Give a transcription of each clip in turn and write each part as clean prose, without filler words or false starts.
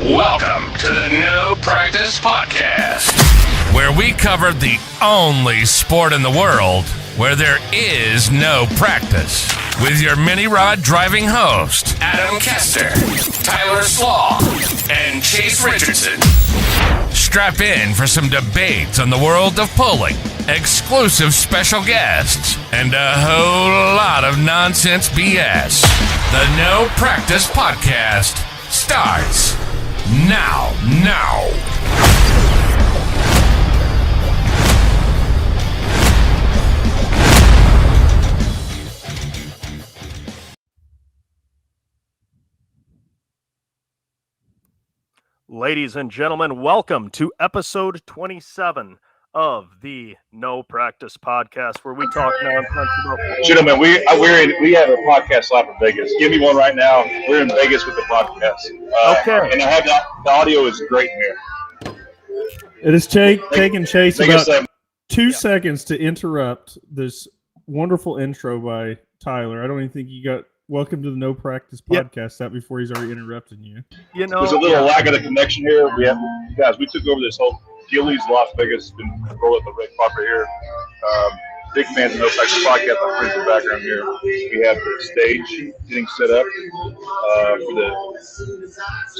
Welcome to the No Practice Podcast, where we cover the only sport in the world where there is no practice. With your mini-rod driving host, Adam Kester, Tyler Slaw, and Chase Richardson. Strap in for some debates on the world of pulling, exclusive special guests, and a whole lot of nonsense BS. The No Practice Podcast starts now. Ladies and gentlemen, welcome to episode 27 of the No Practice Podcast, where we talk nonsense about. Gentlemen, we have a podcast live in Vegas. Give me one right now. We're in Vegas with the podcast. Okay. And I have the audio is great in here. It is taking Chase about 2 seconds to interrupt this wonderful intro by Tyler. I don't even think you got welcome to the No Practice Podcast that before he's already interrupting you. You know, there's a little lack of the connection here. We took over this whole Gillies Las Vegas, been rolling the red carpet here. Big fans of No Practice Podcast. My friends in the background here. We have the stage getting set up for the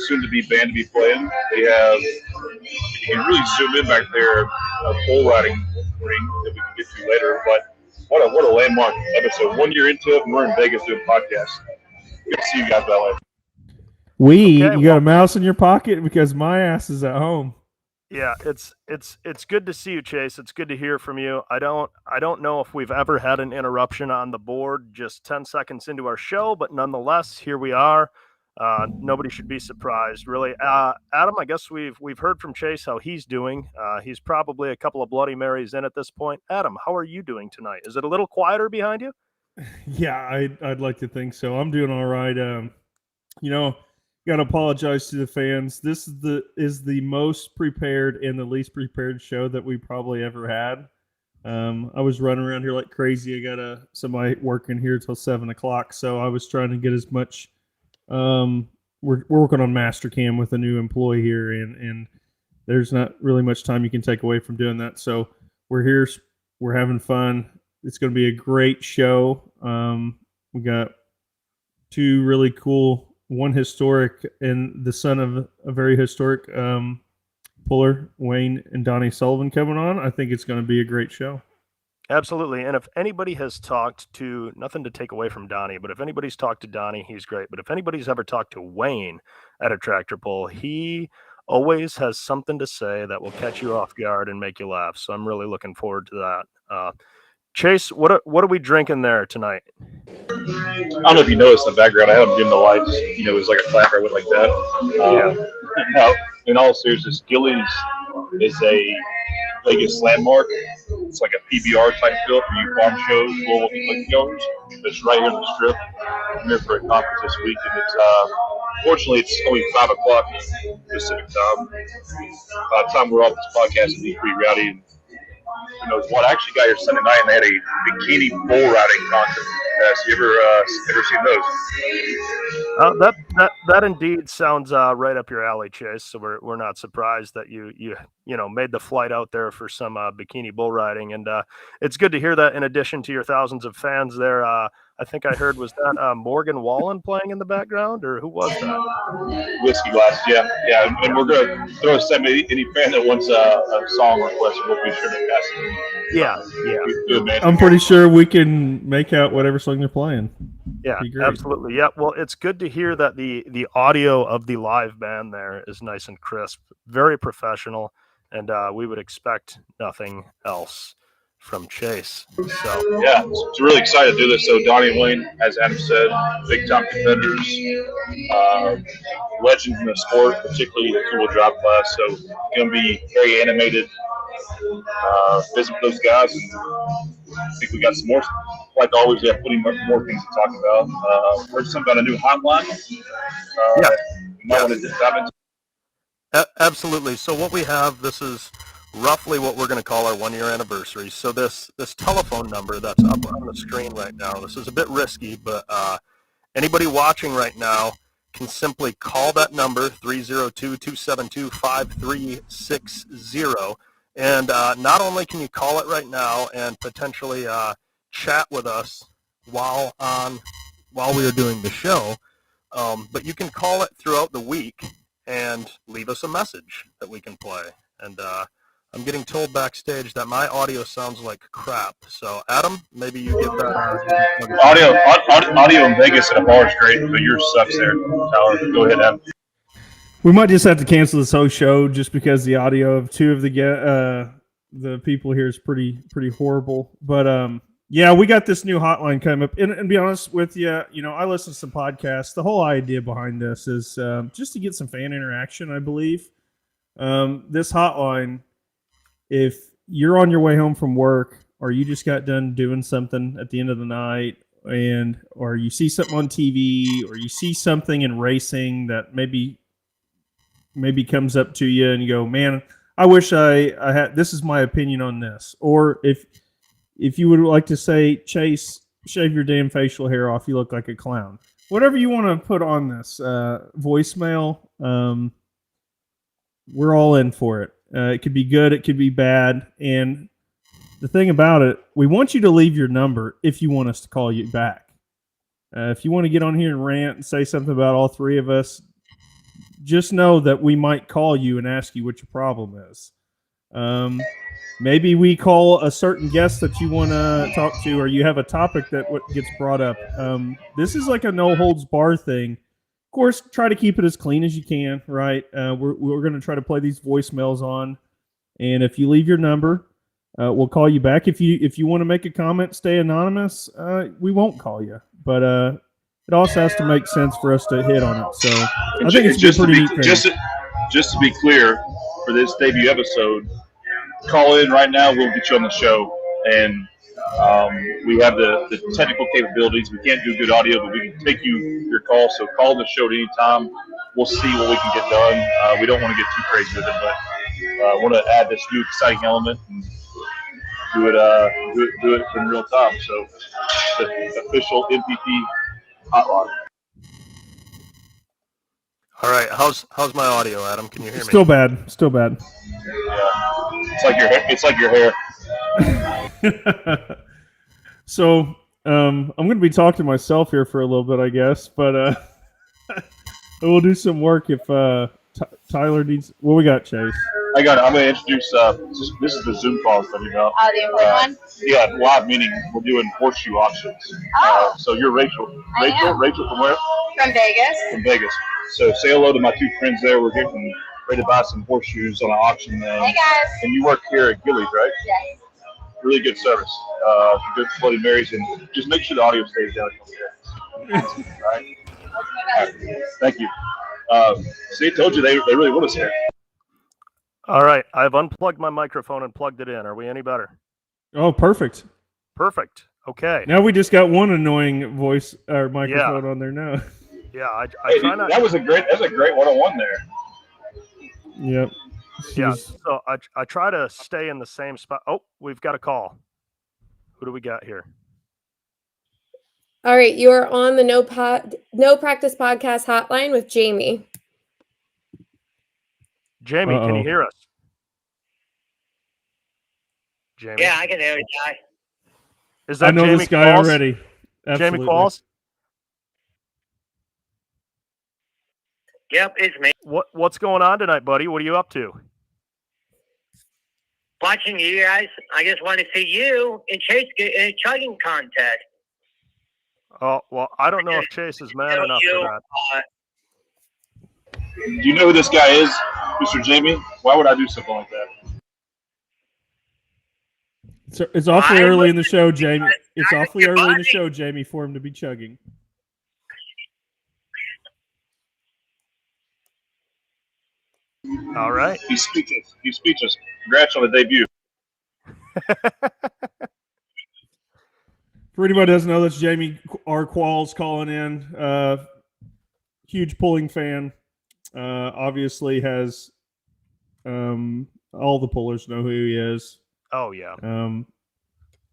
soon-to-be band to be playing. They have, you can really zoom in back there, a bull riding ring that we can get to later. But what a landmark episode. 1 year into it, and we're in Vegas doing podcasts. Good to see you guys, by the way. You got a mouse in your pocket because my ass is at home. Yeah, it's good to see you, Chase. It's good to hear from you. I don't know if we've ever had an interruption on the board just 10 seconds into our show, but nonetheless, here we are. Nobody should be surprised, really. Adam, I guess we've heard from Chase how he's doing. He's probably a couple of Bloody Marys in at this point. Adam, how are you doing tonight? Is it a little quieter behind you? Yeah, I'd like to think so. I'm doing all right. Got to apologize to the fans. This is the most prepared and the least prepared show that we probably ever had. I was running around here like crazy. I got somebody working here till 7 o'clock, so I was trying to get as much. We're working on Mastercam with a new employee here, and there's not really much time you can take away from doing that. So we're here. We're having fun. It's going to be a great show. We got two really cool. One historic and the son of a very historic puller, Wayne and Donnie Sullivan, coming on. I think it's going to be a great show. Absolutely. And if anybody has talked to, nothing to take away from Donnie, but if anybody's talked to Donnie, he's great. But if anybody's ever talked to Wayne at a tractor pull, he always has something to say that will catch you off guard and make you laugh. So I'm really looking forward to that. Chase, what are we drinking there tonight? I don't know if you noticed in the background, I haven't dimmed the lights. It was like a clapper. I went like that. Now, in all seriousness, Gillies is a Vegas landmark. It's like a PBR type feel for you farm shows, global click goers. It's right here on the strip. I'm here for a conference this week, and it's fortunately it's only 5 o'clock Pacific time. By the time we're off this podcast, it'll be pretty rowdy. And who knows what? I actually got here Sunday night, and they had a bikini bull riding contest. You ever seen those? That indeed sounds right up your alley, Chase. So we're not surprised that you made the flight out there for some bikini bull riding, and it's good to hear that. In addition to your thousands of fans there, I think I heard was that Morgan Wallen playing in the background, or who was that? Whiskey Glass, yeah. And we're gonna throw a set. Any fan that wants a song request, we'll be sure to pass it. Yeah. I'm pretty sure we can make out whatever song they're playing. Yeah, absolutely. Yeah, well, it's good to hear that the audio of the live band there is nice and crisp, very professional, and we would expect nothing else from Chase. So yeah, it's really excited to do this. So Donnie and Wayne, as Adam said, big time competitors, legends in the sport, particularly the two-wheel drive class. So it's going to be very animated. Visit with those guys, and I think we got some more. Like always, we have plenty more things to talk about. Heard something about a new hotline. You might want to just dive into. Absolutely. So what we have, this is roughly what we're going to call our 1 year anniversary. So this telephone number that's up on the screen right now, this is a bit risky, but anybody watching right now, can simply call that number, 302-272-5360. And not only can you call it right now and potentially chat with us while we are doing the show, but you can call it throughout the week and leave us a message that we can play. And I'm getting told backstage that my audio sounds like crap. So, Adam, maybe you get that. Audio in Vegas at a bar is great, but yours sucks there. Tyler, go ahead, Adam. We might just have to cancel this whole show just because the audio of two of the people here is pretty horrible. But yeah, we got this new hotline coming up. And be honest with you, I listen to some podcasts. The whole idea behind this is just to get some fan interaction, I believe. This hotline, if you're on your way home from work or you just got done doing something at the end of the night or you see something on TV or you see something in racing that maybe comes up to you and you go, man, I wish I had, this is my opinion on this. Or if you would like to say, Chase, shave your damn facial hair off, you look like a clown. Whatever you want to put on this voicemail, we're all in for it. It could be good, it could be bad. And the thing about it, we want you to leave your number if you want us to call you back. If you want to get on here and rant and say something about all three of us, just know that we might call you and ask you what your problem is. Maybe we call a certain guest that you want to talk to, or you have a topic that gets brought up. This is like a no holds bar thing. Of course, try to keep it as clean as you can, right? We're going to try to play these voicemails on, and if you leave your number, we'll call you back. If you want to make a comment, stay anonymous. We won't call you, but it also has to make sense for us to hit on it. So I think it's just pretty neat. Just to be clear, for this debut episode, call in right now. We'll get you on the show, and we have the technical capabilities. We can't do good audio, but we can take your call. So call the show at any time. We'll see what we can get done. We don't want to get too crazy with it, but want to add this new exciting element and do it in real time. So the official MPP hotline. All right, how's my audio, Adam? Can you hear me? Still bad. Yeah, it's like your hair. So I'm going to be talking to myself here for a little bit, I guess, but we'll do some work if Tyler needs. What we got, Chase? I got it. I'm going to introduce. This is the Zoom call for you now. The important one. Yeah, live meeting. We're doing horseshoe auctions. Oh. So you're Rachel. Rachel from where? From Vegas. From Vegas. So say hello to my two friends there. We're getting ready to buy some horseshoes on an auction. Hey guys. And you work here at Gillies, right? Yes. Really good service. Good Bloody Marys, and just make sure the audio stays down. All right. Thank you. See, I told you they really want us here. All right, I've unplugged my microphone and plugged it in. Are we any better? Oh, perfect. Perfect. Okay. Now we just got one annoying voice or microphone on there now. Yeah, I try not. That's a great 101 there. Yep. Yeah. So I try to stay in the same spot. Oh, we've got a call. Who do we got here? All right, you are on the No Practice Podcast hotline with Jamie. Jamie, Can you hear us? Jamie? Yeah, I can hear you, guy. Is that I know Jamie this guy Qualls? already. Absolutely. Jamie Qualls? Yep, it's me. What's going on tonight, buddy? What are you up to? Watching you guys. I just want to see you and Chase get in a chugging contest. Oh, well, I don't know if Chase is man enough for that. Do you know who this guy is, Mr. Jamie? Why would I do something like that? It's awfully early in the show, Jamie. It's awfully early in the show, Jamie, for him to be chugging. All right. He's speechless. Congrats on the debut. For anybody who doesn't know, that's Jamie R. Qualls calling in. Huge Pulling fan. Obviously has all the pullers know who he is. Oh yeah.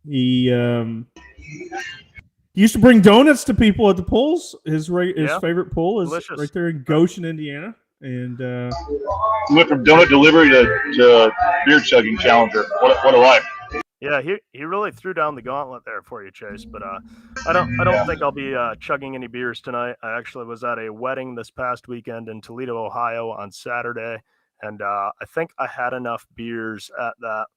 He He used to bring donuts to people at the pools. His Yeah. favorite pool is Delicious. right there in Goshen, Indiana. And We went from donut delivery to beer chugging challenger. What a life! Yeah, he really threw down the gauntlet there for you, Chase. But I don't think I'll be chugging any beers tonight. I actually was at a wedding this past weekend in Toledo, Ohio, on Saturday, and I think I had enough beers at that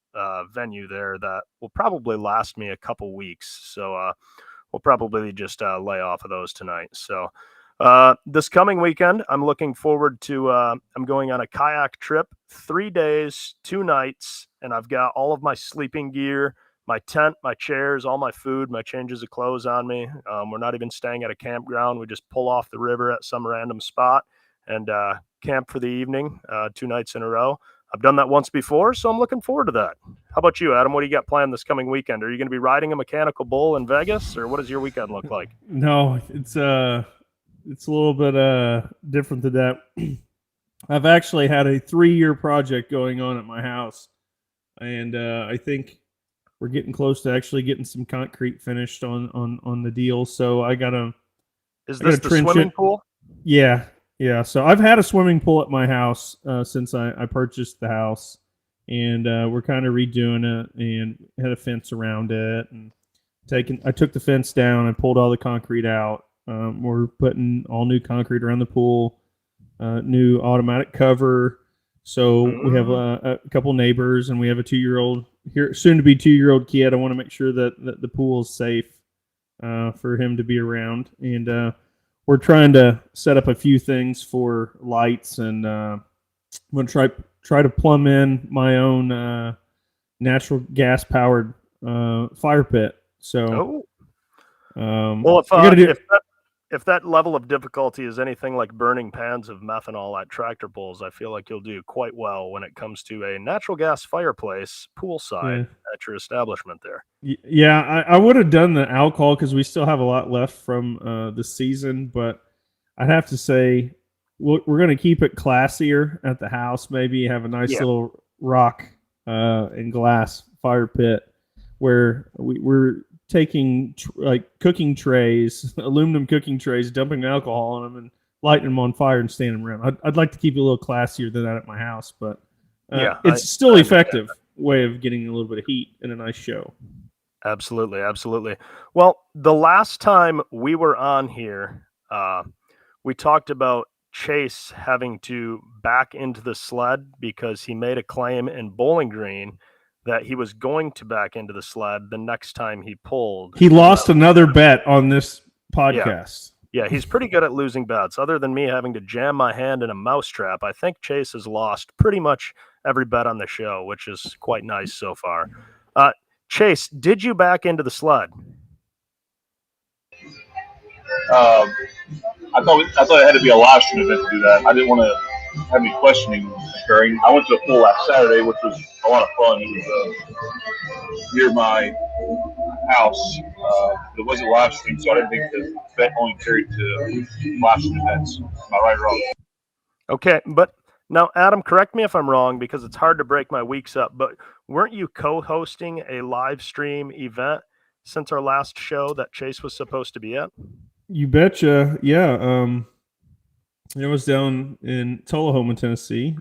venue there that will probably last me a couple weeks. So we'll probably just lay off of those tonight. So this coming weekend, I'm looking forward to, I'm going on a kayak trip, 3 days, 2 nights, and I've got all of my sleeping gear, my tent, my chairs, all my food, my changes of clothes on me. We're not even staying at a campground. We just pull off the river at some random spot and camp for the evening, 2 nights in a row. I've done that once before, so I'm looking forward to that. How about you, Adam? What do you got planned this coming weekend? Are you going to be riding a mechanical bull in Vegas, or what does your weekend look like? no, it's a little bit different than that. I've actually had a 3-year project going on at my house, and I think we're getting close to actually getting some concrete finished on the deal. So I got to. Is this the swimming pool? Yeah. Yeah, so I've had a swimming pool at my house since I purchased the house, and we're kind of redoing it and had a fence around it. And I took the fence down and pulled all the concrete out. We're putting all new concrete around the pool, new automatic cover. So we have a couple neighbors, and we have a 2-year-old here, soon to be 2-year-old kid. I want to make sure that the pool is safe for him to be around, and we're trying to set up a few things for lights, and I'm going to try to plumb in my own natural gas powered fire pit. So, well, if that level of difficulty is anything like burning pans of methanol at tractor pulls, I feel like you'll do quite well when it comes to a natural gas fireplace poolside at your establishment there. Yeah, I would have done the alcohol because we still have a lot left from the season, but I'd have to say we're going to keep it classier at the house. Maybe have a nice little rock and glass fire pit where we're taking like cooking trays, aluminum cooking trays, dumping alcohol on them and lighting them on fire and standing around. I'd like to keep it a little classier than that at my house, but it's still effective way of getting a little bit of heat and a nice show. Absolutely. Absolutely. Well, the last time we were on here, we talked about Chase having to back into the sled because he made a claim in Bowling Green that he was going to back into the sled the next time he pulled. He lost another bet on this podcast. Yeah, he's pretty good at losing bets. Other than me having to jam my hand in a mousetrap, I think Chase has lost pretty much every bet on the show, which is quite nice so far. Chase, did you back into the sled? I thought it had to be a live stream event to do that. I didn't want to have any questioning occurring. I went to a pool last Saturday, which was a lot of fun. It was near my house. It wasn't live stream, so I didn't think the bet only carried to live stream events. Am I right or wrong? Okay, but now, Adam, correct me if I'm wrong because it's hard to break my weeks up, but weren't you co-hosting a live stream event since our last show that Chase was supposed to be at? You betcha. Yeah. It was down in Tullahoma, Tennessee.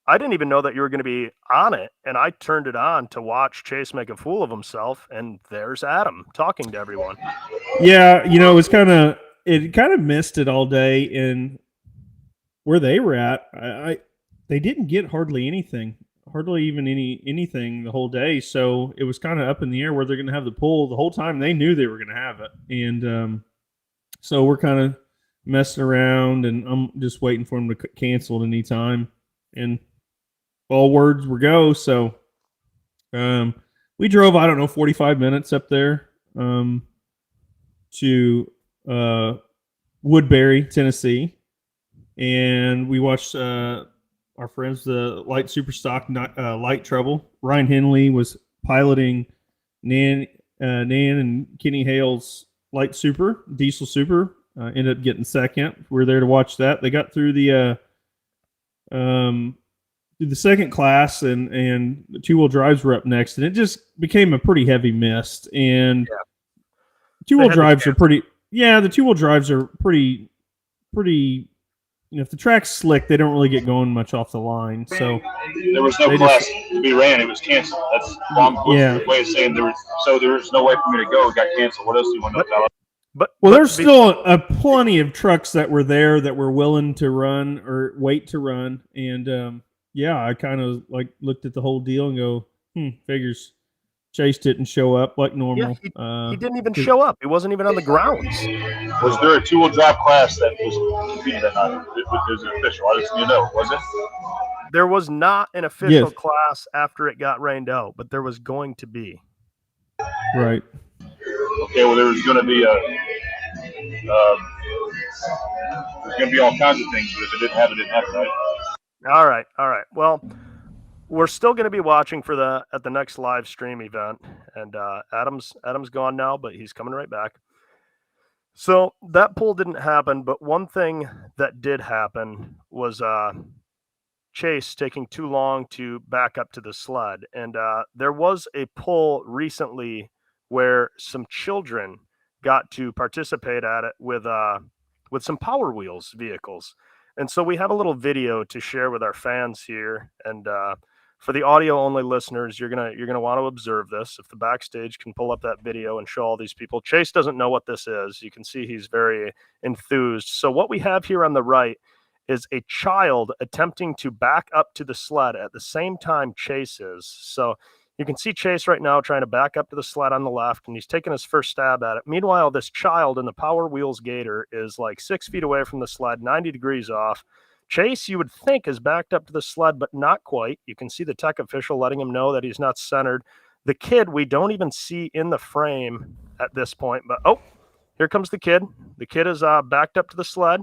I didn't even know that you were going to be on it, and I turned it on to watch Chase make a fool of himself, and there's Adam talking to everyone. Yeah, it kind of missed it all day, and where they were at, they didn't get hardly anything, hardly even anything the whole day. So it was kind of up in the air where they're going to have the pool the whole time. They knew they were going to have it, and so we're kind of messing around, and I'm just waiting for them to cancel at any time. And all words were go. So we drove, 45 minutes up there to Woodbury, Tennessee. And we watched our friends, the Light Superstock Light Trouble. Ryan Henley was piloting Nan and Kenny Hale's Light Super, Diesel Super. Ended up getting second. We were there to watch that. They got through the second class, and the 2-wheel drives were up next, and it just became a pretty heavy mist. And two-wheel drives are pretty. Yeah, the two-wheel drives are pretty. If the track's slick, they don't really get going much off the line. So there was no class to be ran; it was canceled. That's long way of saying there was no way for me to go. It got canceled. What else do you want to know, Tyler? But there's still plenty of trucks that were there that were willing to run or wait to run, and I kind of looked at the whole deal and go, figures. Chase didn't show up like normal. Yeah, he didn't even show up. He wasn't even on the grounds. Was there a two-wheel drive class that was competing that night? It was official. I just was it? There was not an official class after it got rained out, but there was going to be. Right. Okay. Well, there was going to be all kinds of things, but if it didn't happen, it didn't happen, right? All right. Well, we're still going to be watching for at the next live stream event, and Adam's gone now, but he's coming right back. So that pull didn't happen, but one thing that did happen was Chase taking too long to back up to the sled, and there was a pull recently where some children got to participate at it with some Power Wheels vehicles, and so we have a little video to share with our fans here, and for the audio-only listeners, you're gonna want to observe this. If the backstage can pull up that video and show all these people. Chase doesn't know what this is. You can see he's very enthused. So what we have here on the right is a child attempting to back up to the sled at the same time Chase is. So you can see Chase right now trying to back up to the sled on the left, and he's taking his first stab at it. Meanwhile, this child in the Power Wheels Gator is like 6 feet away from the sled, 90 degrees off. Chase, you would think, is backed up to the sled, but not quite. You can see the tech official letting him know that he's not centered. The kid, we don't even see in the frame at this point, but here comes the kid. The kid is backed up to the sled,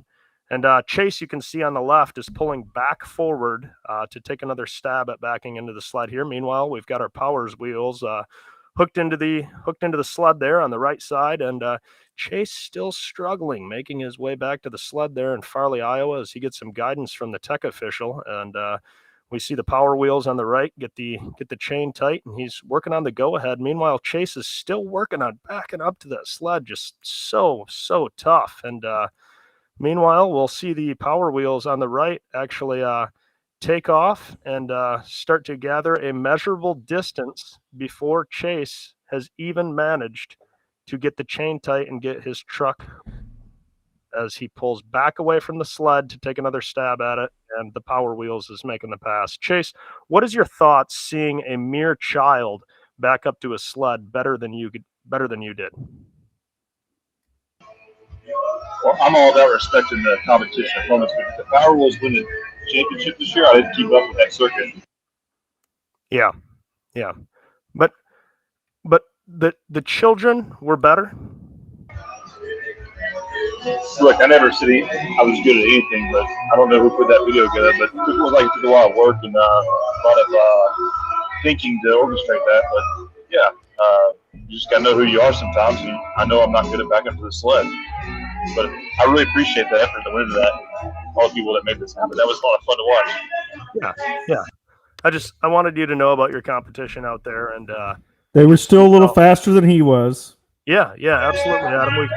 and Chase, you can see on the left, is pulling back forward to take another stab at backing into the sled here. Meanwhile, we've got our Power Wheels hooked into the sled there on the right side, and Chase still struggling, making his way back to the sled there in Farley, Iowa, as he gets some guidance from the tech official. And we see the Power Wheels on the right get the chain tight, and he's working on the go-ahead. Meanwhile, Chase is still working on backing up to that sled, just so tough. And meanwhile, we'll see the Power Wheels on the right actually take off and start to gather a measurable distance before Chase has even managed to get the chain tight and get his truck as he pulls back away from the sled to take another stab at it, and the Power Wheels is making the pass. Chase, what is your thoughts seeing a mere child back up to a sled better than you did? Well, I'm all about respecting the competition opponents, but if the Power Wheels win the championship this year, I didn't keep up with that circuit. Yeah. But the children were better. Look, I never said I was good at anything, but I don't know who put that video together. But it looked like it took a lot of work and a lot of thinking to orchestrate that. But yeah, you just gotta know who you are sometimes. And I know I'm not good at backing up to the sled, but I really appreciate the effort that went into that. All the people that made this happen. That was a lot of fun to watch. Yeah. I wanted you to know about your competition out there, and they were still a little faster than he was. Yeah, absolutely, Adam. We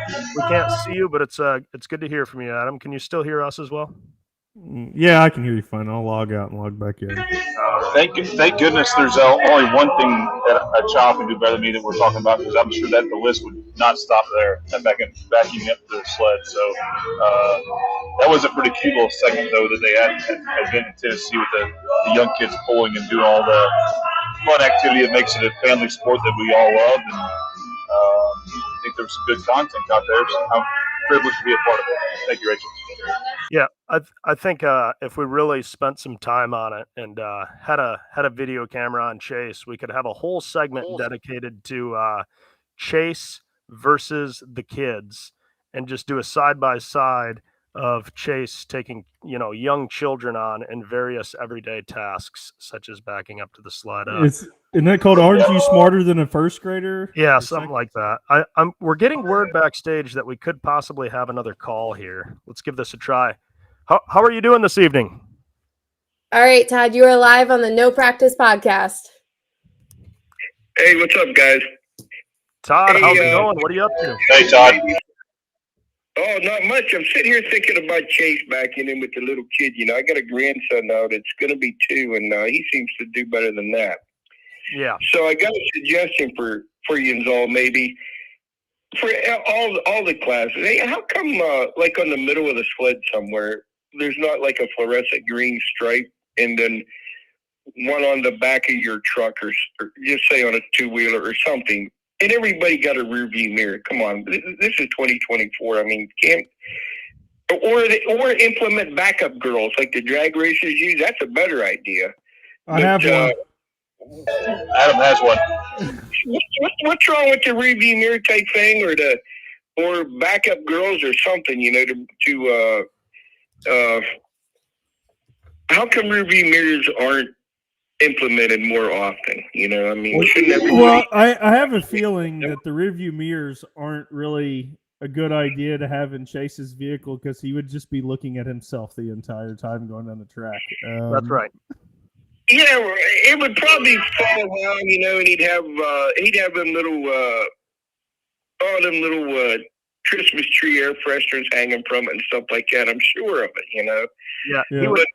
can't see you, but it's good to hear from you, Adam. Can you still hear us as well? Yeah, I can hear you fine. I'll log out and log back in. Thank goodness there's only one thing that a child can do better than me that we're talking about, because I'm sure that the list would not stop there, backing up to the sled. So that was a pretty cute little segment, though, that they had been in Tennessee with the young kids pulling and doing all the fun activity that makes it a family sport that we all love. And I think there's some good content out there. So I'm privileged to be a part of it. Thank you, Rachel. Yeah, I think if we really spent some time on it and had a video camera on Chase, we could have a whole segment dedicated to Chase versus the kids, and just do a side-by-side of Chase taking young children on in various everyday tasks, such as backing up to the sled. Isn't that called "Aren't You Smarter Than a First Grader"? Yeah, something like that. We're getting word backstage that we could possibly have another call here. Let's give this a try. How are you doing this evening? All right, Todd, you are live on the No Practice podcast. Hey, what's up, guys? Todd, Hey, how's it going? What are you up to? Hey, Todd. Oh, not much. I'm sitting here thinking about Chase backing in with the little kid. I got a grandson now that's going to be 2, and he seems to do better than that. Yeah. So I got a suggestion for you all, maybe for all the classes. Hey, how come like on the middle of the sled somewhere, there's not like a fluorescent green stripe, and then one on the back of your truck, or just say on a 2-wheeler or something, and everybody got a rear view mirror? Come on, this is 2024. I mean, or implement backup girls like the drag racers use. That's a better idea. I have one. Adam has one. What's wrong with the rear view mirror type thing, or backup girls or something? How come rear view mirrors aren't implemented more often? I mean, shouldn't everybody? Well, I have a feeling that the rearview mirrors aren't really a good idea to have in Chase's vehicle, because he would just be looking at himself the entire time going down the track. That's right. Yeah, it would probably fall around, and he'd have them little Christmas tree air fresheners hanging from it and stuff like that. I'm sure of it, Yeah. Yeah. He would,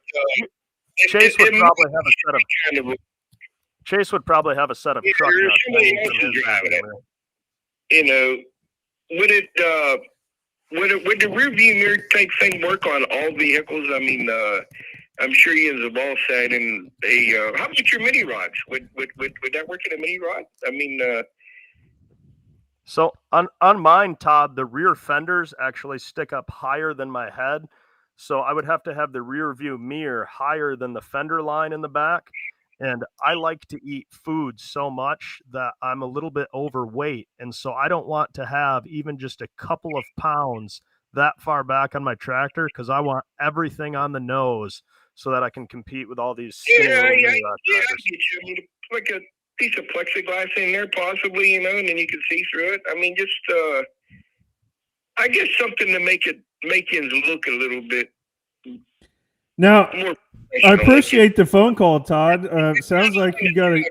Chase would probably have a set of kind of Chase would probably have a set of truck There's nuts somebody hanging else from is his driving rear it. mirror. Would the rear view mirror type thing work on all vehicles? I mean, I'm sure you have all said in a. How about your mini rods? Would that work in a mini rod? I mean, So on mine, Todd, the rear fenders actually stick up higher than my head. So I would have to have the rear view mirror higher than the fender line in the back. And I like to eat food so much that I'm a little bit overweight. And so I don't want to have even just a couple of pounds that far back on my tractor, because I want everything on the nose so that I can compete with all these skinny little mini rod I drivers. get you. I mean, like a piece of plexiglass in there, possibly, and then you can see through it. I mean, just I guess something to make you look a little bit Now, more. I appreciate the phone call, Todd. Sounds like you got a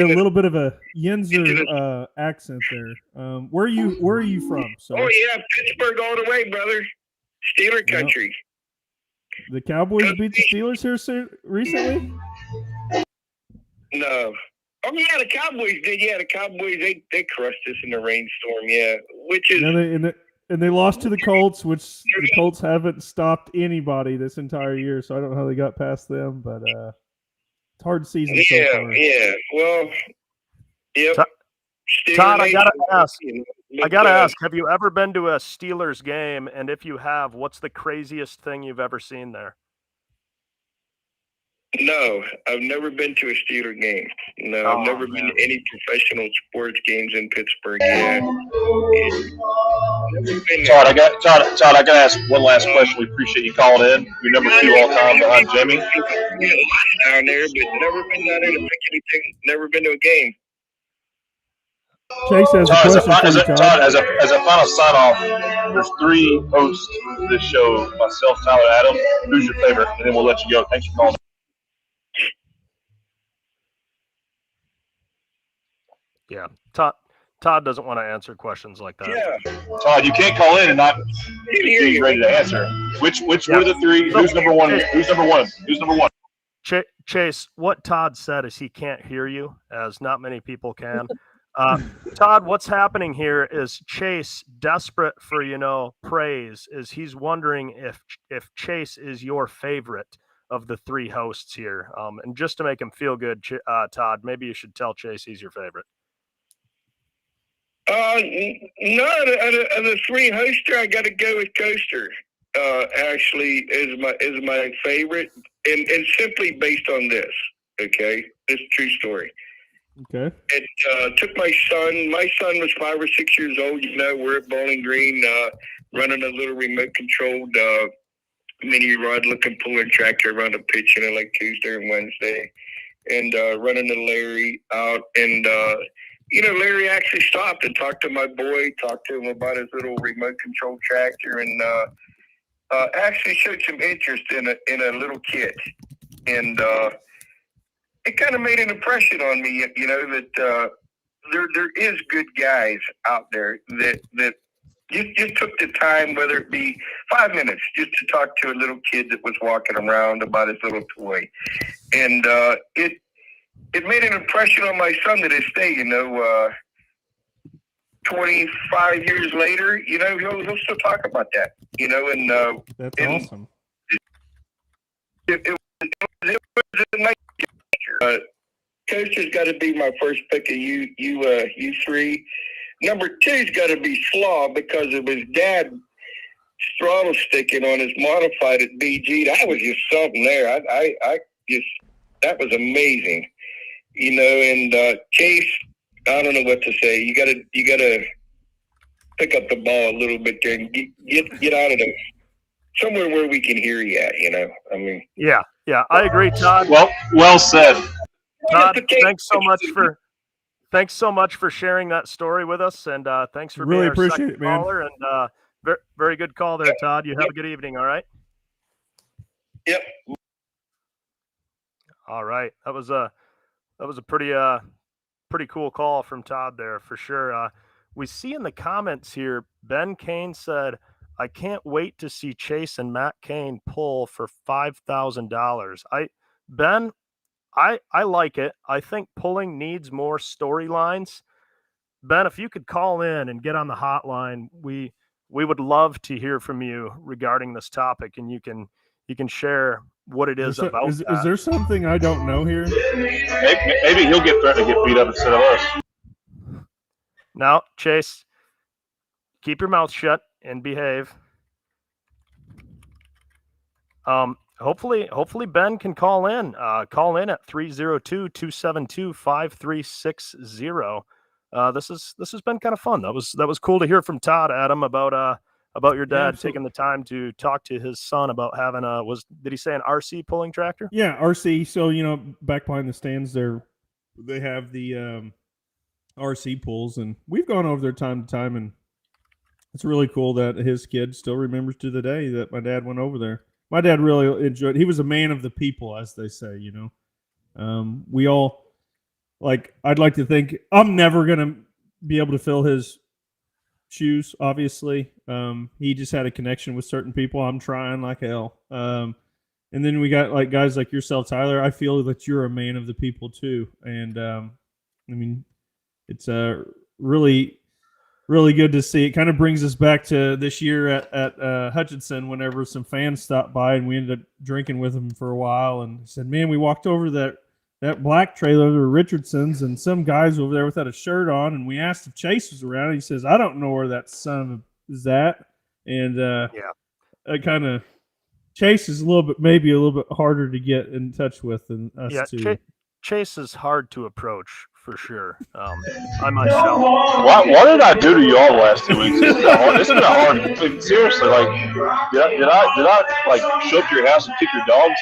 little bit of a Yinzer accent there. Where are you from? So Oh yeah, Pittsburgh all the way, brother. Steeler country. the Cowboys beat the Steelers here recently. No. Oh yeah, the Cowboys did. Yeah, the Cowboys they crushed us in the rainstorm. Yeah, which is And they lost to the Colts, which the Colts haven't stopped anybody this entire year. So I don't know how they got past them, but it's a hard season so far. Yeah. Well, yep. Todd, I gotta ask, have you ever been to a Steelers game? And if you have, what's the craziest thing you've ever seen there? No, I've never been to a Steeler game. No, I've never been to any professional sports games in Pittsburgh yet. Todd, I got to ask one last question. We appreciate you calling in. You're number 2 all time behind Jimmy. Down there, but never been down there to pick anything. Never been to a game. Chase has a question for you, Todd, as a final sign off, there's 3 hosts for this show: myself, Tyler, Adam. Who's your favorite? And then we'll let you go. Thanks for calling. Yeah, Todd doesn't want to answer questions like that. Yeah, Todd, you can't call in and not be ready to answer. Which were the 3? Who's number 1? Who's number 1? Who's number 1? Chase, what Todd said is he can't hear you, as not many people can. Todd, what's happening here is Chase, desperate for praise, is he's wondering if Chase is your favorite of the 3 hosts here. And just to make him feel good, Todd, maybe you should tell Chase he's your favorite. No, of the 3 hoster, I got to go with Coaster. Actually, is my favorite, and simply based on this. Okay, this is a true story. Okay. It took my son. My son was 5 or 6 years old. We're at Bowling Green, running a little remote-controlled mini rod-looking puller tractor around a pitch, like Tuesday and Wednesday, and running the Larry out. And Larry actually stopped and talked to my boy, talked to him about his little remote-controlled tractor, and actually showed some interest in a little kit. And it kind of made an impression on me, that there is good guys out there that just took the time, whether it be 5 minutes, just to talk to a little kid that was walking around about his little toy. And it made an impression on my son to this day, 25 years later, he'll still talk about that, and That's and awesome. It was a nice gesture. Coaster's got to be my first pick of you three. Number two's got to be Slaw because of his dad throttle sticking on his modified at BG. That was just something there. I just, that was amazing, and Chase, I don't know what to say. You gotta pick up the ball a little bit there and get out of the somewhere where we can hear you at. Yeah, I agree, Todd. Well said. Todd, thanks so much for sharing that story with us, and thanks for Really being our appreciate second it, man. caller. And very good call there, Todd. You have a good evening. All right. Yep. All right. That was a pretty cool call from Todd there for sure. We see in the comments here, Ben Kane said, "I can't wait to see Chase and Matt Kane pull for $5,000." Ben, I like it. I think pulling needs more storylines. Ben, if you could call in and get on the hotline, we would love to hear from you regarding this topic, and you can share what it is about. Is there something I don't know here? Maybe he'll get threatened to get beat up instead of us. Now, Chase, keep your mouth shut and behave. Hopefully Ben can call in. Call in at 302-272-5360. This has been kind of fun. That was cool to hear from Todd, Adam, about your dad taking the time to talk to his son about having did he say an RC pulling tractor? Yeah, RC. So, back behind the stands there, they have the RC pulls, and we've gone over there time to time, and it's really cool that his kid still remembers to the day that my dad went over there. My dad really enjoyed. He was a man of the people, as they say. We all I'd like to think I'm never gonna be able to fill his shoes. Obviously, he just had a connection with certain people. I'm trying like hell. And then we got guys like yourself, Tyler. I feel that you're a man of the people too, and it's really, really good to see. It kind of brings us back to this year at Hutchinson whenever some fans stopped by and we ended up drinking with them for a while and said, man, we walked over that black trailer to Richardson's and some guys over there without a shirt on, and we asked if Chase was around. And he says, I don't know where that son is at. And it kind of Chase is maybe a little bit harder to get in touch with than us too. Chase is hard to approach for sure. I myself. What did I do to you all the last 2 weeks? This has been a hard. Seriously, did I show up to your house and kick your dogs?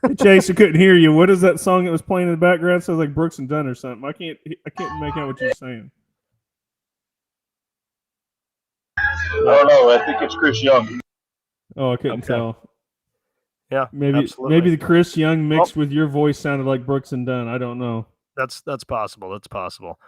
Hey, Chase, I couldn't hear you. What is that song that was playing in the background? It sounds like Brooks and Dunn or something. I can't make out what you're saying. I don't know. I think it's Chris Young. Oh, I couldn't tell. Yeah, maybe the Chris Young mixed with your voice sounded like Brooks and Dunn. I don't know. That's possible. That's possible.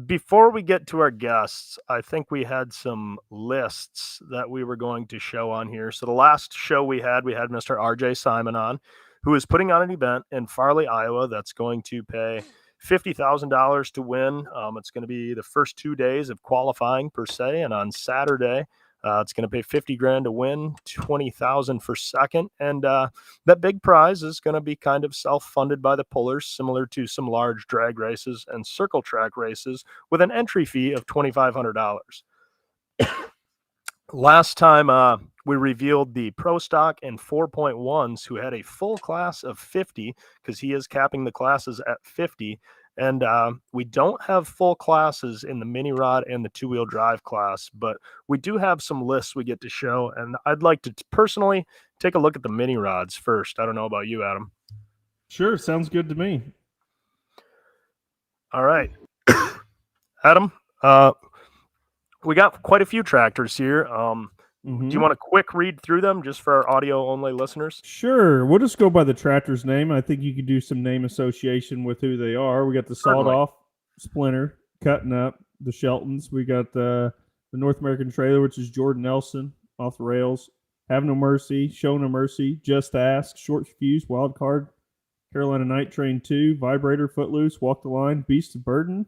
Before we get to our guests, I think we had some lists that we were going to show on here. So the last show we had Mr. RJ Simon on, who is putting on an event in Farley, Iowa, that's going to pay $50,000 to win. It's going to be the first 2 days of qualifying per se, and on Saturday, it's going to pay $50,000 to win, $20,000 for second, and that big prize is going to be kind of self-funded by the pullers, similar to some large drag races and circle track races, with an entry fee of $2,500. Last time we revealed the Pro Stock and 4.1s who had a full class of 50, because he is capping the classes at 50. And we don't have full classes in the mini rod and the two-wheel drive class, but we do have some lists we get to show. And I'd like to personally take a look at the mini rods first. I don't know about you, Adam. Sure. Sounds good to me. All right. Adam, we got quite a few tractors here. Do you want a quick read through them just for our audio-only listeners? Sure. We'll just go by the tractor's name. I think you could do some name association with who they are. We got the sawed-off Splinter cutting up the Sheltons. We got the North American Trailer, which is Jordan Nelson off the rails. Have No Mercy, Show No Mercy, Just Ask, Short Fuse, Wild Card, Carolina Night Train 2, Vibrator, Footloose, Walk the Line, Beast of Burden.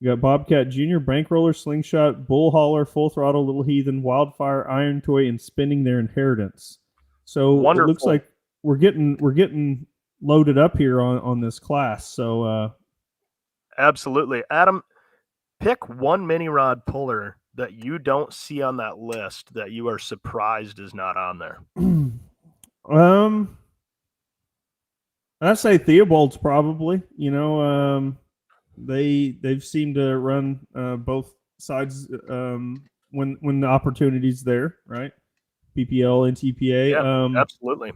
We got Bobcat Jr., Bankroller, Slingshot, Bull Hauler, Full Throttle, Little Heathen, Wildfire, Iron Toy, and Spinning Their Inheritance. So Wonderful. It looks like we're getting loaded up here on this class. So Absolutely. Adam, pick one mini rod puller that you don't see on that list that you are surprised is not on there. I'd say Theobald's probably. They've seemed to run both sides when the opportunity's there, right? PPL and TPA. Yeah, absolutely.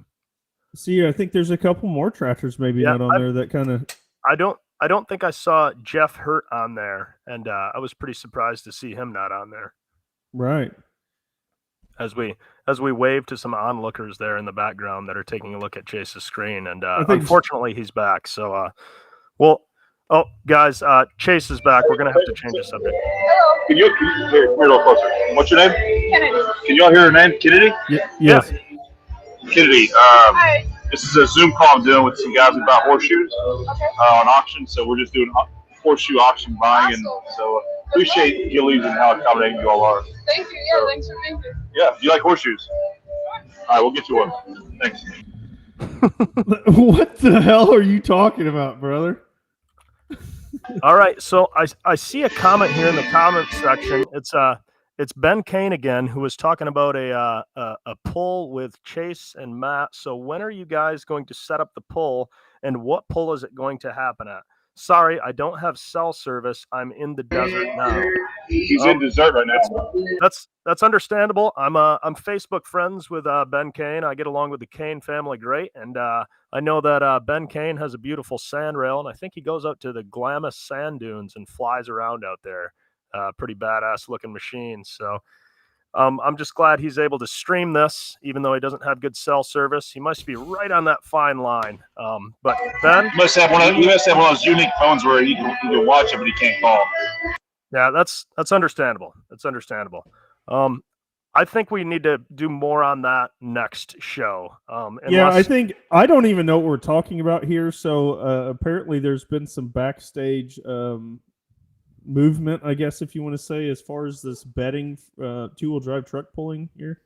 See, I think there's a couple more tractors maybe not on there that kind of. I don't think I saw Jeff Hurt on there, and I was pretty surprised to see him not on there. Right. As we wave to some onlookers there in the background that are taking a look at Chase's screen, and unfortunately he's back. So, guys, Chase is back. We're gonna have to change the subject. Hello. Can you here a little closer? What's your name? Kennedy. Can y'all hear her name? Kennedy? Yes. Kennedy. Hi. This is a Zoom call I'm doing with some guys about horseshoes on auction. So we're just doing horseshoe auction buying, and so appreciate Gillies and how accommodating you all are. Thank you. Yeah, thanks for being here. Yeah, do you like horseshoes? All right, we'll get you one. Thanks. What the hell are you talking about, brother? All right, so I see a comment here in the comments section. It's Ben Kane again, who was talking about a pull with Chase and Matt. So when are you guys going to set up the pull, and what pull is it going to happen at? Sorry, I don't have cell service. I'm in the desert now. He's in desert right now. That's understandable. I'm Facebook friends with Ben Kane. I get along with the Kane family great, and I know that Ben Kane has a beautiful sand rail, and I think he goes out to the Glamis sand dunes and flies around out there. Pretty badass looking machine. So I'm just glad he's able to stream this, even though he doesn't have good cell service. He must be right on that fine line. But Ben, he must have one of those unique phones where he can watch it, but he can't call. Yeah, that's understandable. That's understandable. I think we need to do more on that next show. I think I don't even know what we're talking about here. So apparently there's been some backstage movement, I guess, if you want to say, as far as this betting two-wheel drive truck pulling here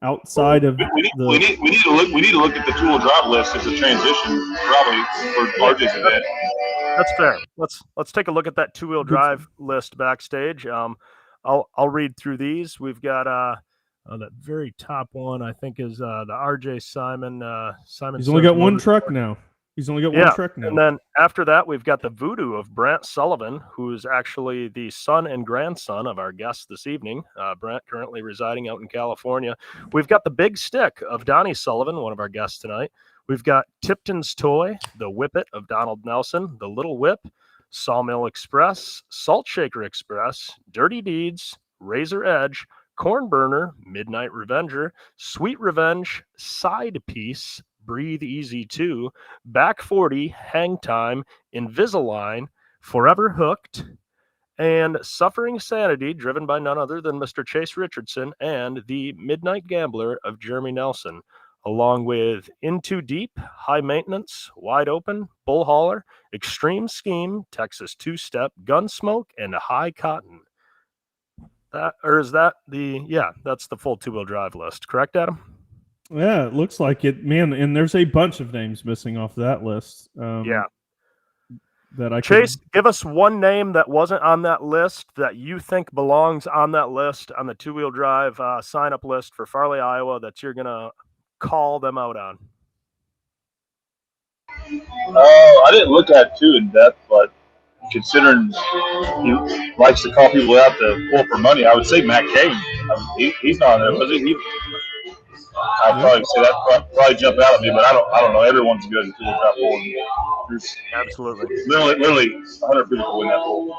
outside of we need to look at the two-wheel drive list as a transition, probably for RJ's event. That's fair. Let's take a look at that two-wheel drive list backstage. I'll read through these. We've got that very top one, I think, is the RJ Simon. He's only got one truck now. He's only got one truck now. And then after that, we've got the Voodoo of Brant Sullivan, who is actually the son and grandson of our guest this evening. Brant currently residing out in California. We've got the Big Stick of Donnie Sullivan, one of our guests tonight. We've got Tipton's Toy, the Whippet of Donald Nelson, the Little Whip, Sawmill Express, Salt Shaker Express, Dirty Deeds, Razor Edge, Corn Burner, Midnight Revenger, Sweet Revenge, Side Piece, Breathe Easy 2, Back 40, Hang Time, Invisalign, Forever Hooked, and Suffering Sanity, driven by none other than Mr. Chase Richardson, and the Midnight Gambler of Jeremy Nelson, along with Into Deep, High Maintenance, Wide Open, Bull Hauler, Extreme Scheme, Texas Two-Step, Gunsmoke, and High Cotton. That's the full two-wheel drive list. Correct, Adam? Yeah, it looks like it, man. And there's a bunch of names missing off that list. Chase, give us one name that wasn't on that list that you think belongs on that list, on the two-wheel drive sign-up list for Farley, Iowa, that you're gonna call them out on. I didn't look at it too in depth, but considering he likes to call people out to pull for money, I would say Matt Cain. He's not on there, was he? I'd probably say that probably jump out at me, but I don't know. Everyone's good at two-wheel drive pulling. Absolutely. Literally 100 people in that pool.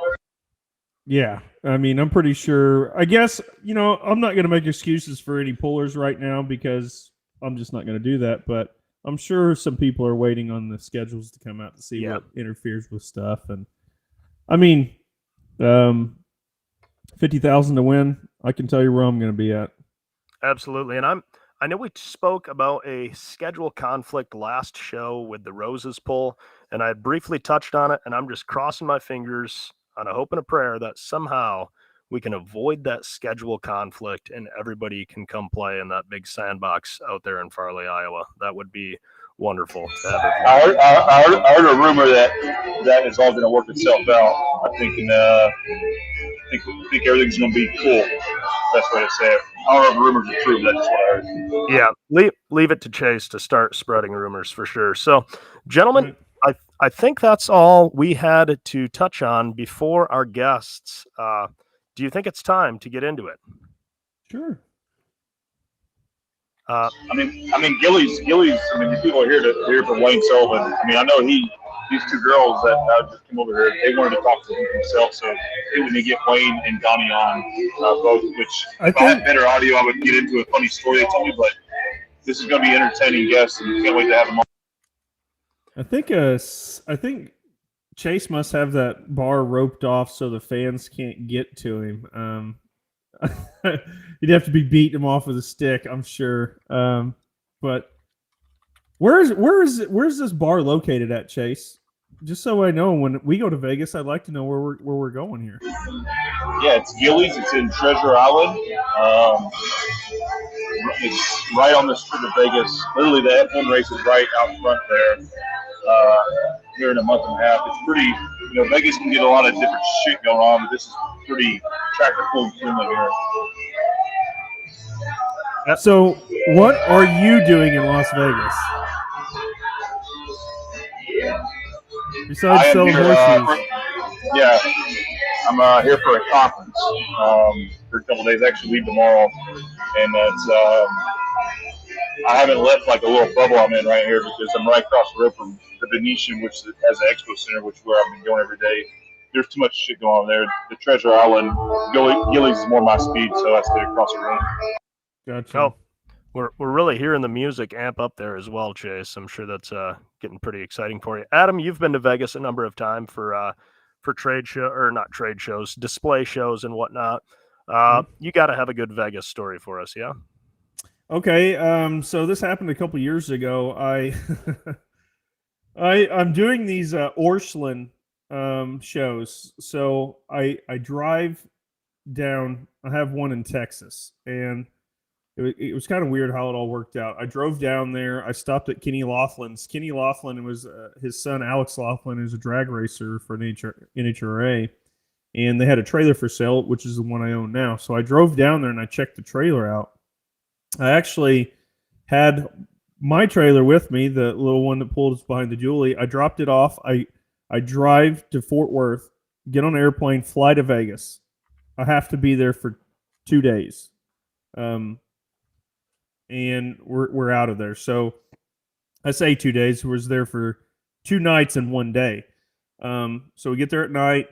Yeah, I mean, I'm pretty sure. I guess, I'm not going to make excuses for any pullers right now because I'm just not going to do that. But I'm sure some people are waiting on the schedules to come out to see what interferes with stuff. And I mean, 50,000 to win. I can tell you where I'm going to be at. Absolutely. And I know we spoke about a schedule conflict last show with the Roses pull, and I had briefly touched on it, and I'm just crossing my fingers on a hope and a prayer that somehow we can avoid that schedule conflict and everybody can come play in that big sandbox out there in Farley, Iowa. That would be wonderful to have it. I heard a rumor that is all going to work itself out. I think everything's going to be cool. Best way to say it. I don't know if rumors are true, but that's just what I heard. Yeah, leave it to Chase to start spreading rumors for sure. So, gentlemen, I think that's all we had to touch on before our guests. Do you think it's time to get into it? Sure. I mean, Gillies. I mean, the people are here to hear from Wayne Sullivan. I mean, I know these two girls that just came over here, they wanted to talk to him themselves. So we need to get Wayne and Donnie on both. Which if I had better audio, I would get into a funny story they told me. But this is going to be entertaining guests, and can't wait to have them on. I think Chase must have that bar roped off so the fans can't get to him. You'd have to be beating him off with a stick, I'm sure. But where's this bar located at, Chase? Just so I know when we go to Vegas, I'd like to know where we're going here. Yeah, it's Gillies. It's in Treasure Island. It's right on the strip of Vegas. Literally, the F1 race is right out front there. Here in a month and a half, it's pretty. Vegas can get a lot of different shit going on, but this is pretty tractor pulling friendly here. So, what are you doing in Las Vegas? Besides selling horseshoes. I'm here for a conference for a couple days. I actually leave tomorrow, and it's I haven't left like a little bubble I'm in right here because I'm right across the road from the Venetian, which has an expo center, which is where I've been going every day. There's too much shit going on there. The Treasure Island, Gillies is more my speed, so I stay across the road. Gotcha. Oh, we're really hearing the music amp up there as well, Chase. I'm sure that's getting pretty exciting for you. Adam, you've been to Vegas a number of times for trade show or not trade shows, display shows and whatnot. You got to have a good Vegas story for us, yeah? Okay, so this happened a couple years ago. I'm doing these Orscheln shows. So I drive down. I have one in Texas, and it was kind of weird how it all worked out. I drove down there. I stopped at Kenny Laughlin's. Kenny Laughlin was his son, Alex Laughlin, who's a drag racer for NHRA, and they had a trailer for sale, which is the one I own now. So I drove down there and I checked the trailer out. I actually had my trailer with me, the little one that pulled us behind the Julie. I dropped it off. I drive to Fort Worth, get on an airplane, fly to Vegas. I have to be there for 2 days. And we're out of there. So I say 2 days. We was there for 2 nights and 1 day. So we get there at night,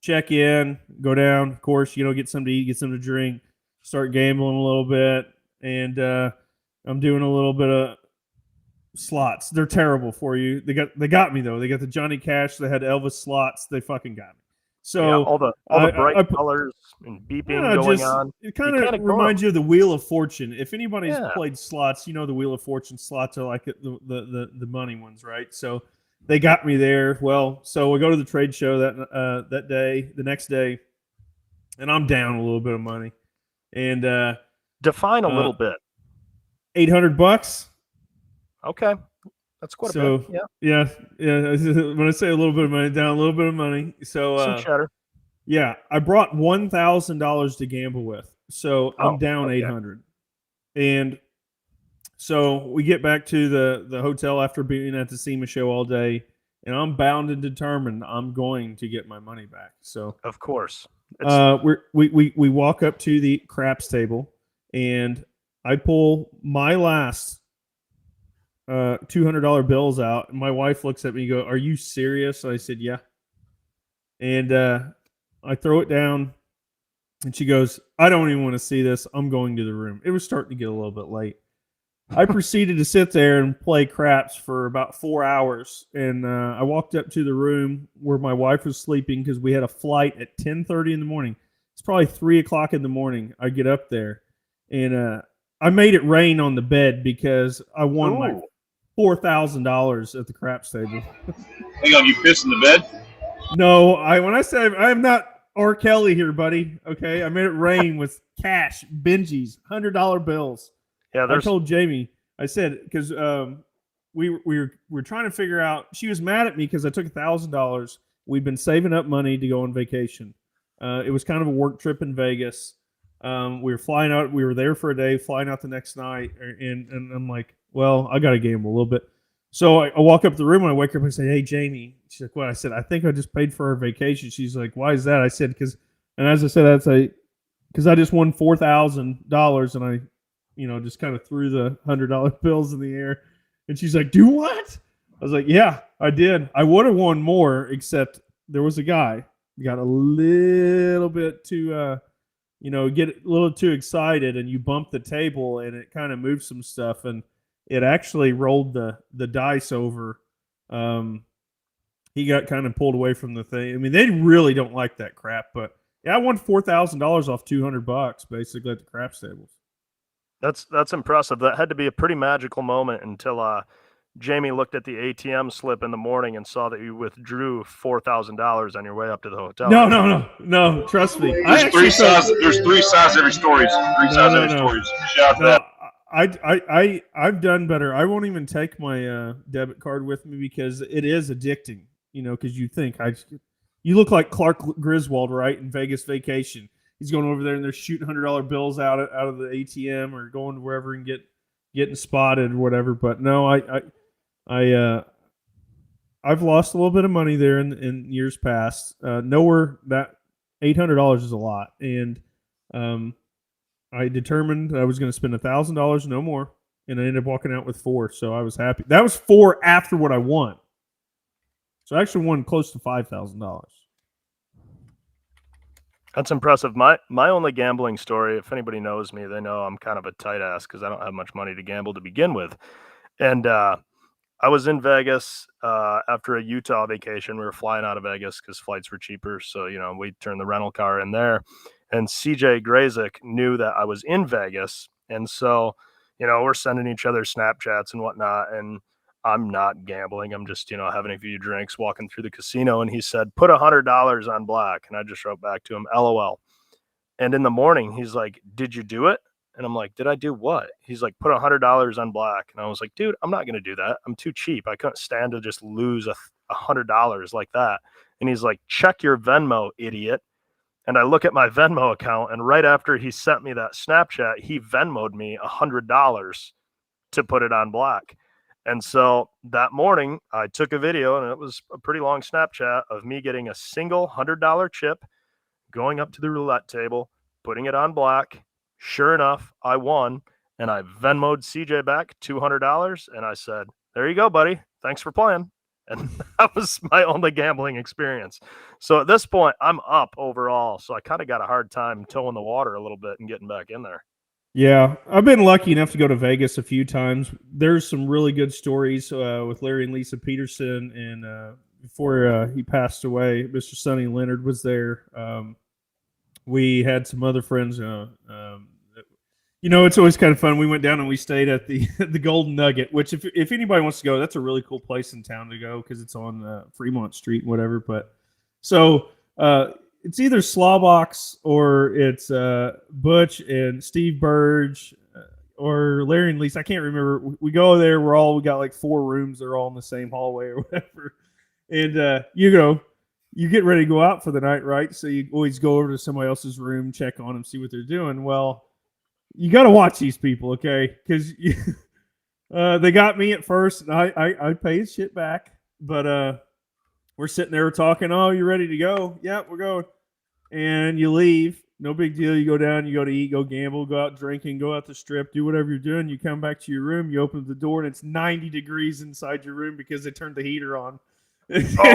check in, go down. Of course, get something to eat, get something to drink, start gambling a little bit, and I'm doing a little bit of slots. They're terrible for you. They got me though. They got the Johnny Cash. They had Elvis slots. They fucking got me. So all the bright colors and beeping going on. It kind of reminds you of the Wheel of Fortune. If anybody's played slots, the Wheel of Fortune slots are like the money ones, right? So they got me there. Well, so we go to the trade show that day, the next day, and I'm down a little bit of money. And define a little bit. $800. Okay. That's quite a bit. Yeah. When I say a little bit of money, down a little bit of money. So some cheddar. Yeah, I brought $1,000 to gamble with, so I'm down $800. And so we get back to the hotel after being at the SEMA show all day, and I'm bound and determined I'm going to get my money back. So of course, we walk up to the craps table, and I pull my last $200 bills out, and my wife looks at me and goes, "Are you serious?" And I said, "Yeah." And I throw it down, and she goes, "I don't even want to see this. I'm going to the room." It was starting to get a little bit late. I proceeded to sit there and play craps for about 4 hours. And I walked up to the room where my wife was sleeping because we had a flight at 10:30 in the morning. It's probably 3 o'clock in the morning. I get up there, and I made it rain on the bed because I won my $4,000 at the craps table. Hang on, you pissed in the bed? No, when I say I'm not R. Kelly here, buddy. Okay, I made it rain with cash, Benjis, $100 bills. Yeah, I told Jamie. I said because we were trying to figure out. She was mad at me because I took $1,000. We'd been saving up money to go on vacation. It was kind of a work trip in Vegas. We were flying out. We were there for a day, flying out the next night, and I'm like, well, I got to gamble a little bit. So I walk up to the room and I wake her up and say, hey, Jamie. She's like, what? I said, I think I just paid for our vacation. She's like, why is that? I said, and as I said, because I just won $4,000 and I, just kind of threw the $100 bills in the air. And she's like, do what? I was like, yeah, I did. I would have won more, except there was a guy who got a little bit too, get a little too excited, and you bump the table and it kind of moved some stuff, and it actually rolled the dice over. He got kind of pulled away from the thing. I mean, they really don't like that crap, but yeah, I won $4,000 off $200 basically at the craps tables. That's impressive. That had to be a pretty magical moment until Jamie looked at the ATM slip in the morning and saw that you withdrew $4,000 on your way up to the hotel. No. Trust me. There's three sides every story. Stories. Shout out that. I've done better. I won't even take my debit card with me because it is addicting. Because you think you look like Clark Griswold, right, in Vegas Vacation. He's going over there and they're shooting $100 bills out of the ATM or going wherever and getting spotted or whatever. But no, I've lost a little bit of money there in years past. Nowhere that $800 is a lot, and I determined I was going to spend $1,000, no more, and I ended up walking out with $4. So I was happy. That was $4 after what I won. So I actually won close to $5,000. That's impressive. My only gambling story, if anybody knows me, they know I'm kind of a tight ass because I don't have much money to gamble to begin with. And I was in Vegas after a Utah vacation. We were flying out of Vegas because flights were cheaper. So, we turned the rental car in there. And CJ Grazik knew that I was in Vegas. And so, we're sending each other Snapchats and whatnot. And I'm not gambling. I'm just, having a few drinks, walking through the casino. And he said, put $100 on black. And I just wrote back to him, LOL. And in the morning, he's like, did you do it? And I'm like, did I do what? He's like, put $100 on black. And I was like, dude, I'm not going to do that. I'm too cheap. I couldn't stand to just lose $100 like that. And he's like, check your Venmo, idiot. And I look at my Venmo account, and right after he sent me that Snapchat, he Venmo'd me $100 to put it on black. And so that morning I took a video, and it was a pretty long Snapchat of me getting a single $100 chip, going up to the roulette table, putting it on black. Sure enough, I won, and I Venmo'd CJ back $200, and I said, there you go, buddy. Thanks for playing. And that was my only gambling experience. So at this point, I'm up overall. So I kind of got a hard time toeing the water a little bit and getting back in there. Yeah, I've been lucky enough to go to Vegas a few times. There's some really good stories with Larry and Lisa Peterson, and before he passed away, Mr. Sonny Leonard was there. We had some other friends. It's always kind of fun. We went down and we stayed at the the Golden Nugget, which if anybody wants to go, that's a really cool place in town to go because it's on Fremont Street and whatever. But so it's either Slawbox or it's Butch and Steve Burge or Larry and Lisa. I can't remember. We go there. We got like 4 rooms. They're all in the same hallway or whatever. And you get ready to go out for the night, right? So you always go over to somebody else's room, check on them, see what they're doing. Well, you got to watch these people, okay? Because they got me at first, and I paid shit back. But we're sitting there talking. Oh, you ready to go? Yeah, we're going. And you leave. No big deal. You go down. You go to eat. Go gamble. Go out drinking. Go out the strip. Do whatever you're doing. You come back to your room. You open the door, and it's 90 degrees inside your room because they turned the heater on. That's worth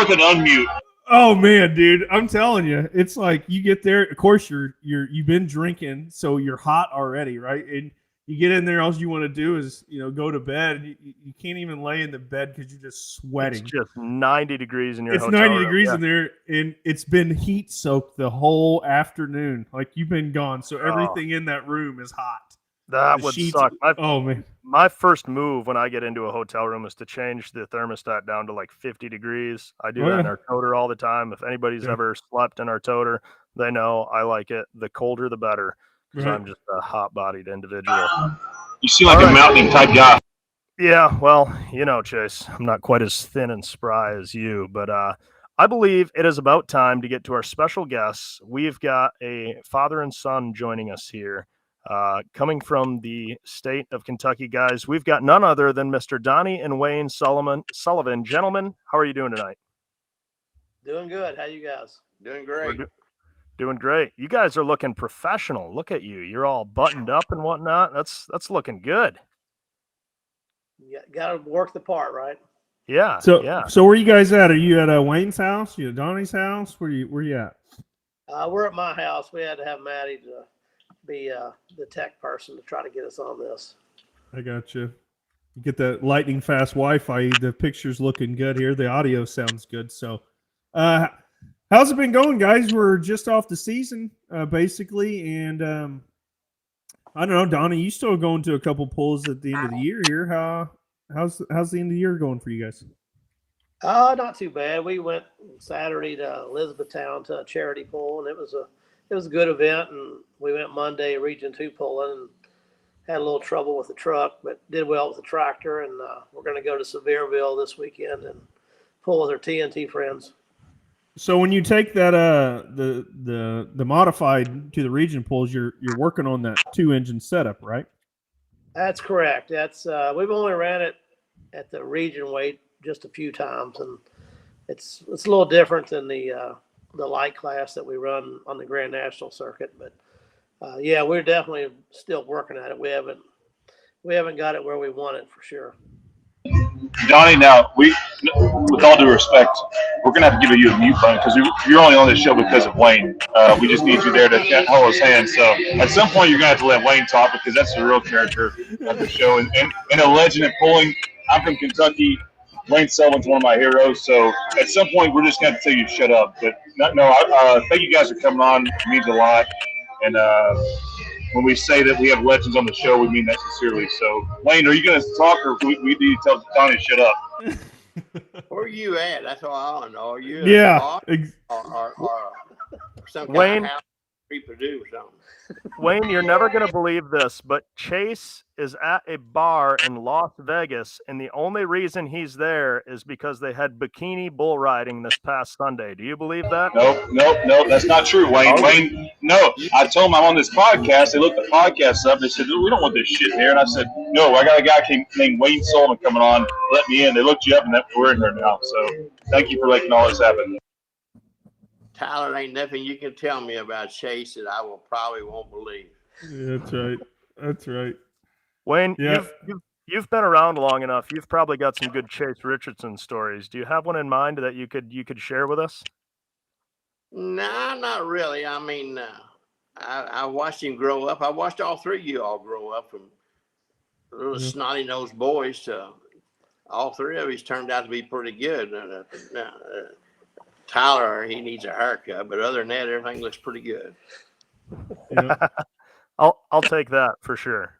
an unmute. Oh man, dude, I'm telling you, it's like you get there. Of course, you've been drinking, so you're hot already, right? And you get in there, all you want to do is go to bed. You can't even lay in the bed because you're just sweating. It's just 90 degrees in your It's hotel 90 room. degrees Yeah. in there, and it's been heat soaked the whole afternoon. Like you've been gone, so everything in that room is hot. That The would sheets- suck. Oh man. My first move when I get into a hotel room is to change the thermostat down to like 50 degrees. I do Oh, that in yeah. our toter all the time. If anybody's Yeah. ever slept in our toter, they know I like it. The colder, the better, because Right. I'm just a hot-bodied individual. You seem like a mountain type guy. Yeah, well, Chase, I'm not quite as thin and spry as you, but I believe it is about time to get to our special guests. We've got a father and son joining us here. Coming from the state of Kentucky, guys, we've got none other than Mr. Donnie and Wayne Sullivan. Gentlemen, how are you doing tonight? Doing good. How you guys? Doing great. Doing great. You guys are looking professional. Look at you. You're all buttoned up and whatnot. That's looking good. You got to work the part, right? Yeah. So yeah. so where you guys at? Are you at Wayne's house? You at Donnie's house? Where you at? We're at my house. We had to have Maddie to be the tech person to try to get us on this. I got you. You get that lightning fast Wi-Fi. The picture's looking good here. The audio sounds good. So, how's it been going, guys? We're just off the season, basically, and I don't know, Donnie. You still going to a couple pulls at the end of the year here? How's the end of the year going for you guys? Not too bad. We went Saturday to Elizabethtown to a charity pull, and it was a good event. And we went Monday Region 2 pulling, and had a little trouble with the truck, but did well with the tractor. And we're going to go to Sevierville this weekend and pull with our TNT friends. So when you take that the modified to the region pulls, you're working on that 2-engine setup, right? That's correct. That's we've only ran it at the region weight just a few times, and it's a little different than the light class that we run on the Grand National circuit. But yeah, we're definitely still working at it. We haven't got it where we want it for sure. Donnie, now with all due respect, we're gonna have to give you a mute button because you're only on this show because of Wayne. We just need you there to hold his hand. So at some point, you're gonna have to let Wayne talk because that's the real character of the show and a legend at pulling. I'm from Kentucky. Wayne Sullivan's one of my heroes. So at some point, we're just gonna have to tell you to shut up. But thank you guys for coming on. It means a lot. And when we say that we have legends on the show, we mean that sincerely. So, Wayne, are you going to talk, or we need to tell Donnie to shut up? Where are you at? That's all I want to know. Are you at Yeah. a bar or some kind Wayne? of house reproduce something? Wayne, you're never going to believe this, but Chase is at a bar in Las Vegas, and the only reason he's there is because they had bikini bull riding this past Sunday. Do you believe that? Nope. That's not true, Wayne. Wayne, no. I told him I'm on this podcast. They looked the podcast up. They said, we don't want this shit here. And I said, no, I got a guy named Wayne Sullivan coming on. Let me in. They looked you up, and we're in here now. So thank you for making all this happen. Tyler, ain't nothing you can tell me about Chase that I probably won't believe. Yeah, that's right. Wayne, Yeah. you've been around long enough. You've probably got some good Chase Richardson stories. Do you have one in mind that you could share with us? Nah, not really. I mean, I watched him grow up. I watched all three of you all grow up from little snotty-nosed boys to all three of us turned out to be pretty good. Tyler, he needs a haircut, but other than that, everything looks pretty good. Yeah. I'll take that for sure.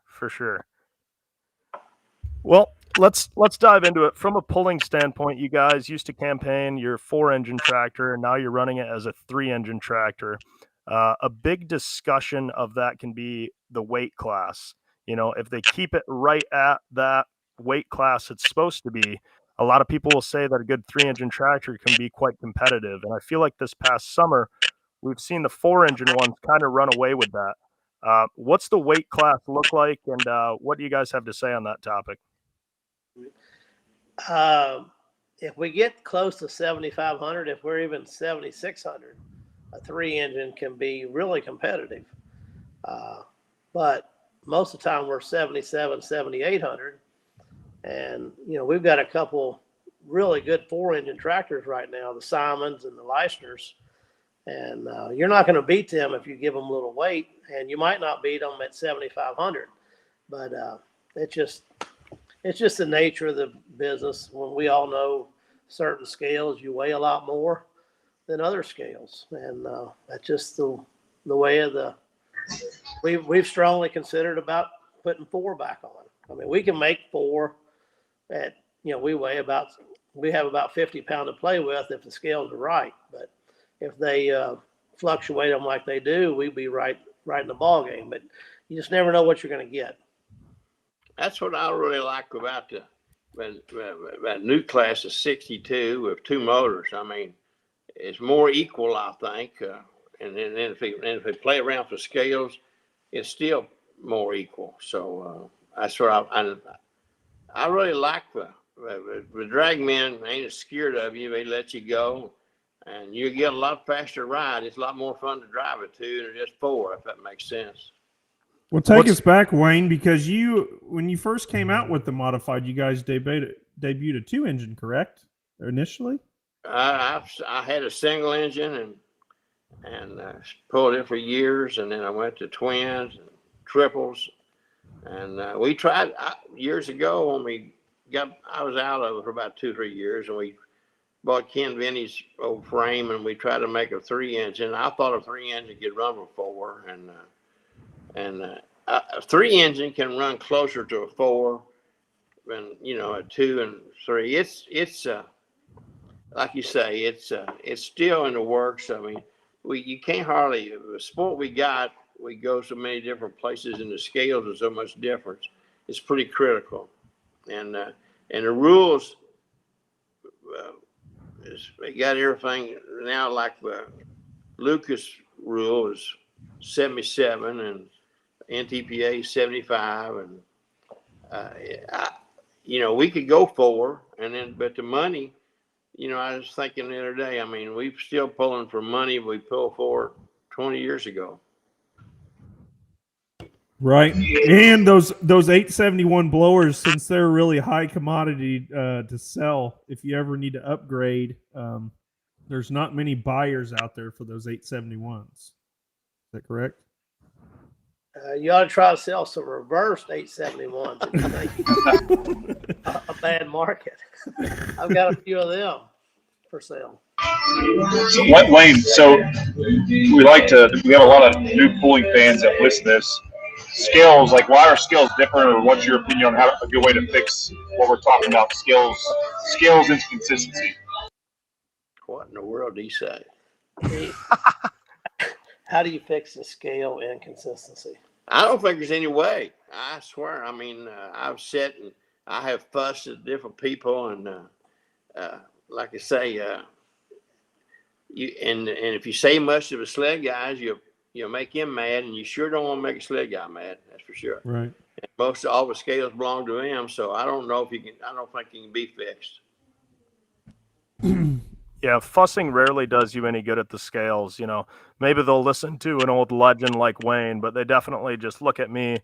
Well, let's dive into it. From a pulling standpoint, you guys used to campaign your 4-engine tractor, and now you're running it as a 3-engine tractor. A big discussion of that can be the weight class. If they keep it right at that weight class it's supposed to be, a lot of people will say that a good 3-engine tractor can be quite competitive. And I feel like this past summer, we've seen the 4-engine ones kind of run away with that. What's the weight class look like, and what do you guys have to say on that topic? If we get close to 7,500, if we're even 7,600, a 3-engine can be really competitive. But most of the time we're 7,700, 7,800. And, we've got a couple really good 4-engine tractors right now, the Simons and the Leistners. And you're not going to beat them if you give them a little weight, and you might not beat them at 7,500. But it's just the nature of the business. When we all know certain scales, you weigh a lot more than other scales, and that's just the way of the. We've strongly considered about putting 4 back on. I mean, we can make 4 at we have about 50 pound to play with if the scales are right, but if they fluctuate them like they do, we'd be right in the ball game. But you just never know what you're going to get. That's what I really like about the new class of 62 with 2 motors. I mean, it's more equal, I think. And then if they play around for scales, it's still more equal. So that's what I really like the dragmen ain't as scared of you. They let you go, and you get a lot faster ride. It's a lot more fun to drive it too than just 4, if that makes sense. Well, take us back, Wayne, because when you first came out with the modified, you guys debuted a 2-engine, correct? Initially, I had a single engine and pulled it for years, and then I went to twins and triples, and we tried years ago when I was out of it for about 2-3 years, and we bought Ken Vinny's old frame, and we tried to make a 3-engine. I thought a 3-engine could run with 4, and a 3-engine can run closer to a 4 than a 2 and 3. It's like you say, it's still in the works. I mean, you can't hardly the sport we go so many different places, and the scales are so much different. It's pretty critical, and the rules. They got everything now, like the Lucas rule is 77 and NTPA 75, and we could go 4, but the money, I was thinking the other day, I mean, we're still pulling for money we pulled for 20 years ago. right? And those 871 blowers, since they're really high commodity to sell, if you ever need to upgrade, there's not many buyers out there for those 871s. Is that correct? You ought to try to sell some reversed 871s if you think a bad market. I've got a few of them for sale. So Wayne, we have a lot of new pulling fans that listen to this. Scales, like, why are scales different, or what's your opinion on how a good way to fix what we're talking about, scales inconsistency? What in the world do you say? How do you fix the scale inconsistency? I don't think there's any way. I swear. I mean, I've sat and I have fussed at different people, and like I say, if you say much to the sled guys, you'll make him mad, and you sure don't want to make a sled guy mad. That's for sure. Right. And all the scales belong to him, so I don't know if he can. I don't think he can be fixed. Yeah, fussing rarely does you any good at the scales. Maybe they'll listen to an old legend like Wayne, but they definitely just look at me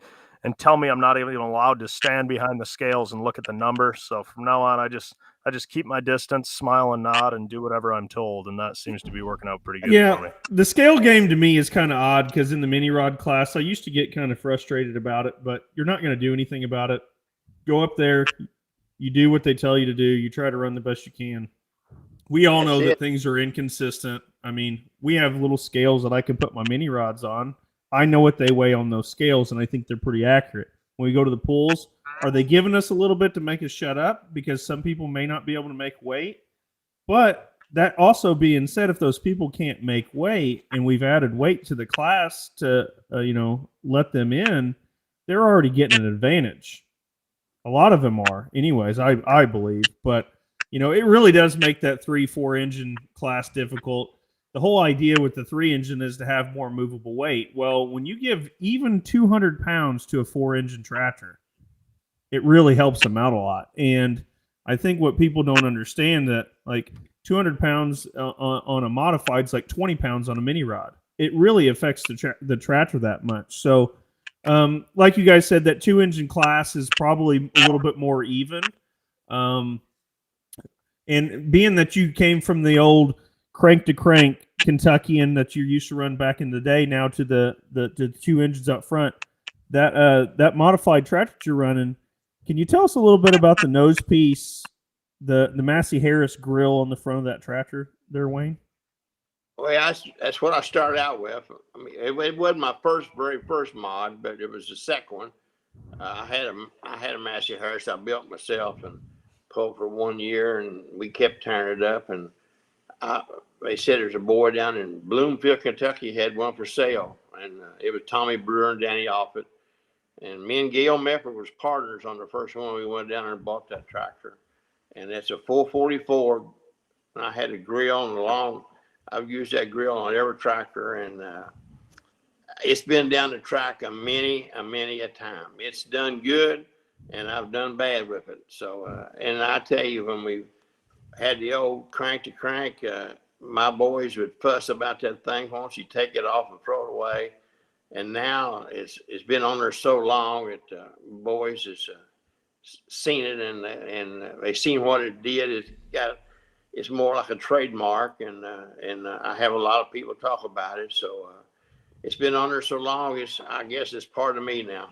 and tell me I'm not even allowed to stand behind the scales and look at the number. So from now on, I just keep my distance, smile and nod, and do whatever I'm told, and that seems to be working out pretty good for me. The scale game to me is kind of odd, because in the mini rod class, I used to get kind of frustrated about it, but you're not going to do anything about it. Go up there, you do what they tell you to do, you try to run the best you can. We all know that things are inconsistent. I mean, we have little scales that I can put my mini rods on. I know what they weigh on those scales, and I think they're pretty accurate. When we go to the pools, are they giving us a little bit to make us shut up? Because some people may not be able to make weight. But that also being said, if those people can't make weight, and we've added weight to the class to, let them in, they're already getting an advantage. A lot of them are, anyways, I believe. But it really does make that 3-4 engine class difficult. The whole idea with the 3-engine is to have more movable weight. Well, when you give even 200 pounds to a 4-engine tractor, it really helps them out a lot. And I think what people don't understand, that like 200 pounds on a modified is like 20 pounds on a mini rod. It really affects the tractor that much. So, like you guys said, that 2-engine class is probably a little bit more even. And being that you came from the old crank to crank Kentuckian that you used to run back in the day, now to the 2 engines up front, that modified tractor you're running, can you tell us a little bit about the nose piece, the Massey Harris grill on the front of that tractor there, Wayne? Well, that's what I started out with. I mean, it wasn't my very first mod, but it was the second one. I had a Massey Harris I built myself and pulled for 1 year, and we kept tearing it up. And they said there's a boy down in Bloomfield, Kentucky, had one for sale, and it was Tommy Brewer and Danny Offit. And me and Gail Mepper was partners on the first one. We went down there and bought that tractor, and it's a 444. And I had a grill on the long. I've used that grill on every tractor, and it's been down the track a many a time. It's done good, and I've done bad with it. So, and I tell you, when we had the old crank to crank, my boys would fuss about that thing. Why don't you take it off and throw it away? And now it's been on there so long that boys has seen it, and they seen what it did. It's more like a trademark, and I have a lot of people talk about it. So it's been on there so long, I guess it's part of me now.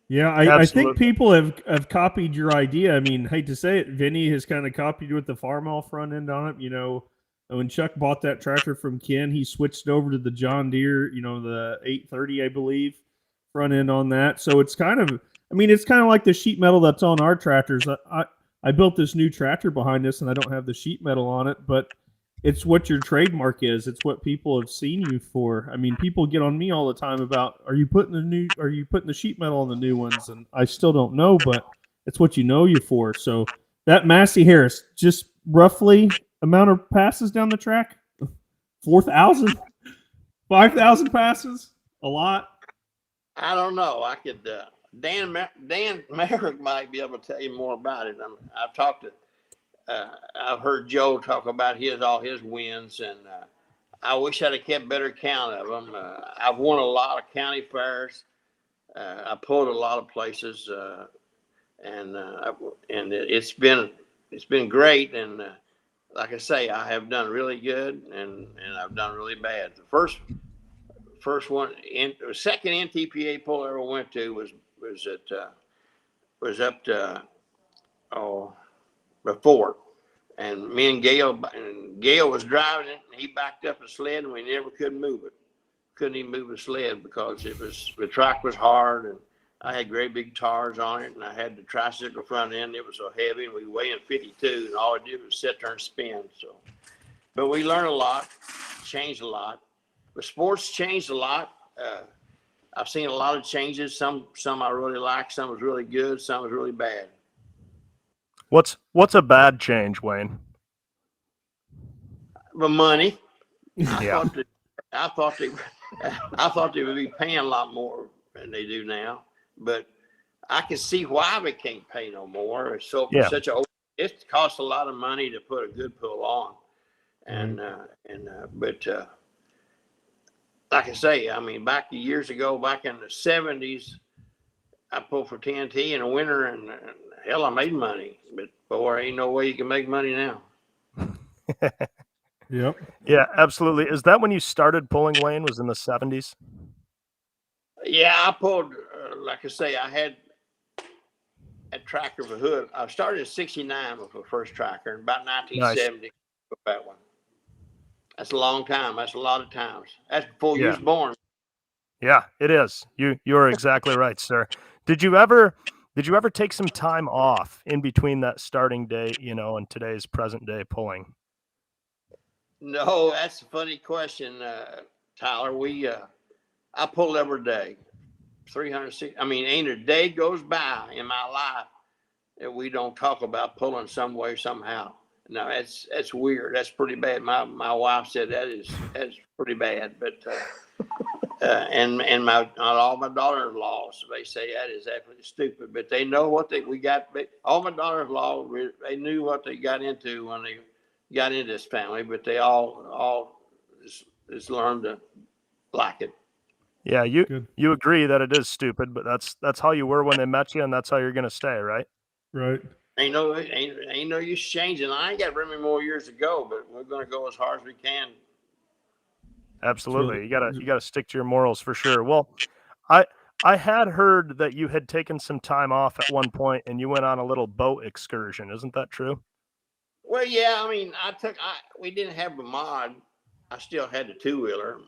Yeah, I think people have copied your idea. I mean, hate to say it, Vinny has kind of copied you with the Farmall front end on it. You know, when Chuck bought that tractor from Ken, he switched over to the John Deere, the 830, I believe, front end on that. So it's kind of like the sheet metal that's on our tractors. I built this new tractor behind us, and I don't have the sheet metal on it, but it's what your trademark is. It's what people have seen you for. I mean, people get on me all the time about, are you putting the sheet metal on the new ones? And I still don't know, but it's what you know you for. So that Massey Harris, just roughly amount of passes down the track, 4,000, 5,000 passes, a lot. I don't know. I could. Dan Merrick might be able to tell you more about it. I've heard Joe talk about all his wins, and I wish I'd have kept better count of them. I've won a lot of county fairs. I pulled a lot of places, and it's been great. And like I say, I have done really good, and I've done really bad. The first one, the second NTPA pull I ever went to was up to the fort, and me and Gail was driving it, and he backed up the sled, and we never could move it. Couldn't even move the sled because the track was hard, and I had great big tires on it, and I had the tricycle front end. It was so heavy, and we weighed 52, and all I did was sit there and spin. So, but we learned a lot, changed a lot. The sports changed a lot. I've seen a lot of changes. Some I really like. Some was really good. Some was really bad. What's a bad change, Wayne? The money. Yeah. I thought they would be paying a lot more than they do now. But I can see why they can't pay no more. So Yeah. It costs a lot of money to put a good pull on, but like I say, I mean, back years ago, back in the 70s, I pulled for TNT in the winter, and hell, I made money. But boy, ain't no way you can make money now. Yep. Yeah, absolutely. Is that when you started pulling, Wayne? Was in the 70s? Yeah, I pulled. Like I say, I had a tractor with a hood. I started in '69 with my first tractor, and about 1970 with that one. That's a long time. That's a lot of times. That's before you was born. Yeah, it is. You're exactly right, sir. Did you ever take some time off in between that starting day, and today's present day pulling? No, that's a funny question, Tyler. I pull every day. 360. I mean, ain't a day goes by in my life that we don't talk about pulling some way, somehow. No, that's weird. That's pretty bad. My wife said that's pretty bad. But and not all my daughter-in-laws, they say that is absolutely stupid. But they know what we got. All my daughter-in-law, they knew what they got into when they got into this family. But they all just learned to like it. Yeah, you agree that it is stupid, but that's how you were when they met you, and that's how you're going to stay, right? Right. ain't no use changing. I ain't got very many more years to go, but we're going to go as hard as we can. Absolutely. You gotta stick to your morals for sure. Well, I had heard that you had taken some time off at one point and you went on a little boat excursion. Isn't that true? Well, yeah, I mean, we didn't have a mod. I still had the two-wheeler.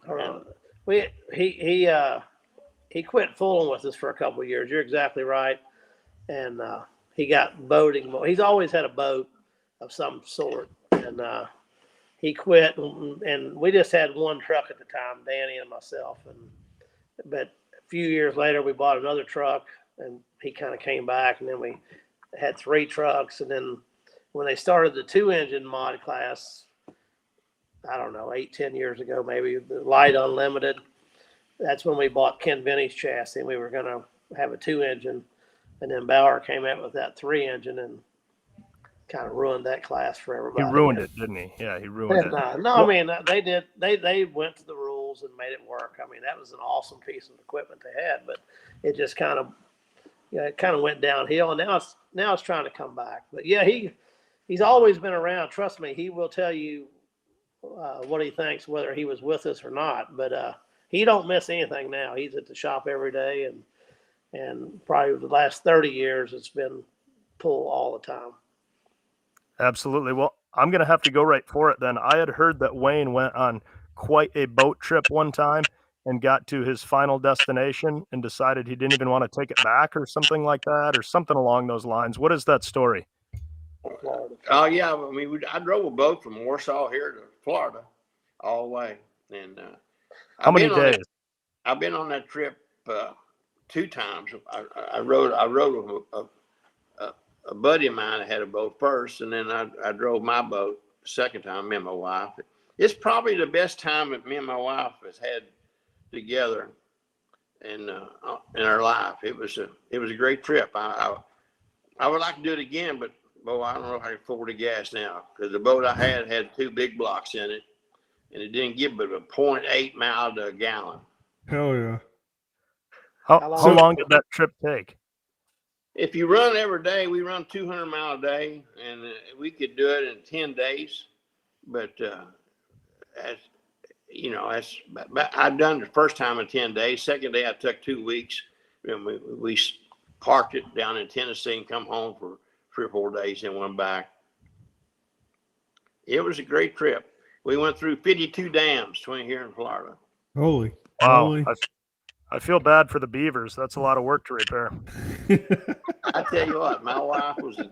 He quit fooling with us for a couple of years. You're exactly right. And he got boating. He's always had a boat of some sort. And he quit, and we just had one truck at the time, Danny and myself. But a few years later, we bought another truck, and he kind of came back, and then we had 3 trucks. And then when they started the 2-engine mod class, I don't know, 8-10 years ago, maybe, the light unlimited, that's when we bought Ken Vinny's chassis, and we were going to have a 2-engine. And then Bauer came out with that 3-engine and kind of ruined that class for everybody. He ruined it, didn't he? Yeah, he ruined it. No, I mean, they did. They went to the rules and made it work. I mean, that was an awesome piece of equipment they had, but it just kind of, it kind of went downhill, and now it's trying to come back. But yeah, he's always been around. Trust me, he will tell you what he thinks, whether he was with us or not. But he don't miss anything now. He's at the shop every day, and probably the last 30 years, it's been pull all the time. Absolutely. Well, I'm going to have to go right for it then. I had heard that Wayne went on quite a boat trip one time and got to his final destination and decided he didn't even want to take it back or something like that, or something along those lines. What is that story? Oh, yeah. I mean, I drove a boat from Warsaw here to Florida all the way. And how many days? I've been on that trip 2 times. I rode with a buddy of mine that had a boat first, and then I drove my boat the second time, me and my wife. It's probably the best time that me and my wife has had together in our life. It was a great trip. I would like to do it again, but boy, I don't know if I can afford the gas now, because the boat I had 2 big blocks in it, and it didn't give but a 0.8 mile to a gallon. Hell yeah. How long did that trip take? If you run every day, we run 200 miles a day, and we could do it in 10 days. But I've done the first time in 10 days. Second day, I took 2 weeks. And we parked it down in Tennessee and come home for 3 or 4 days and went back. It was a great trip. We went through 52 dams between here in Florida. Holy. Wow. Holy. I feel bad for the beavers. That's a lot of work to repair. I tell you what, my wife was a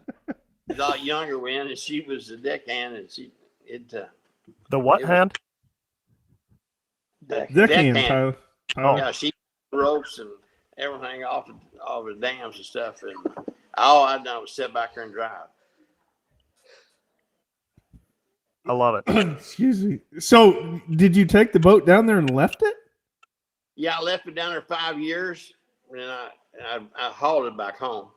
lot younger when, and she was the deckhand, and the what hand? Deckhand. Oh. Yeah, she ropes and everything off the dams and stuff, and all I done was sit back there and drive. I love it. Excuse me. So, did you take the boat down there and left it? Yeah, I left it down there 5 years, and I hauled it back home.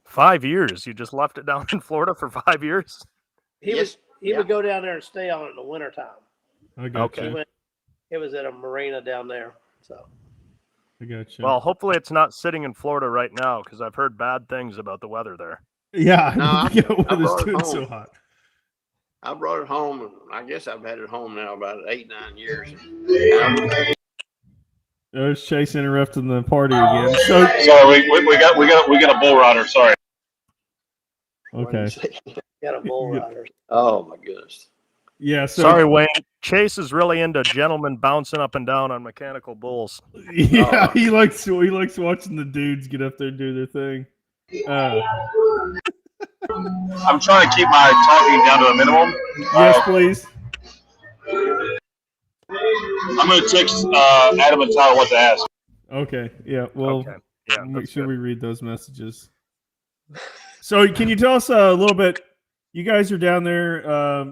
5 years? You just left it down in Florida for 5 years? He would go down there and stay on it in the wintertime. Okay. It was at a marina down there. So. I got you. Well, hopefully it's not sitting in Florida right now, because I've heard bad things about the weather there. Yeah, I weather's doing so hot. I brought it home, and I guess I've had it home now about 8-9 years. There's Chase interrupting the party again. So, sorry, we got a bull rider. Sorry. Okay. Got a bull rider. Oh my goodness. Yeah. So, sorry, Wayne. Chase is really into gentlemen bouncing up and down on mechanical bulls. Yeah, he likes watching the dudes get up there and do their thing. I'm trying to keep my talking down to a minimum. Yes, please. I'm going to text Adam and Tyler what to ask. Okay. Yeah. Well, okay. Yeah, make sure we read those messages. So, can you tell us a little bit? You guys are down there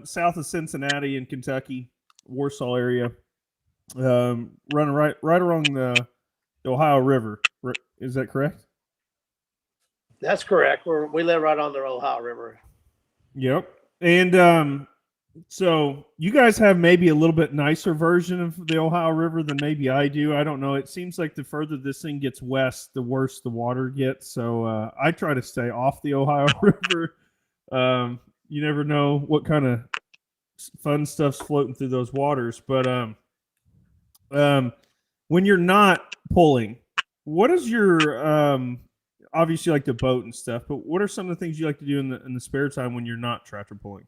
south of Cincinnati in Kentucky, Warsaw area, running right along the Ohio River. Is that correct? That's correct. We live right on the Ohio River. Yep. And So you guys have maybe a little bit nicer version of the Ohio River than maybe I do. I don't know. It seems like the further this thing gets west, the worse the water gets. So I try to stay off the Ohio River. You never know what kind of fun stuff's floating through those waters. But when you're not pulling, what is your obviously you like to boat and stuff, but what are some of the things you like to do in the spare time when you're not tractor pulling?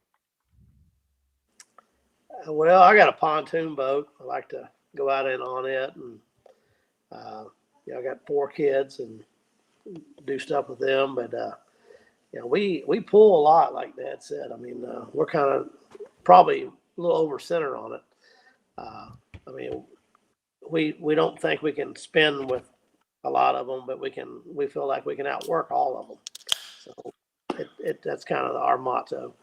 Well, I got a pontoon boat. I like to go out in on it, and I got 4 kids and do stuff with them. But we pull a lot, like Dad said. I mean, we're kind of probably a little over center on it. I mean, we don't think we can spin with a lot of them, but we feel like we can outwork all of them. So that's kind of our motto.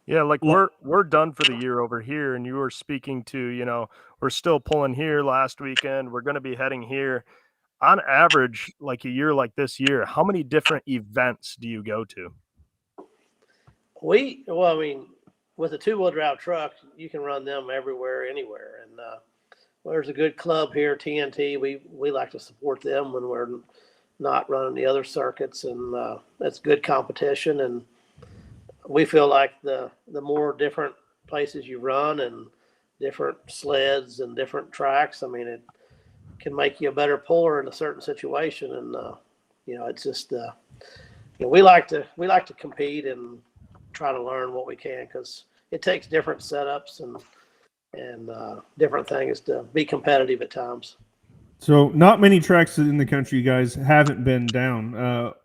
Yeah, like we're done for the year over here, and you were speaking to, we're still pulling here last weekend. We're going to be heading here. On average, like a year like this year, how many different events do you go to? I mean, with a 2-wheel drive truck, you can run them everywhere, anywhere. And there's a good club here, TNT. We like to support them when we're not running the other circuits, and that's good competition. And we feel like the more different places you run and different sleds and different tracks, I mean, it can make you a better puller in a certain situation. And it's just we like to compete and try to learn what we can, because it takes different setups and different things to be competitive at times. So not many tracks in the country you guys haven't been down.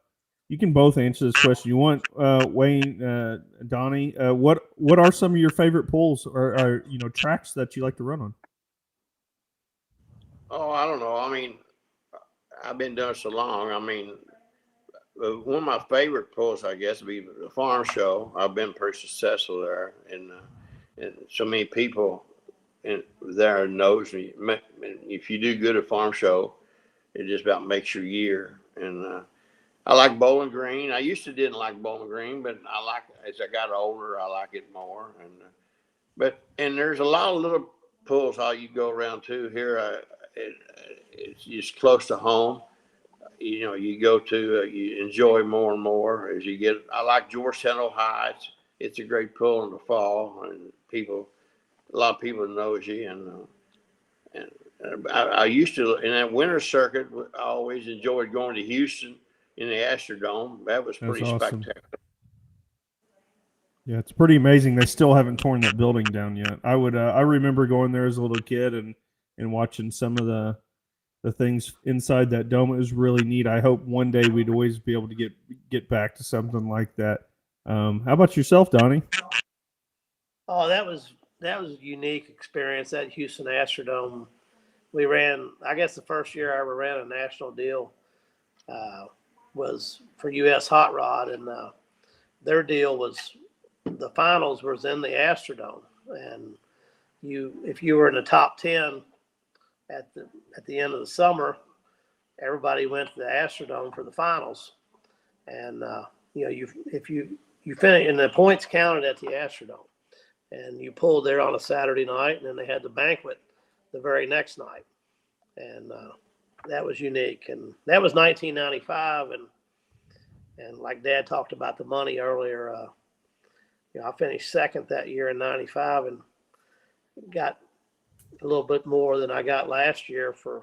You can both answer this question. You want Wayne, Donnie? What are some of your favorite pulls or tracks that you like to run on? Oh, I don't know. I mean, I've been doing it so long. I mean, one of my favorite pulls, I guess, would be the farm show. I've been pretty successful there, and so many people there knows me. If you do good at farm show, it just about makes your year. And I like Bowling Green. I used to didn't like Bowling Green, but as I got older, I like it more. And there's a lot of little pulls how you go around too. Here, it's just close to home. You go to, you enjoy more and more as you get. I like Georgetown, Ohio. It's a great pull in the fall, and a lot of people knows you. And I used to, in that winter circuit, I always enjoyed going to Houston in the Astrodome. That was pretty spectacular. Yeah, it's pretty amazing. They still haven't torn that building down yet. I remember going there as a little kid and watching some of the things inside that dome. It was really neat. I hope one day we'd always be able to get back to something like that. How about yourself, Donnie? Oh, that was a unique experience, that Houston Astrodome. We ran, I guess the first year I ever ran a national deal was for US Hot Rod, and their deal was the finals was in the Astrodome, and if you were in the top 10 at the end of the summer, everybody went to the Astrodome for the finals, and if you finish, and the points counted at the Astrodome, and you pulled there on a Saturday night, and then they had the banquet the very next night, and that was unique. And that was 1995, and like Dad talked about the money earlier, I finished second that year in 95 and got a little bit more than I got last year for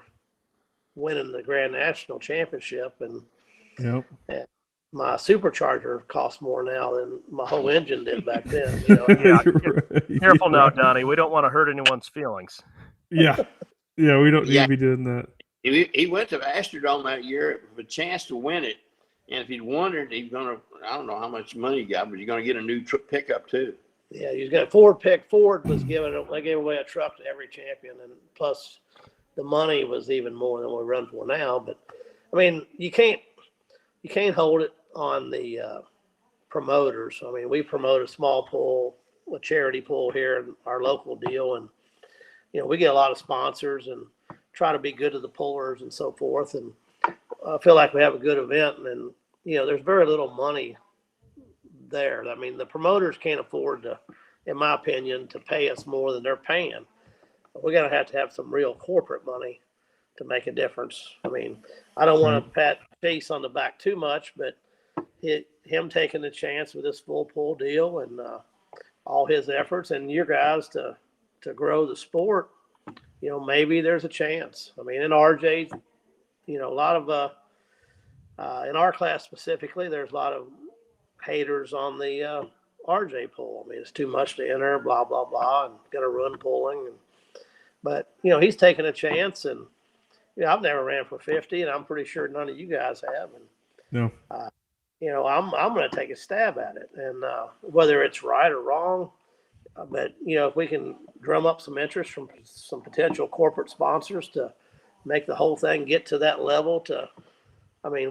winning the Grand National Championship. And my supercharger costs more now than my whole engine did back then. Careful now, Donnie. We don't want to hurt anyone's feelings. Yeah, we don't need to be doing that. He went to the Astrodome that year with a chance to win it. And if he'd won it, he's going to, I don't know how much money he got, but he's going to get a new pickup too. Yeah, he's got a Ford pick. Ford was they gave away a truck to every champion, and plus the money was even more than we run for now. But I mean, you can't hold it on the promoters. I mean, we promote a small pull, a charity pull here in our local deal, and we get a lot of sponsors and try to be good to the pullers and so forth. And I feel like we have a good event, and there's very little money there. I mean, the promoters can't afford to in my opinion, to pay us more than they're paying. We're going to have some real corporate money to make a difference. I mean, I don't want to pat Chase on the back too much, but him taking the chance with this full pull deal and all his efforts and your guys to grow the sport, maybe there's a chance. I mean, in RJ, a lot of in our class specifically, there's a lot of haters on the RJ pull. I mean, it's too much to enter, blah, blah, blah, and going to ruin pulling. But, he's taking a chance, and I've never ran for 50, and I'm pretty sure none of you guys have. And, no. I'm going to take a stab at it, and whether it's right or wrong, but if we can drum up some interest from some potential corporate sponsors to make the whole thing get to that level,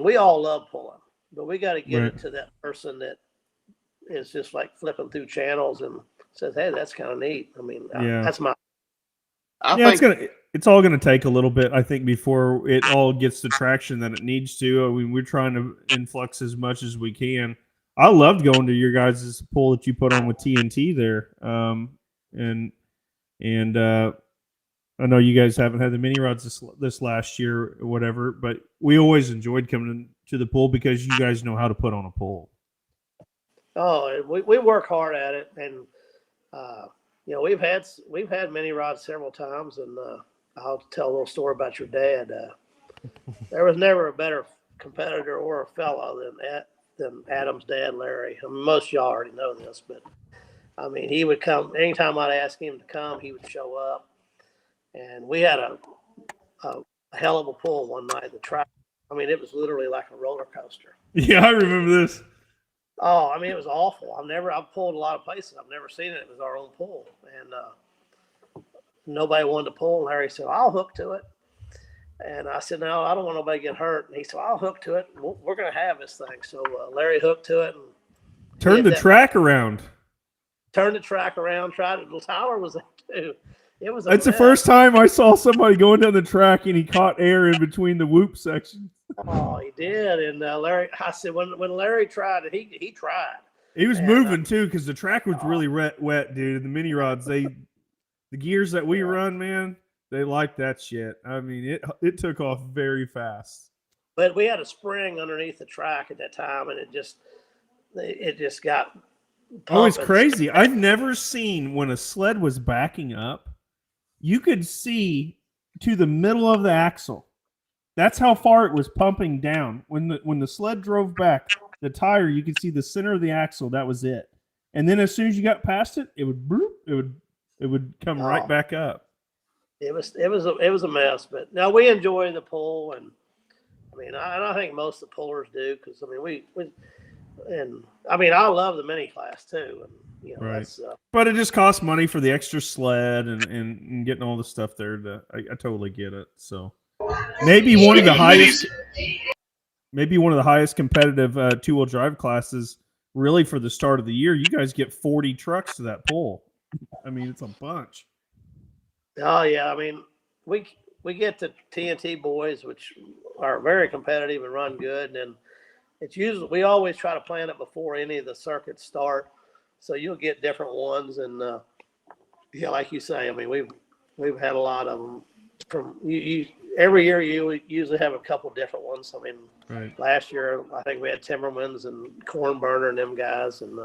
we all love pulling, but we got to get it to that person that is just like flipping through channels and says, "Hey, that's kind of neat." I mean, that's my. It's all gonna take a little bit, I think, before it all gets the traction that it needs to. I mean, we're trying to influx as much as we can. I loved going to your guys' poll that you put on with TNT there, and I know you guys haven't had the mini rods this last year or whatever, but we always enjoyed coming to the pool because you guys know how to put on a pool. Oh, we work hard at it, and we've had mini rods several times, and I'll tell a little story about your dad. There was never a better competitor or a fellow than Adam's dad, Larry. I mean, most of y'all already know this, but I mean, he would come anytime I'd ask him to come, he would show up, and we had a hell of a pull one night at the track. I mean, it was literally like a roller coaster. Yeah, I remember this. Oh, I mean, it was awful. I've pulled a lot of places. I've never seen it. It was our own pull. And nobody wanted to pull. Larry said, "I'll hook to it." And I said, "No, I don't want nobody to get hurt." And he said, "I'll hook to it. We're going to have this thing." So Larry hooked to it. And Turned the track around. Tried it. Tyler was there too. It was. That's the first time I saw somebody going down the track and he caught air in between the whoop sections. Oh, he did. And Larry, I said, when Larry tried it, he tried. He was moving too because the track was really wet, dude. And the mini rods, the gears that we run, man, they like that shit. I mean, it took off very fast. But we had a spring underneath the track at that time, and it just got pumping. Oh, it's crazy. I've never seen when a sled was backing up, you could see to the middle of the axle. That's how far it was pumping down. When the sled drove back, the tire, you could see the center of the axle. That was it. And then as soon as you got past it, it would bloop, it would come right back up. It was a mess. But no, we enjoy the pull, and I mean, I think most of the pullers do, because I mean I love the mini class too, and right. That's, but it just costs money for the extra sled and getting all the stuff there. I totally get it. So. Maybe one of the highest competitive two-wheel drive classes really for the start of the year. You guys get 40 trucks to that pull. I mean, it's a bunch. Oh yeah, I mean, we get the TNT boys, which are very competitive and run good, and it's usually we always try to plan it before any of the circuits start, so you'll get different ones. And like you say, I mean, we've had a lot of them from you. Every year you usually have a couple different ones. I mean, right. Last year I think we had Timmermans and Cornburner and them guys, and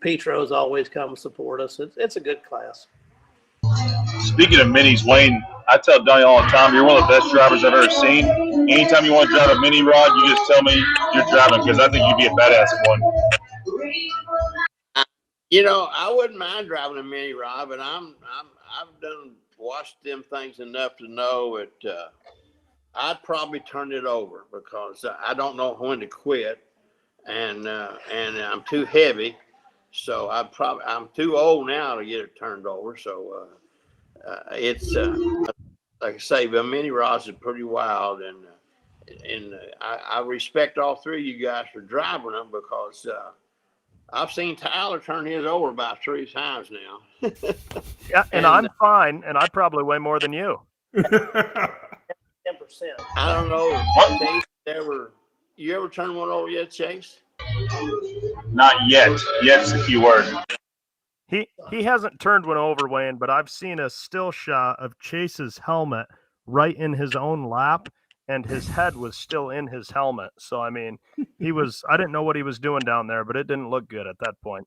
Petro's always come and support us. It's a good class. Speaking of minis, Wayne, I tell Donnie all the time, you're one of the best drivers I've ever seen. Anytime you want to drive a mini rod, you just tell me you're driving, because I think you'd be a badass one. I wouldn't mind driving a mini rod, but I've watched them things enough to know that I'd probably turn it over, because I don't know when to quit, and I'm too heavy, so I'm too old now to get it turned over. So it's like I say, the mini rods are pretty wild, and I respect all three of you guys for driving them, because I've seen Tyler turn his over about 3 times now. Yeah, and I'm fine, and I probably weigh more than you. 10%. I don't know. Chase, you ever turned one over yet, Chase? Not yet. Yet's the key word. He hasn't turned one over, Wayne, but I've seen a still shot of Chase's helmet right in his own lap, and his head was still in his helmet. So, I mean, I didn't know what he was doing down there, but it didn't look good at that point.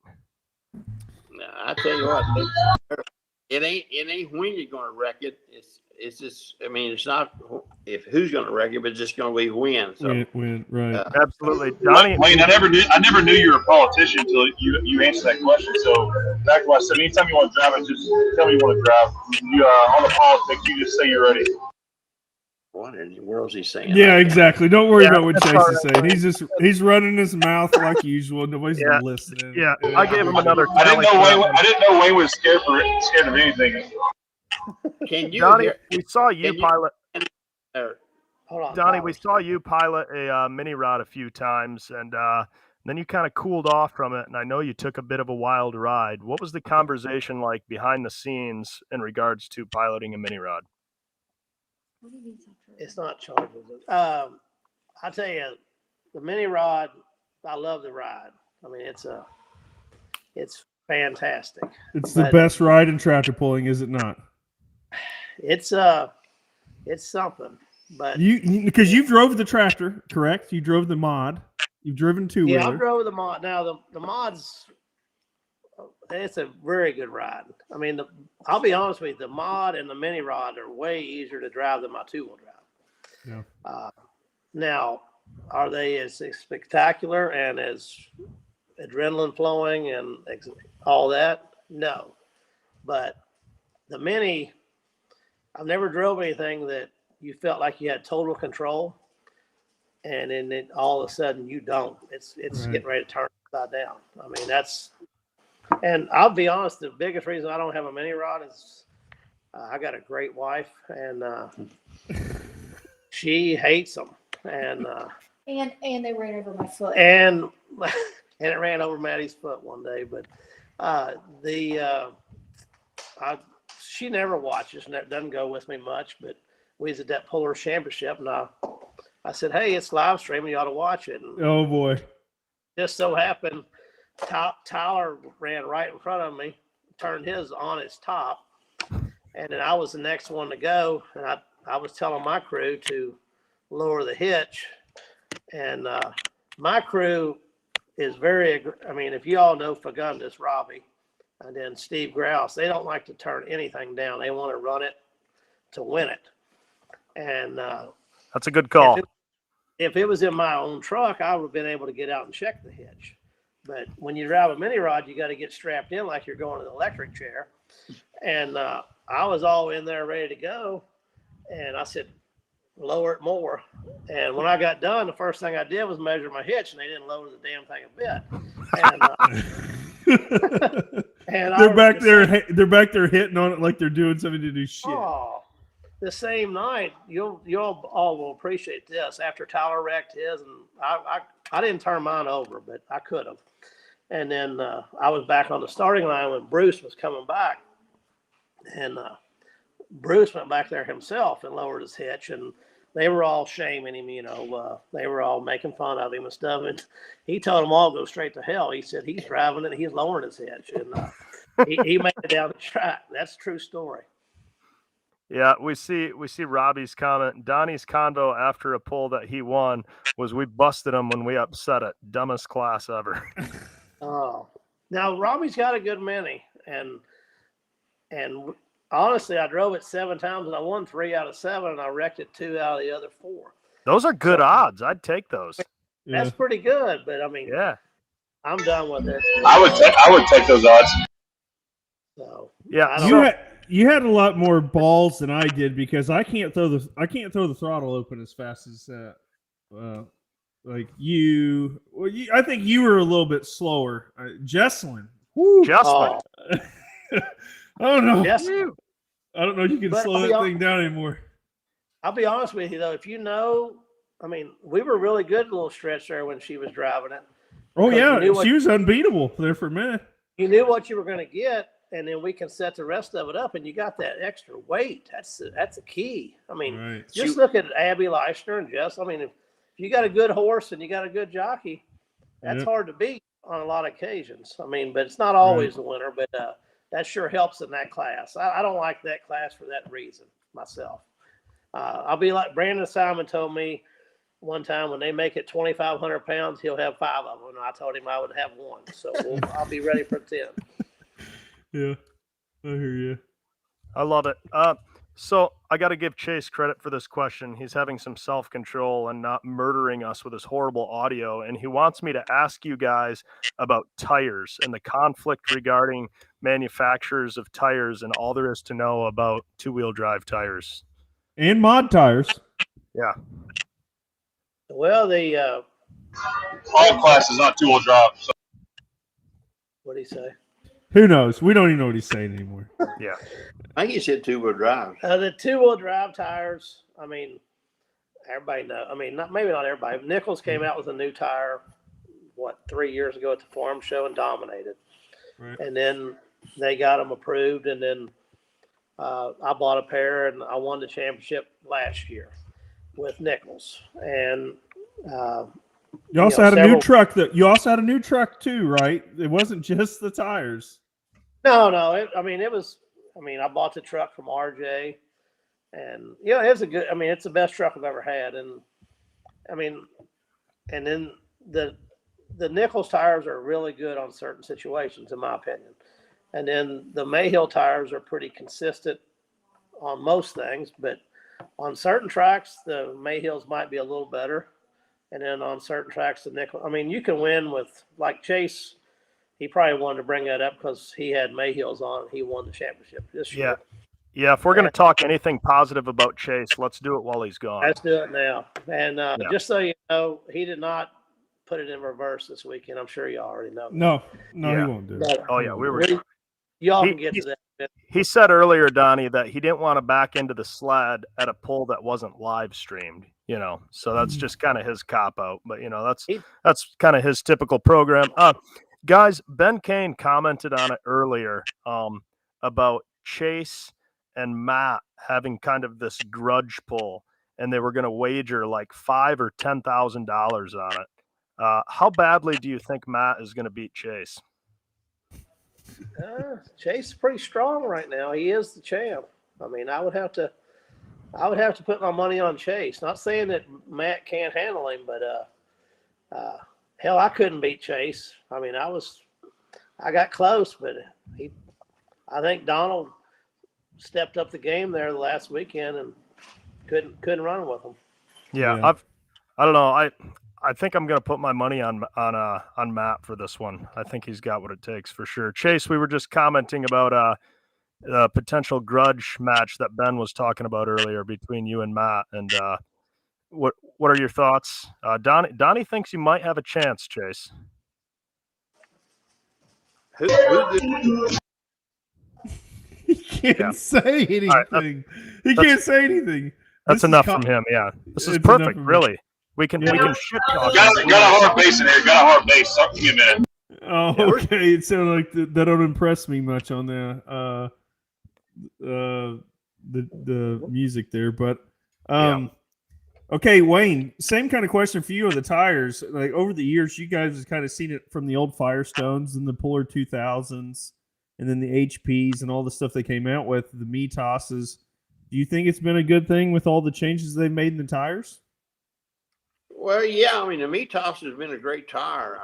No, I tell you what, it ain't when you're going to wreck it. It's just, I mean, it's not if who's going to wreck it, but it's just going to be when. So, when right. Absolutely. Donnie, Wayne, I never knew you were a politician until you answered that question. So back to what I said, anytime you want to drive it, just tell me you want to drive. On the politics, you just say you're ready. what in the world is he saying? Yeah, exactly. Don't worry about what that's Chase all is right. saying. He's running his mouth like usual. Nobody's listening. Yeah, I gave him another. I didn't know Wayne was scared of anything. Can you Donnie, hear? we saw you pilot. Hold on, Donnie, Tyler. we saw you pilot a mini rod a few times, and then you kind of cooled off from it. And I know you took a bit of a wild ride. What was the conversation like behind the scenes in regards to piloting a mini rod? It's not charges. I tell you, the mini rod, I love the ride. I mean, it's fantastic. It's the best ride in tractor pulling, is it not? It's something. But because you drove the tractor, correct? You drove the mod. You've driven two-wheeler. Yeah, I drove the mod. Now the mod's, it's a very good ride. I mean, I'll be honest with you, the mod and the mini rod are way easier to drive than my two-wheel drive. Yeah. Now, are they as spectacular and as adrenaline flowing and all that? No. But the mini, I've never drove anything that you felt like you had total control, and then all of a sudden you don't. It's Right. getting ready to turn upside down. I mean, and I'll be honest, the biggest reason I don't have a mini rod is I got a great wife, and she hates them. And they ran over my foot. and it ran over Maddie's foot one day. But she never watches, and that doesn't go with me much. But we was at that Puller Championship, and I said, "Hey, it's live streaming. You ought to watch it." And Oh boy! just so happened, Tyler ran right in front of me, turned his on its top, and then I was the next one to go, and I was telling my crew to lower the hitch, and my crew is very. I mean, if you all know Fagundes, Robbie, and then Steve Grouse, they don't like to turn anything down. They want to run it to win it. And that's a good call. If it was in my own truck, I would have been able to get out and check the hitch. But when you drive a mini rod, you got to get strapped in like you're going to the electric chair. And I was all in there ready to go. And I said, lower it more. And when I got done, the first thing I did was measure my hitch, and they didn't lower the damn thing a bit. And they're back there hitting on it like they're doing something to do shit. Oh, the same night, you'll all will appreciate this. After Tyler wrecked his, and I didn't turn mine over, but I could have. And then I was back on the starting line when Bruce was coming back, and Bruce went back there himself and lowered his hitch, and they were all shaming him. They were all making fun of him and stuff. And he told them all to go straight to hell. He said he's driving it, he's lowering his hitch, and he made it down the track. That's a true story. Yeah, we see Robbie's comment. Donnie's convo after a pull that he won was we busted him when we upset it. Dumbest class ever. Oh, now Robbie's got a good mini, and honestly, I drove it 7 times and I won 3 out of 7, and I wrecked it 2 out of the other 4. Those are good odds. I'd take those. That's pretty good, but I mean, yeah, I'm done with it. I would take those odds. So yeah, you had a lot more balls than I did because I can't throw the throttle open as fast as like you. Well, I think you were a little bit slower, Jesselyn. Jesselyn. I don't know. Yes. I don't know if you can slow that thing down anymore. I'll be honest with you, though. If you know, I mean, we were really good a little stretch there when she was driving it. Oh, yeah. She was unbeatable there for a minute. You knew what you were going to get, and then we can set the rest of it up, and you got that extra weight. That's a key. I mean, just look at Abby Leishner and Jess. I mean, if you got a good horse and you got a good jockey, that's hard to beat. on a lot of occasions. I mean, but it's not always the winner, but that sure helps in that class. I don't like that class for that reason myself. I'll be like Brandon Simon told me one time, when they make it 2,500 pounds, he'll have 5 of them. And I told him I would have 1. So I'll be ready for 10. Yeah, I hear you. I love it. So I got to give Chase credit for this question. He's having some self-control and not murdering us with his horrible audio. And he wants me to ask you guys about tires and the conflict regarding manufacturers of tires and all there is to know about two-wheel drive tires. And mod tires. Yeah. Well, all classes, not two-wheel drive. So. What did he say? Who knows? We don't even know what he's saying anymore. Yeah. I think he said two-wheel drive. The two-wheel drive tires, I mean, everybody knows. I mean, maybe not everybody. Nichols came out with a new tire, 3 years ago at the farm show and dominated. Right. And then they got them approved, and then I bought a pair, and I won the championship last year with Nichols. And you also had a new truck. You also had a new truck too, right? It wasn't just the tires. No. I bought the truck from RJ, and it's it's the best truck I've ever had. And and then the Nichols tires are really good on certain situations, in my opinion. And then the Mayhill tires are pretty consistent on most things, but on certain tracks, the Mayhills might be a little better. And then on certain tracks, the Nichols, you can win with, like Chase. He probably wanted to bring that up because he had Mayhills on and he won the championship this year. Yeah. If we're going to talk anything positive about Chase, let's do it while he's gone. Let's do it now. And just so you know, he did not put it in reverse this weekend. I'm sure you already know. No, he won't do it. Oh, yeah. Y'all can get to that. He said earlier, Donnie, that he didn't want to back into the sled at a pull that wasn't live streamed, so that's just kind of his cop out, but that's kind of his typical program. Guys, Ben Kane commented on it earlier, about Chase and Matt having kind of this grudge pull, and they were going to wager like $5,000 or $10,000 on it. How badly do you think Matt is going to beat Chase? Chase is pretty strong right now. He is the champ. I would have to put my money on Chase. Not saying that Matt can't handle him, but hell, I couldn't beat Chase. I got close, but I think Donald stepped up the game there the last weekend and couldn't run with him. Yeah. I don't know. I think I'm going to put my money on Matt for this one. I think he's got what it takes for sure. Chase, we were just commenting about a potential grudge match that Ben was talking about earlier between you and Matt. And what are your thoughts? Donnie thinks you might have a chance, Chase. He can't say anything. He can't say anything. That's enough from him. Yeah, this is perfect. Really. We can shit talk. Got a hard base in here. Got a hard base. Give me a minute. Oh, okay. It sounded like that don't impress me much on the music there, but okay, Wayne. Same kind of question for you on the tires. Like over the years, you guys have kind of seen it from the old Firestones and the Puller 2000s, and then the HPs and all the stuff they came out with, the Metosses. Do you think it's been a good thing with all the changes they've made in the tires? Well, yeah, the Metos has been a great tire.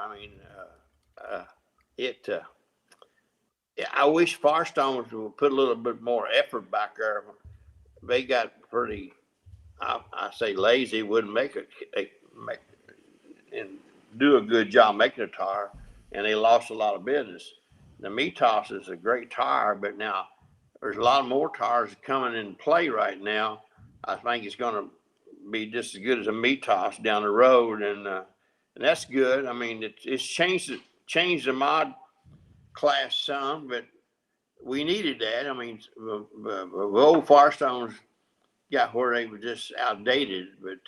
I wish Firestone would put a little bit more effort back there. They got pretty, I say lazy, wouldn't make and do a good job making a tire, and they lost a lot of business. The Metos is a great tire, but now there's a lot more tires coming in play right now. I think it's going to be just as good as a Metos down the road, and that's good. It's changed the mod class some, but we needed that. The old Firestones got where they were just outdated, but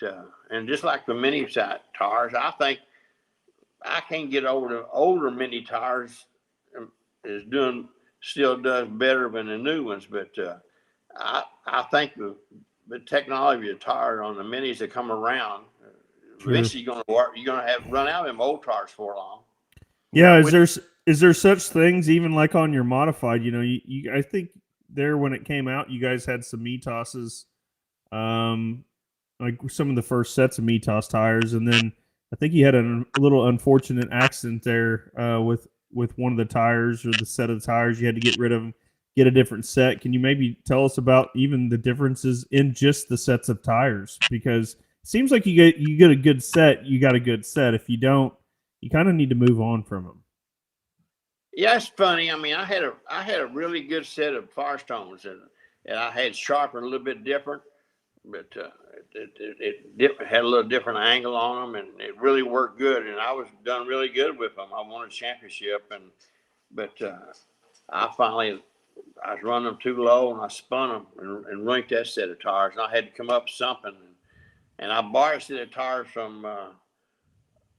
and just like the mini tires, I think I can't get over the older mini tires still does better than the new ones, but I think the technology of tire on the minis that come around, eventually you're going to run out of them old tires for long. Yeah, is there such things even like on your modified? You I think there when it came out, you guys had some Metosses, like some of the first sets of Metos tires, and then I think you had a little unfortunate accident there with one of the tires or the set of tires. You had to get rid of them, get a different set. Can you maybe tell us about even the differences in just the sets of tires? Because it seems like you get a good set, you got a good set. If you don't, you kind of need to move on from them. Yeah, it's funny. I mean, I had a really good set of Firestones, and I had sharpened a little bit different, but it had a little different angle on them, and it really worked good. And I was done really good with them. I won a championship, but I was running them too low, and I spun them and rinked that set of tires, and I had to come up with something. And I borrowed a set of tires from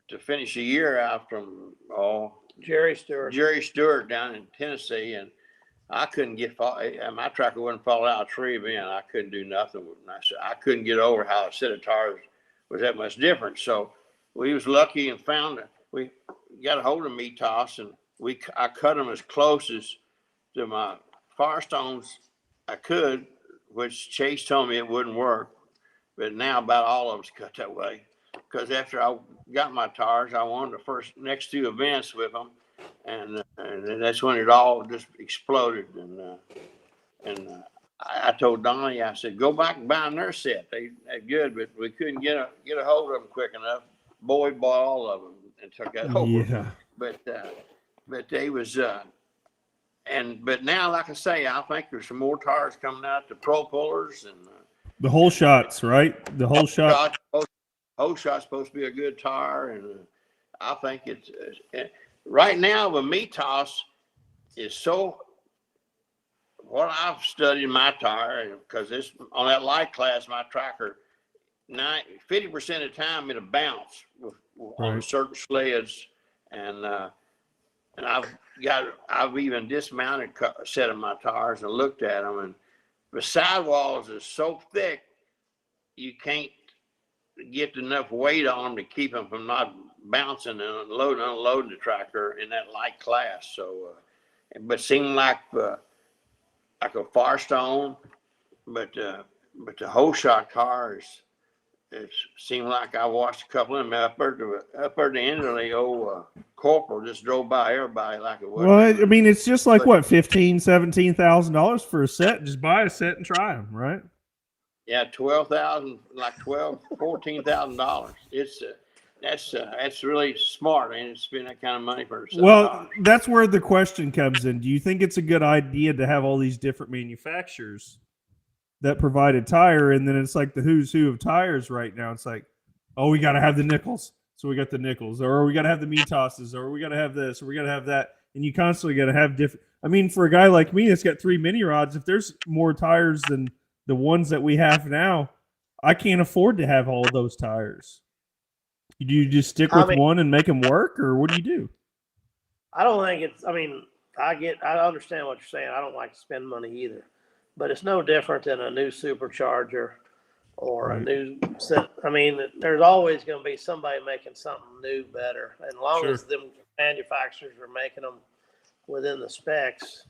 to finish the year out from Jerry Stewart down in Tennessee, and I couldn't get my tracker wouldn't fall out of a tree, man. I couldn't do nothing with it. I couldn't get over how a set of tires was that much different. So we was lucky and found that we got a hold of Metos, and I cut them as close as to my Firestones I could, which Chase told me it wouldn't work, but now about all of them's cut that way. Because after I got my tires, I won the next two events with them, and that's when it all just exploded. And I told Donnie, I said, go back and buy their set. They're good, but we couldn't get a hold of them quick enough. Boy bought all of them and took that over. Yeah. But they was but now, like I say, I think there's some more tires coming out, the Pro Pullers and the whole shots, right? The whole shot. Whole shot's supposed to be a good tire, and I think it's right now the Metos is so. What I've studied my tire, because it's on that light class, my tracker, 50% of the time it'll bounce on certain sleds, and I've even dismounted a set of my tires and looked at them, and the sidewalls is so thick you can't get enough weight on them to keep them from not bouncing and unloading the tractor in that light class. So, but seemed like a Firestone, but the whole shot cars, it seemed like I watched a couple of them up at the end of the old Corporal just drove by everybody like it was. Well, I mean, it's just like what, $15,000-$17,000 for a set. Just buy a set and try them, right? Yeah, $14,000. That's really smart, and to spend that kind of money for a set. Well, that's where the question comes in. Do you think it's a good idea to have all these different manufacturers that provide a tire, and then it's like the who's who of tires right now? It's like, oh, we got to have the Nickels, so we got the Nickels, or we got to have the Metosses, or we got to have this, or we got to have that, and you constantly got to have different. I mean, for a guy like me that's got 3 mini rods, if there's more tires than the ones that we have now, I can't afford to have all of those tires. Do you just stick with one and make them work, or what do you do? I don't think it's. I mean, I understand what you're saying. I don't like to spend money either, but it's no different than a new supercharger or a new set. I mean, there's always going to be somebody making something new better, and as long as them manufacturers are making them within the specs.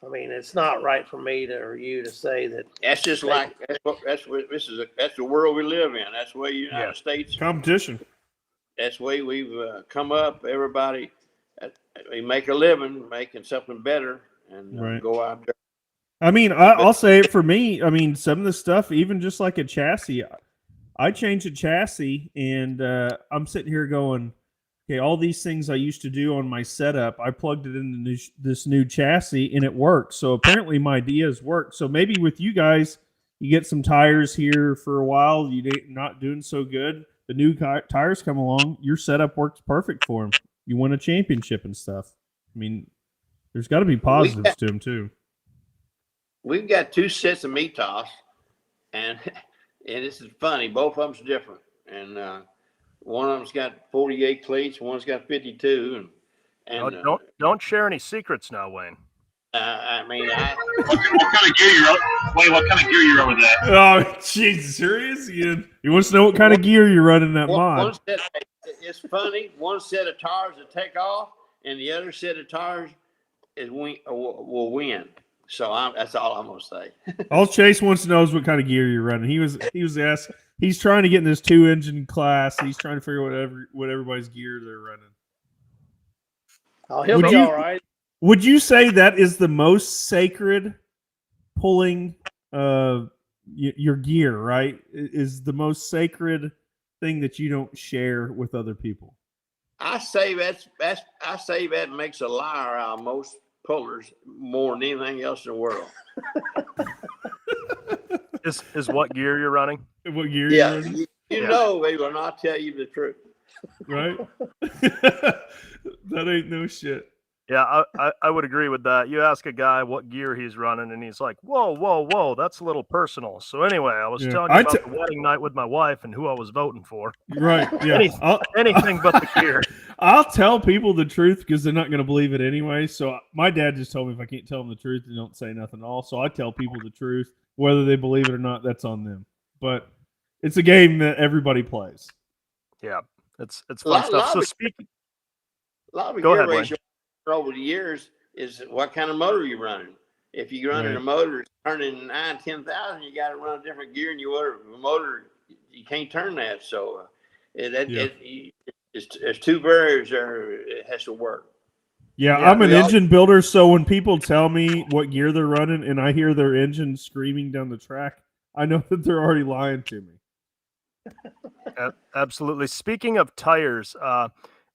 I mean, it's not right for me or you to say that. That's just like that's the world we live in. That's the way the United States competition. That's the way we've come up. Everybody, we make a living making something better and go out there. I mean, I'll say it for me. I mean, some of the stuff, even just like a chassis, I changed a chassis, and I'm sitting here going, okay, all these things I used to do on my setup, I plugged it into this new chassis, and it worked. So apparently my ideas work. So maybe with you guys, you get some tires here for a while. You're not doing so good. The new tires come along. Your setup works perfect for them. You win a championship and stuff. I mean, there's got to be positives to them too. We've got 2 sets of Metos, and this is funny. Both of them's different, and one of them's got 48 cleats, one's got 52. And don't share any secrets now, Wayne. I mean, what kind of gear you're on? Wayne, what kind of gear you're on with that? Oh, jeez, serious? He wants to know what kind of gear you're running that mod. it's funny. One set of tires will take off, and the other set of tires will win. So that's all I'm gonna say. All Chase wants to know is what kind of gear you're running. He was asked. He's trying to get in this 2-engine class. He's trying to figure out what everybody's gear they're running. Oh, he'll be all right. Would you say that is the most sacred pulling your gear, right? Is the most sacred thing that you don't share with other people? I say that makes a liar out of most pullers more than anything else in the world. Is what gear you're running? What gear Yeah, you're running? you know they will not tell you the truth. Right? That ain't no shit. Yeah, I would agree with that. You ask a guy what gear he's running, and he's like, whoa, that's a little personal. So anyway, I was telling you about the wedding night with my wife and who I was voting for. Right, yeah. Anything but the gear. I'll tell people the truth because they're not going to believe it anyway. So my dad just told me if I can't tell them the truth, they don't say nothing at all. So I tell people the truth. Whether they believe it or not, that's on them. But it's a game that everybody plays. Yeah, it's fun stuff. So speaking. A lot of Go gear ahead, ratio over the years is what kind of motor you're running. If you're running a motor turning 10,000, you got to run a different gear, and a motor you can't turn that. So it's two barriers there. It has to work. Yeah, I'm an engine builder, so when people tell me what gear they're running and I hear their engine screaming down the track, I know that they're already lying to me. Absolutely. Speaking of tires,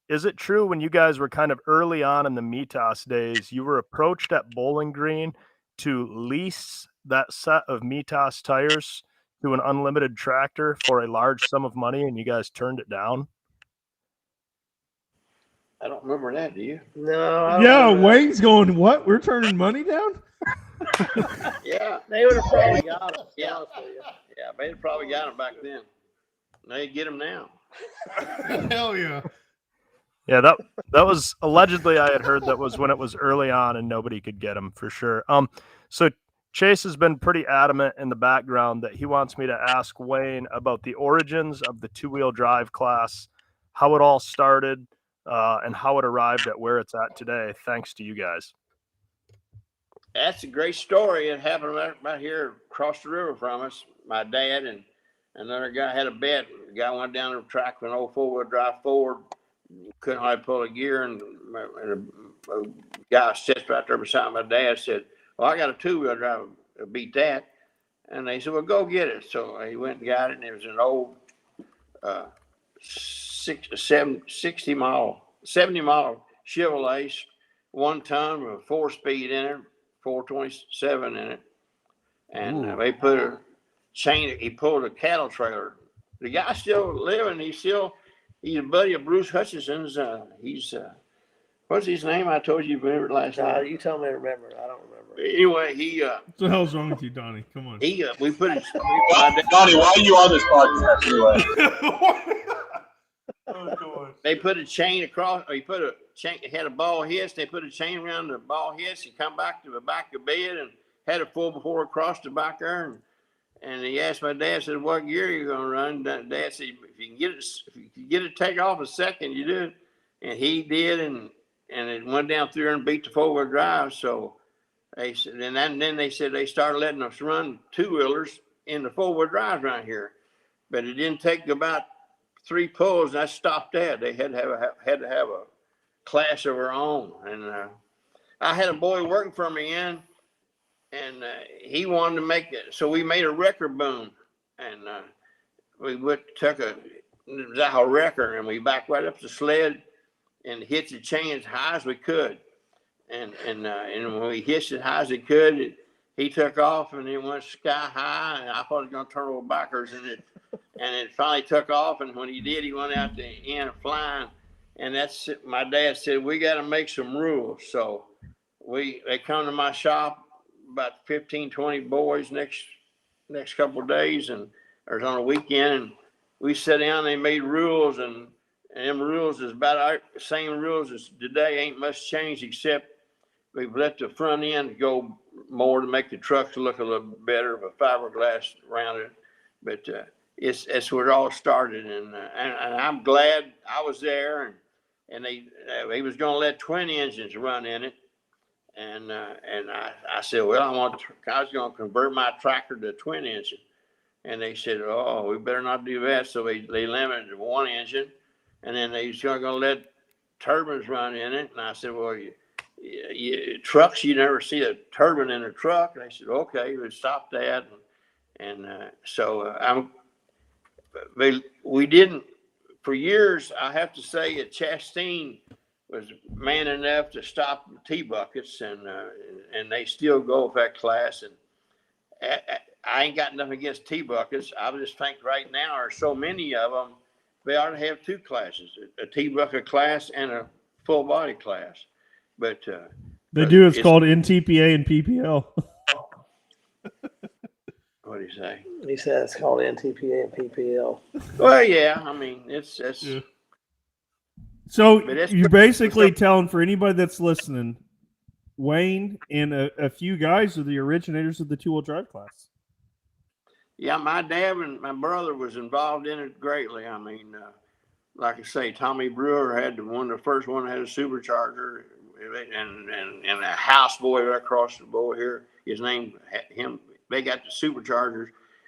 is it true when you guys were kind of early on in the Mitas days, you were approached at Bowling Green to lease that set of Mitas tires to an unlimited tractor for a large sum of money, and you guys turned it down? I don't remember that, do you? No. I don't Yeah, Wayne's going, what? We're turning money down? Yeah. They would have probably got it. Yeah, they'd probably got them back then. They get them now. Hell yeah. Yeah, that was allegedly, I had heard that was when it was early on and nobody could get them for sure. So Chase has been pretty adamant in the background that he wants me to ask Wayne about the origins of the two-wheel drive class, how it all started, and how it arrived at where it's at today, thanks to you guys. That's a great story. It happened right here across the river from us. My dad and another guy had a bet. The guy went down the track with an old four-wheel drive Ford. Couldn't hardly pull a gear, and a guy sits right there beside my dad said, well, I got a two-wheel drive to beat that. And they said, well, go get it. So he went and got it, and it was an old 70 mile Chevrolet, 1 ton with a 4-speed in it, 427 in it. And they put a chain, he pulled a cattle trailer. The guy's still living. He's a buddy of Bruce Hutchinson's. He's what's his name? I told you remember last night. You told me to remember. I don't remember. Anyway, he what the hell's wrong with you, Donnie? Come on. We put it. Donnie, why are you on this podcast anyway? They put a chain across, or he put a chain, it had a ball hitch. They put a chain around the ball hitch and come back to the back of the bed and had a full before across the back there. And he asked my dad, said, what gear are you going to run? Dad said, if you can get it to take off a second, you do it. And he did, and it went down through there and beat the four-wheel drive. So they said, and then they said they started letting us run two-wheelers in the four-wheel drive around here. But it didn't take about 3 pulls, and I stopped that. They had to have a class of our own. And I had a boy working for me and he wanted to make it. So we made a record boom, and we took a wrecker, and we backed right up the sled and hit the chain as high as we could. And when we hit it as high as we could, he took off, and it went sky high, and I thought it was going to turn over backwards, and it finally took off. And when he did, he went out the end flying. And that's my dad said, we got to make some rules. So they come to my shop, about 15, 20 boys next couple of days, and or on a weekend, and we sat down and they made rules, and them rules is about our same rules as today. Ain't much change, except we've let the front end go more to make the trucks look a little better with fiberglass around it. But it's where it all started, and I'm glad I was there, and he was going to let twin engines run in it, and I said, well, I was going to convert my tractor to a twin engine, and they said, oh, we better not do that, so they limited to one engine, and then they was going to let turbines run in it, and I said, well, trucks, you never see a turbine in a truck, and they said, okay, we stopped that, we didn't, for years, I have to say, at Chastain was man enough to stop T-buckets, and they still go with that class. And I ain't got nothing against T-buckets. I just think right now there are so many of them, they ought to have two classes, a T-bucket class and a full body class. But they do. It's called NTPA and PPL. What do you say? He said it's called NTPA and PPL. Well, yeah. I mean, it's. Yeah. So you're basically telling, for anybody that's listening, Wayne and a few guys are the originators of the two-wheel drive class. Yeah, my dad and my brother was involved in it greatly. I mean, like I say, Tommy Brewer had the first one that had a supercharger, and a houseboy right across the board here. His name, him. They got the superchargers.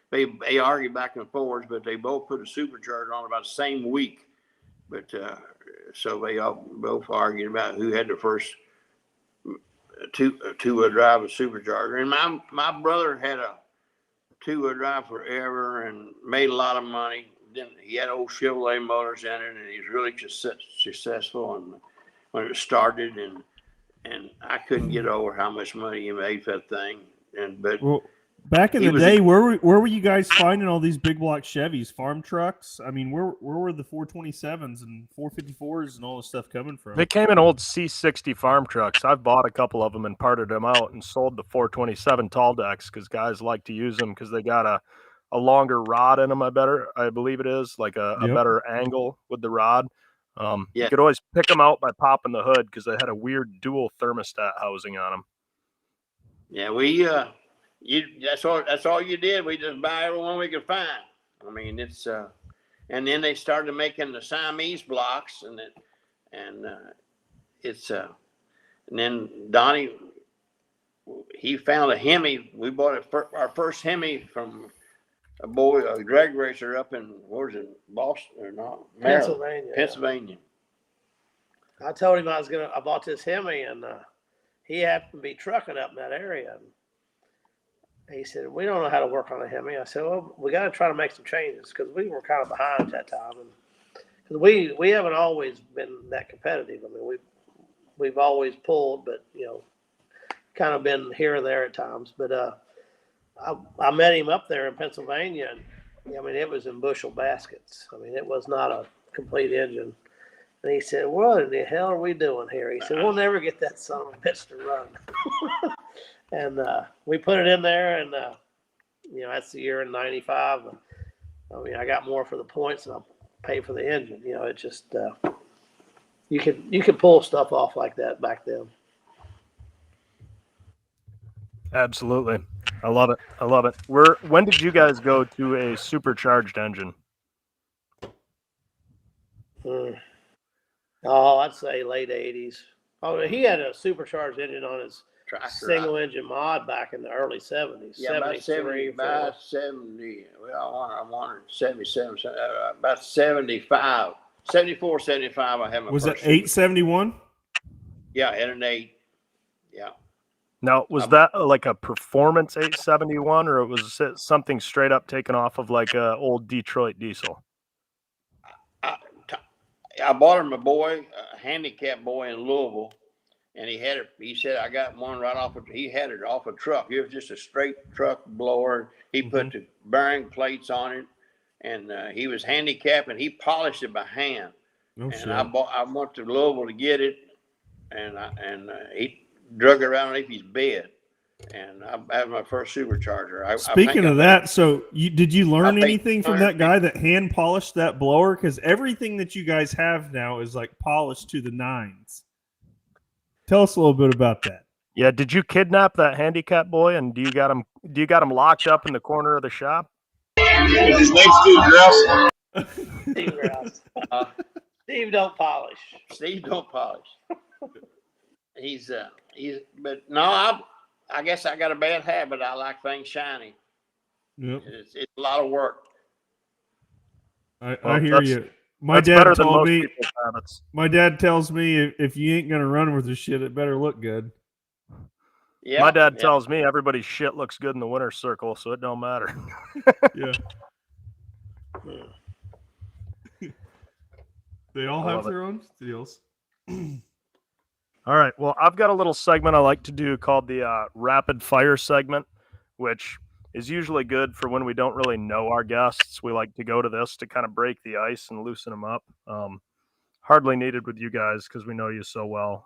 They argued back and forth, but they both put a supercharger on about the same week. But so they all both argued about who had the first two-wheel drive with supercharger. And my brother had a two-wheel drive forever and made a lot of money. Then he had old Chevrolet motors in it, and he was really successful when it started. And I couldn't get over how much money he made for that thing. Back in the day, where were you guys finding all these big block Chevys, farm trucks? I mean, where were the 427s and 454s and all this stuff coming from? They came in old C60 farm trucks. I've bought a couple of them and parted them out and sold the 427 tall decks because guys like to use them because they got a longer rod in them. I believe it is like a better angle with the rod. You could always pick them out by popping the hood because they had a weird dual thermostat housing on them. Yeah, that's all you did. We just buy everyone we could find. I mean, it's and then they started making the Siamese blocks, and then Donnie, he found a Hemi. We bought our first Hemi from a drag racer up in, where was it, Boston or not? Pennsylvania. I told him I bought this Hemi, and he happened to be trucking up in that area. He said, we don't know how to work on a Hemi. I said, well, we got to try to make some changes because we were kind of behind at that time. And cause we haven't always been that competitive. I mean, we've always pulled, but, kind of been here and there at times. But I met him up there in Pennsylvania, and, I mean, it was in bushel baskets. I mean, it was not a complete engine. And he said, what in the hell are we doing here? He said, we'll never get that son of a bitch to run. And we put it in there, and that's the year in '95. I mean, I got more for the points than I paid for the engine. It just you could pull stuff off like that back then. Absolutely, I love it. When did you guys go to a supercharged engine? Oh, I'd say late '80s. Oh, he had a supercharged engine on his single engine mod back in the early 70s. Yeah, about 70. Well, I wanted 77, about 75. 74, 75, I had my Was first. it 871? Yeah, and an 8. Yeah. Now, was that like a performance 871, or was it something straight up taken off of like a old Detroit diesel? I bought him a handicap boy in Louisville. And he had it. He said, "I got one right off." He had it off a truck. It was just a straight truck blower. He put the bearing plates on it, and he was handicapped, and he polished it by hand. I went to Louisville to get it, and he drug it around underneath his bed, and I had my first supercharger. Speaking of that, so did you learn anything from that guy that hand polished that blower? Because everything that you guys have now is like polished to the nines. Tell us a little bit about that. Yeah, did you kidnap that handicap boy, and do you got him locked up in the corner of the shop? Is his name Steve Grouse? Steve Grouse. Steve don't polish. Steve don't polish. He's but no, I guess I got a bad habit. I like things shiny. Yep. It's a lot of work. I hear you. My dad told me. My dad tells me if you ain't gonna run with the shit, it better look good. Yeah. My dad tells me everybody's shit looks good in the winner's circle, so it don't matter. Yeah. They all have their own deals. All right. Well, I've got a little segment I like to do called the rapid fire segment, which is usually good for when we don't really know our guests. We like to go to this to kind of break the ice and loosen them up. Hardly needed with you guys because we know you so well.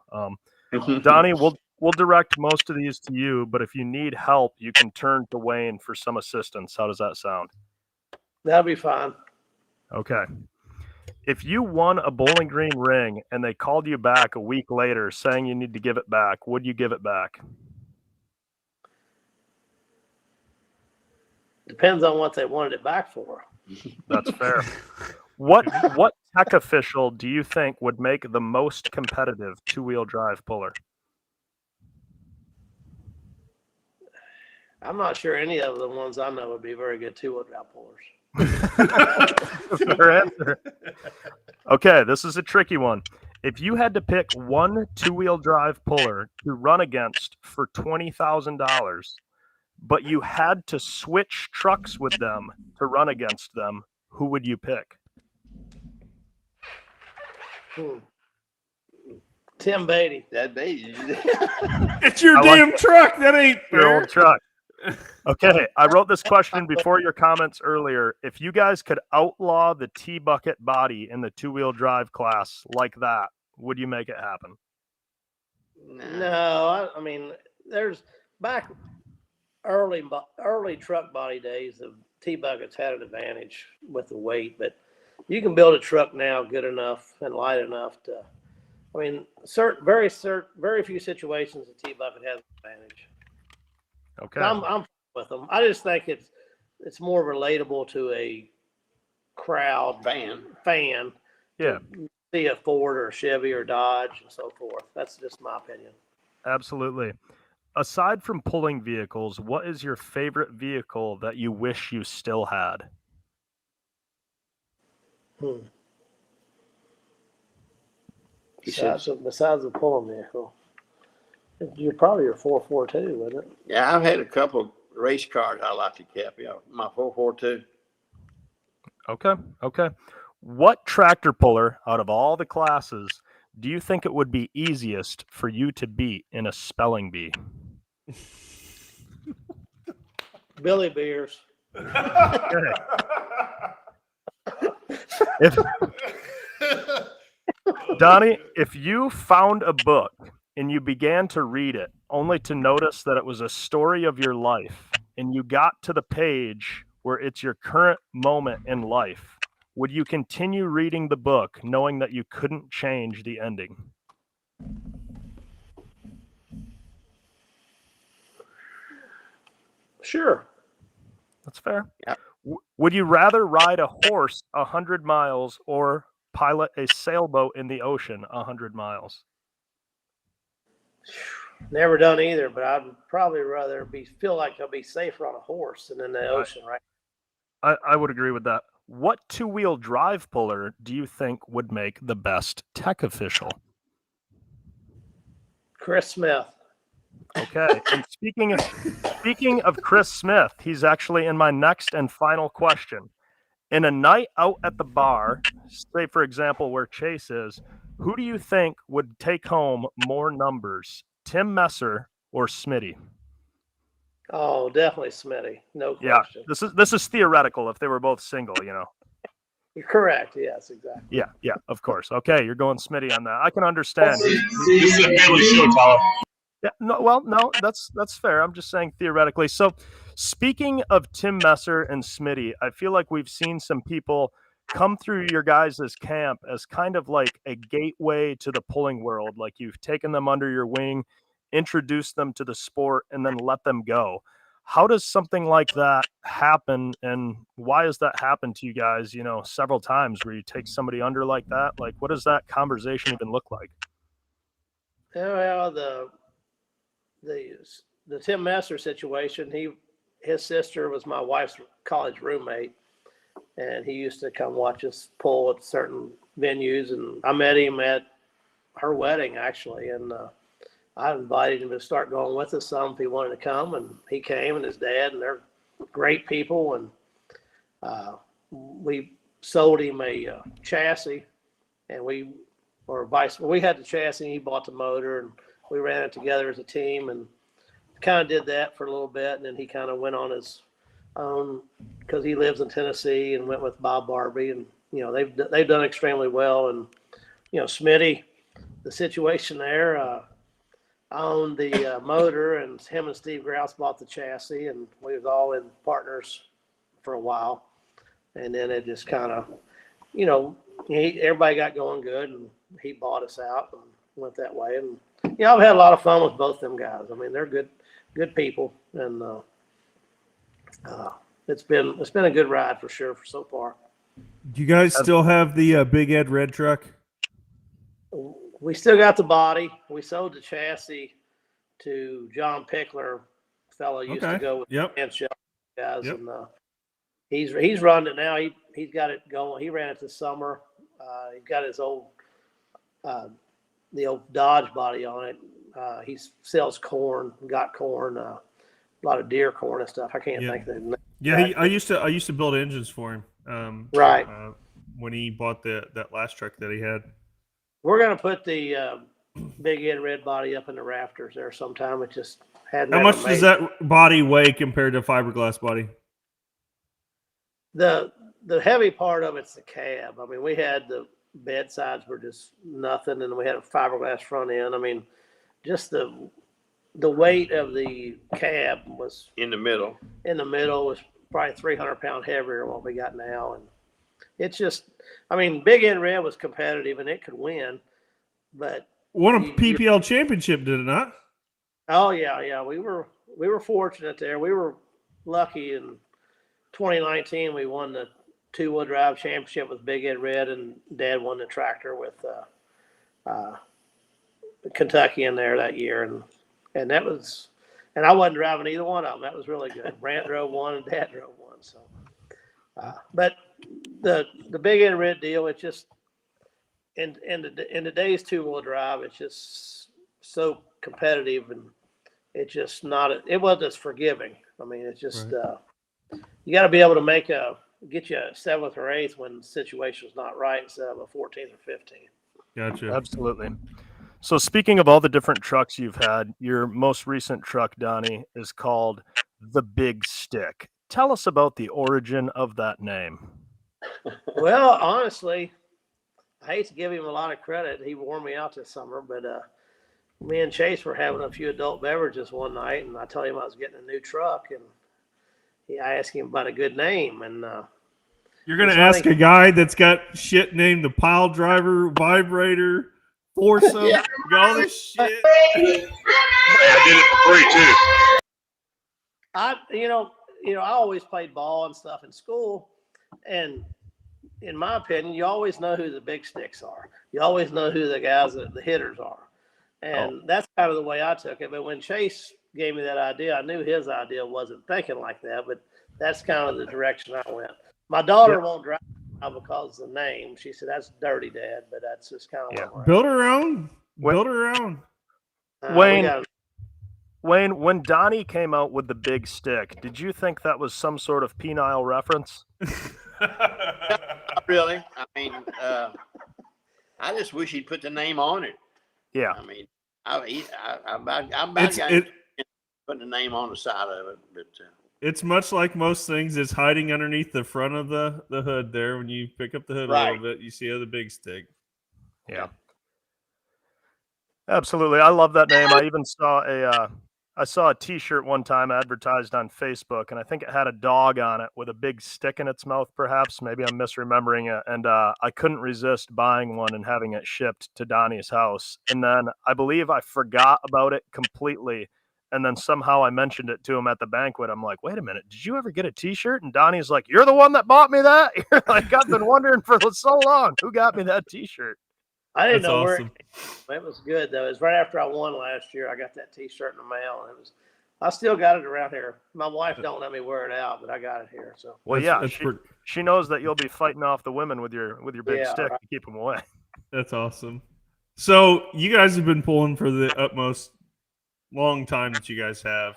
Donnie, we'll direct most of these to you, but if you need help, you can turn to Wayne for some assistance. How does that sound? That'll be fine. Okay. If you won a Bowling Green ring and they called you back a week later saying you need to give it back, would you give it back? Depends on what they wanted it back for. That's fair. What tech official do you think would make the most competitive two-wheel drive puller? I'm not sure any of the ones I know would be very good two-wheel drive pullers. Fair answer. Okay, this is a tricky one. If you had to pick one two-wheel drive puller to run against for $20,000, but you had to switch trucks with them to run against them, who would you pick? Tim Beatty. That Beatty. It's your damn truck. That ain't your old truck. Okay, I wrote this question before your comments earlier. If you guys could outlaw the T-bucket body in the two-wheel drive class like that, would you make it happen? No, I mean, there's back early truck body days, the T-buckets had an advantage with the weight, but you can build a truck now good enough and light enough to, I mean, very few situations the T-bucket has an advantage. Okay. I'm with them. I just think it's more relatable to a crowd fan. Yeah. See a Ford or a Chevy or Dodge and so forth. That's just my opinion. Absolutely. Aside from pulling vehicles, what is your favorite vehicle that you wish you still had? Besides the pulling vehicle. You're probably your 442, wouldn't it? Yeah, I've had a couple of race cars I like to keep. Yeah, my 442. Okay. What tractor puller out of all the classes do you think it would be easiest for you to beat in a spelling bee? Billy Beers. Donnie, if you found a book and you began to read it only to notice that it was a story of your life and you got to the page where it's your current moment in life, would you continue reading the book knowing that you couldn't change the ending? Sure. That's fair. Yeah. Would you rather ride a horse 100 miles or pilot a sailboat in the ocean 100 miles? Never done either, but I'd probably rather feel like I'll be safer on a horse than in the ocean, right? I would agree with that. What two-wheel drive puller do you think would make the best tech official? Chris Smith. Okay. And speaking of Chris Smith, he's actually in my next and final question. In a night out at the bar, say for example where Chase is, who do you think would take home more numbers, Tim Messer or Smitty? Oh, definitely Smitty. No question. Yeah, this is theoretical if they were both single, you know. You're correct. Yes, exactly. Yeah, of course. Okay, you're going Smitty on that. I can understand. This is a family show, Tyler. Yeah, no, that's fair. I'm just saying theoretically. So, speaking of Tim Messer and Smitty, I feel like we've seen some people come through your guys' camp as kind of like a gateway to the pulling world. Like you've taken them under your wing, introduced them to the sport, and then let them go. How does something like that happen, and why has that happened to you guys, several times where you take somebody under like that? Like, what does that conversation even look like? Well, the Tim Messer situation, his sister was my wife's college roommate, and he used to come watch us pull at certain venues, and I met him at her wedding, actually, and I invited him to start going with us some if he wanted to come, and he came, and his dad, and they're great people, and we sold him a chassis, and we had the chassis, and he bought the motor, and we ran it together as a team, and kind of did that for a little bit, and then he kind of went on his own because he lives in Tennessee, and went with Bob Barbie, and they've done extremely well, and Smitty, the situation there. Owned the motor, and him and Steve Grouse bought the chassis, and we was all in partners for a while, and then it just kind of, everybody got going good, and he bought us out and went that way, and I've had a lot of fun with both them guys. I mean, they're good people, and it's been a good ride for sure for so far. Do you guys still have the Big Ed red truck? We still got the body. We sold the chassis to John Pickler, fellow used to go with the guys, and he's running it now. He's got it going. He ran it this summer. He's got his old the old Dodge body on it. He sells corn, got corn, a lot of deer corn and stuff. I can't think of it. Yeah, I used to build engines for him. Right. When he bought that last truck that he had. We're gonna put the Big Ed red body up in the rafters there sometime. It just hadn't. How much does that body weigh compared to a fiberglass body? The heavy part of it's the cab. I mean, we had the bedsides were just nothing, and we had a fiberglass front end. I mean, just the weight of the cab was in the middle. In the middle was probably 300 pound heavier than what we got now, and it's just. I mean, Big Ed Red was competitive and it could win, but won a PPL championship, did it not? Oh yeah. We were fortunate there. We were lucky in 2019. We won the 2-wheel drive championship with Big Ed Red, and Dad won the tractor with Kentucky in there that year, and that was. And I wasn't driving either one of them. That was really good. Brant drove one and Dad drove one. So, but. The Big Ed Red deal, it's just in today's 2-wheel drive, it's just so competitive, and it's just it wasn't as forgiving. I mean, it's just you got to be able to get you a 7th or 8th when the situation's not right instead of a 14th or 15th. Gotcha. Absolutely. So speaking of all the different trucks you've had, your most recent truck, Donnie, is called the Big Stick. Tell us about the origin of that name. Well, honestly, I hate to give him a lot of credit. He wore me out this summer, but me and Chase were having a few adult beverages one night, and I told him I was getting a new truck, and I asked him about a good name. And you're going to ask a guy that's got shit named the Pile Driver, Vibrator, Foursome, all this shit. Hey, I did it for free too. I always played ball and stuff in school, and in my opinion, you always know who the big sticks are. You always know who the guys that the hitters are. And that's kind of the way I took it. But when Chase gave me that idea, I knew his idea wasn't thinking like that, but that's kind of the direction I went. My daughter won't drive now because of the name. She said, "That's dirty, Dad," but that's just kind of what build her own. Build her own. Wayne, when Donnie came out with the Big Stick, did you think that was some sort of penile reference? Not really. I mean, I just wish he'd put the name on it. Yeah. I mean, I'm about putting the name on the side of it. But it's much like most things. It's hiding underneath the front of the hood there. When you pick up the hood a little bit, you see the Big Stick. Yeah. Absolutely. I love that name. I even saw a T-shirt one time advertised on Facebook, and I think it had a dog on it with a big stick in its mouth, perhaps. Maybe I'm misremembering it. And I couldn't resist buying one and having it shipped to Donnie's house. And then I believe I forgot about it completely. And then somehow I mentioned it to him at the banquet. I'm like, wait a minute, did you ever get a T-shirt? And Donnie's like, you're the one that bought me that? You're like, I've been wondering for so long, who got me that T-shirt? I didn't That's know awesome. where it was good though. It was right after I won last year. I got that T-shirt in the mail, and I still got it around here. My wife don't let me wear it out, but I got it here. So well, she knows that you'll be fighting off the women with your big stick to keep them away. That's awesome. So you guys have been pulling for the utmost long time that you guys have,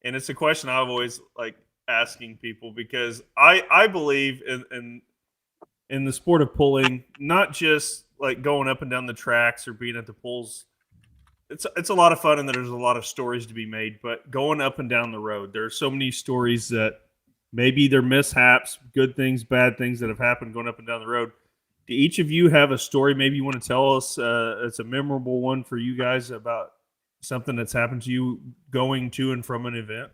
and it's a question I've always like asking people because I believe in the sport of pulling, not just like going up and down the tracks or being at the pulls. It's a lot of fun and there's a lot of stories to be made, but going up and down the road, there are so many stories that maybe they're mishaps, good things, bad things that have happened going up and down the road. Do each of you have a story maybe you want to tell us? It's a memorable one for you guys about something that's happened to you going to and from an event?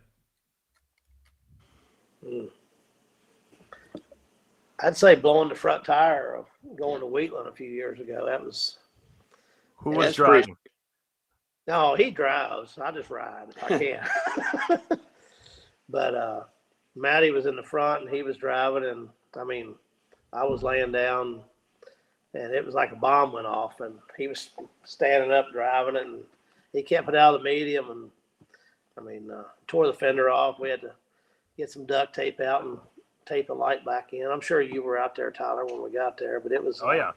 I'd say blowing the front tire of going to Wheatland a few years ago. That was. Who was driving? No, he drives. I just ride if I can. But Matty was in the front and he was driving, and I mean, I was laying down, and it was like a bomb went off, and he was standing up driving it, and he kept it out of the medium, and I mean, tore the fender off. We had to get some duct tape out and tape the light back in. I'm sure you were out there, Tyler, when we got there, but it was. Oh yeah.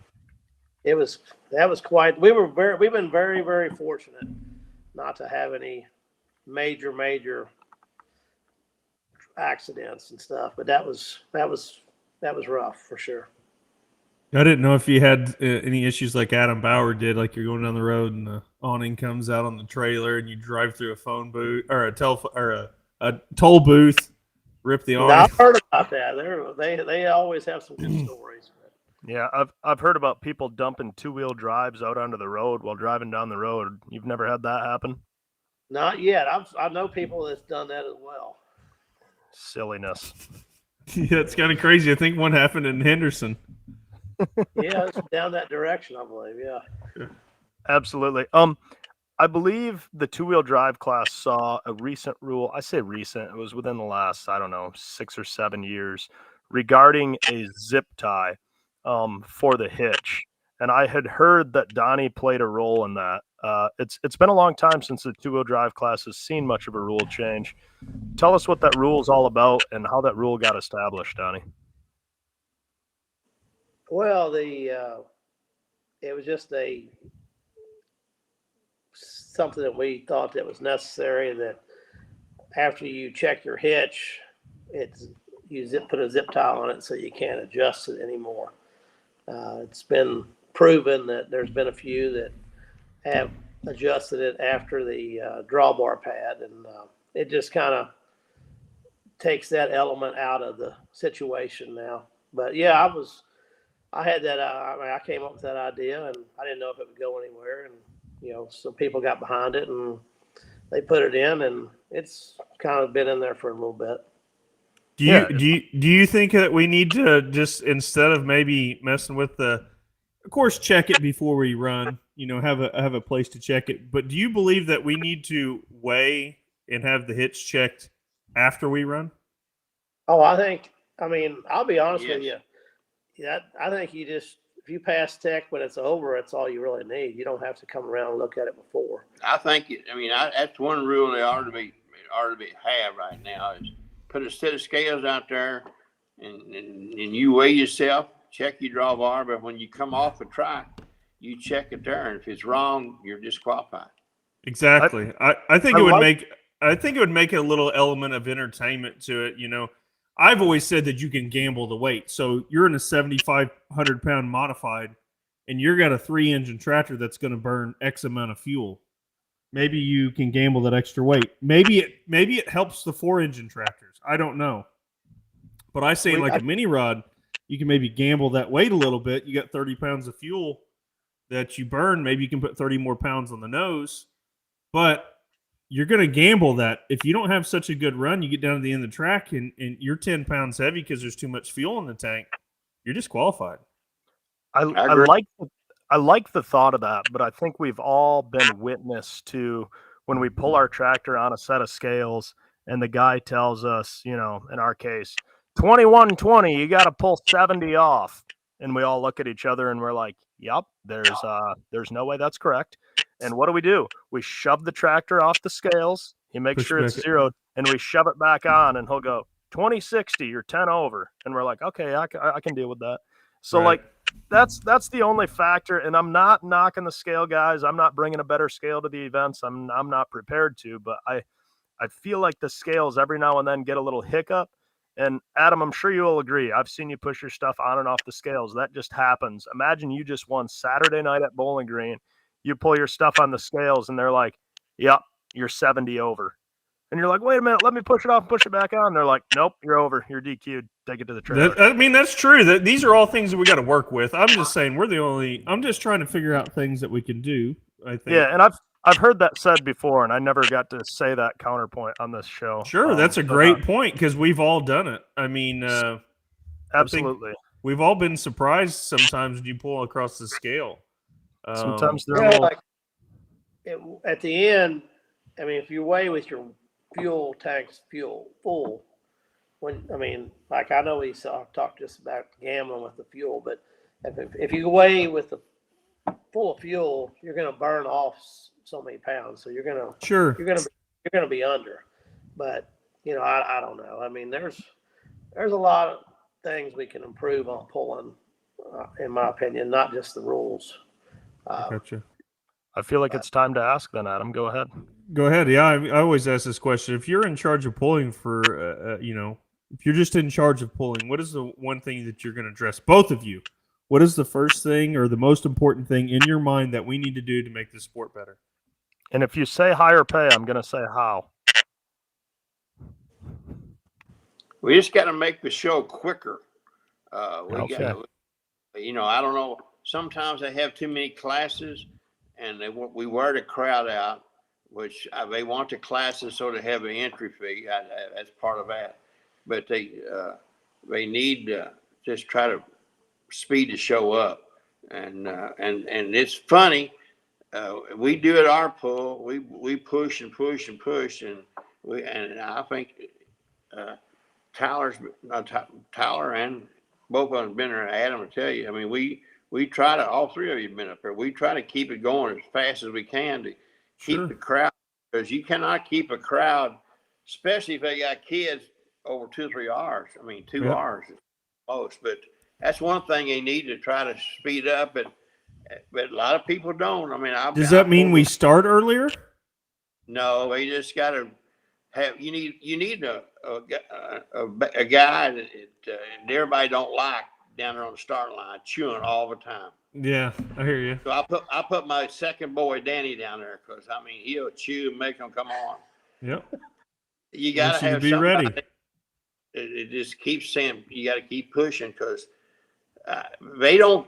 That was quite. We've been very, very fortunate not to have any major accidents and stuff, but that was rough for sure. I didn't know if you had any issues like Adam Bauer did, like you're going down the road and the awning comes out on the trailer and you drive through a phone booth or a toll booth, rip the awning. I've heard about that. They always have some good stories. Yeah, I've heard about people dumping two-wheel drives out onto the road while driving down the road. You've never had that happen? Not yet. I know people that's done that as well. Silliness. Yeah, it's kind of crazy. I think one happened in Henderson. Yeah, it's down that direction, I believe. Yeah. Absolutely. I believe the two-wheel drive class saw a recent rule. I say recent. It was within the last, 6 or 7 years regarding a zip tie for the hitch. And I had heard that Donnie played a role in that. It's been a long time since the two-wheel drive class has seen much of a rule change. Tell us what that rule is all about and how that rule got established, Donnie. Well, it was just something that we thought that was necessary, that after you check your hitch, put a zip tie on it so you can't adjust it anymore. It's been proven that there's been a few that have adjusted it after the drawbar pad, and it just kind of takes that element out of the situation now. But yeah, I had that. I came up with that idea, and I didn't know if it would go anywhere. And some people got behind it, and they put it in, and it's kind of been in there for a little bit. Do you think that we need to just, instead of maybe messing with of course, check it before we run, have a place to check it. But do you believe that we need to weigh and have the hitch checked after we run? Oh, I'll be honest with you. Yeah, I think if you pass tech when it's over, it's all you really need. You don't have to come around and look at it before. I think that's one rule they ought to have right now is put a set of scales out there and you weigh yourself, check your drawbar, but when you come off a track, you check it there, and if it's wrong, you're disqualified. Exactly. I think it would make a little element of entertainment to it. I've always said that you can gamble the weight. So you're in a 7,500 pound modified, and you're got a 3-engine tractor that's going to burn X amount of fuel. Maybe you can gamble that extra weight. Maybe it helps the 4-engine tractors. I don't know. But I say like a mini rod, you can maybe gamble that weight a little bit. You got 30 pounds of fuel that you burn. Maybe you can put 30 more pounds on the nose. But you're going to gamble that. If you don't have such a good run, you get down to the end of the track and you're 10 pounds heavy because there's too much fuel in the tank, you're disqualified. I like the thought of that, but I think we've all been witness to when we pull our tractor on a set of scales and the guy tells us, in our case, 2120, you got to pull 70 off. And we all look at each other and we're like, yep, there's no way that's correct. And what do? We shove the tractor off the scales. He makes sure it's zeroed, and we shove it back on, and he'll go 2060, you're 10 over. And we're like, okay, I can deal with that. So Right. that's the only factor. And I'm not knocking the scale guys. I'm not bringing a better scale to the events. I'm not prepared to, but I feel like the scales every now and then get a little hiccup. And Adam, I'm sure you will agree. I've seen you push your stuff on and off the scales. That just happens. Imagine you just won Saturday night at Bowling Green. You pull your stuff on the scales and they're like, yep, you're 70 over. And you're like, wait a minute, let me push it off and push it back on. They're like, nope, you're over. You're DQ'd. Take it to the trailer. That's true. These are all things that we got to work with. I'm just saying I'm just trying to figure out things that we can do, I think. Yeah, and I've heard that said before, and I never got to say that counterpoint on this show. Sure, that's a great point because we've all done it. I mean, absolutely. We've all been surprised sometimes when you pull across the scale. Sometimes they're at the end. I mean, if you weigh with your fuel tanks full, I know we talked just about gambling with the fuel, but if you weigh with the full of fuel, you're going to burn off so many pounds. So you're going to be under. But I don't know. I mean, there's a lot of things we can improve on pulling, in my opinion, not just the rules. Gotcha. I feel like it's time to ask then, Adam. Go ahead. Go ahead. Yeah, I always ask this question. If you're in charge of pulling if you're just in charge of pulling, what is the one thing that you're going to address? Both of you. What is the first thing or the most important thing in your mind that we need to do to make this sport better? And if you say higher pay, I'm going to say how. We just got to make the show quicker. I don't know. Sometimes they have too many classes, and we wear the crowd out, which they want the classes so they have an entry fee. That's part of that. But they need to just try to speed the show up, and it's funny. We do at our pull. We push and push and push, and I think Tyler and both of them have been there. Adam will tell you. I mean, we try to. All three of you have been up there. We try to keep it going as fast as we can to keep the crowd, because you cannot keep a crowd, especially if they got kids, over 2 or 3 hours. I mean, 2 hours is most, but that's one thing they need to try to speed up. But a lot of people don't. I mean, does that mean we start earlier? No, they just got to have. You need a guy that everybody don't like down there on the start line chewing all the time. Yeah, I hear you. So I put my second boy Danny down there because he'll chew and make them come on. Yep. You got to have be ready. It just keeps saying you got to keep pushing because they don't.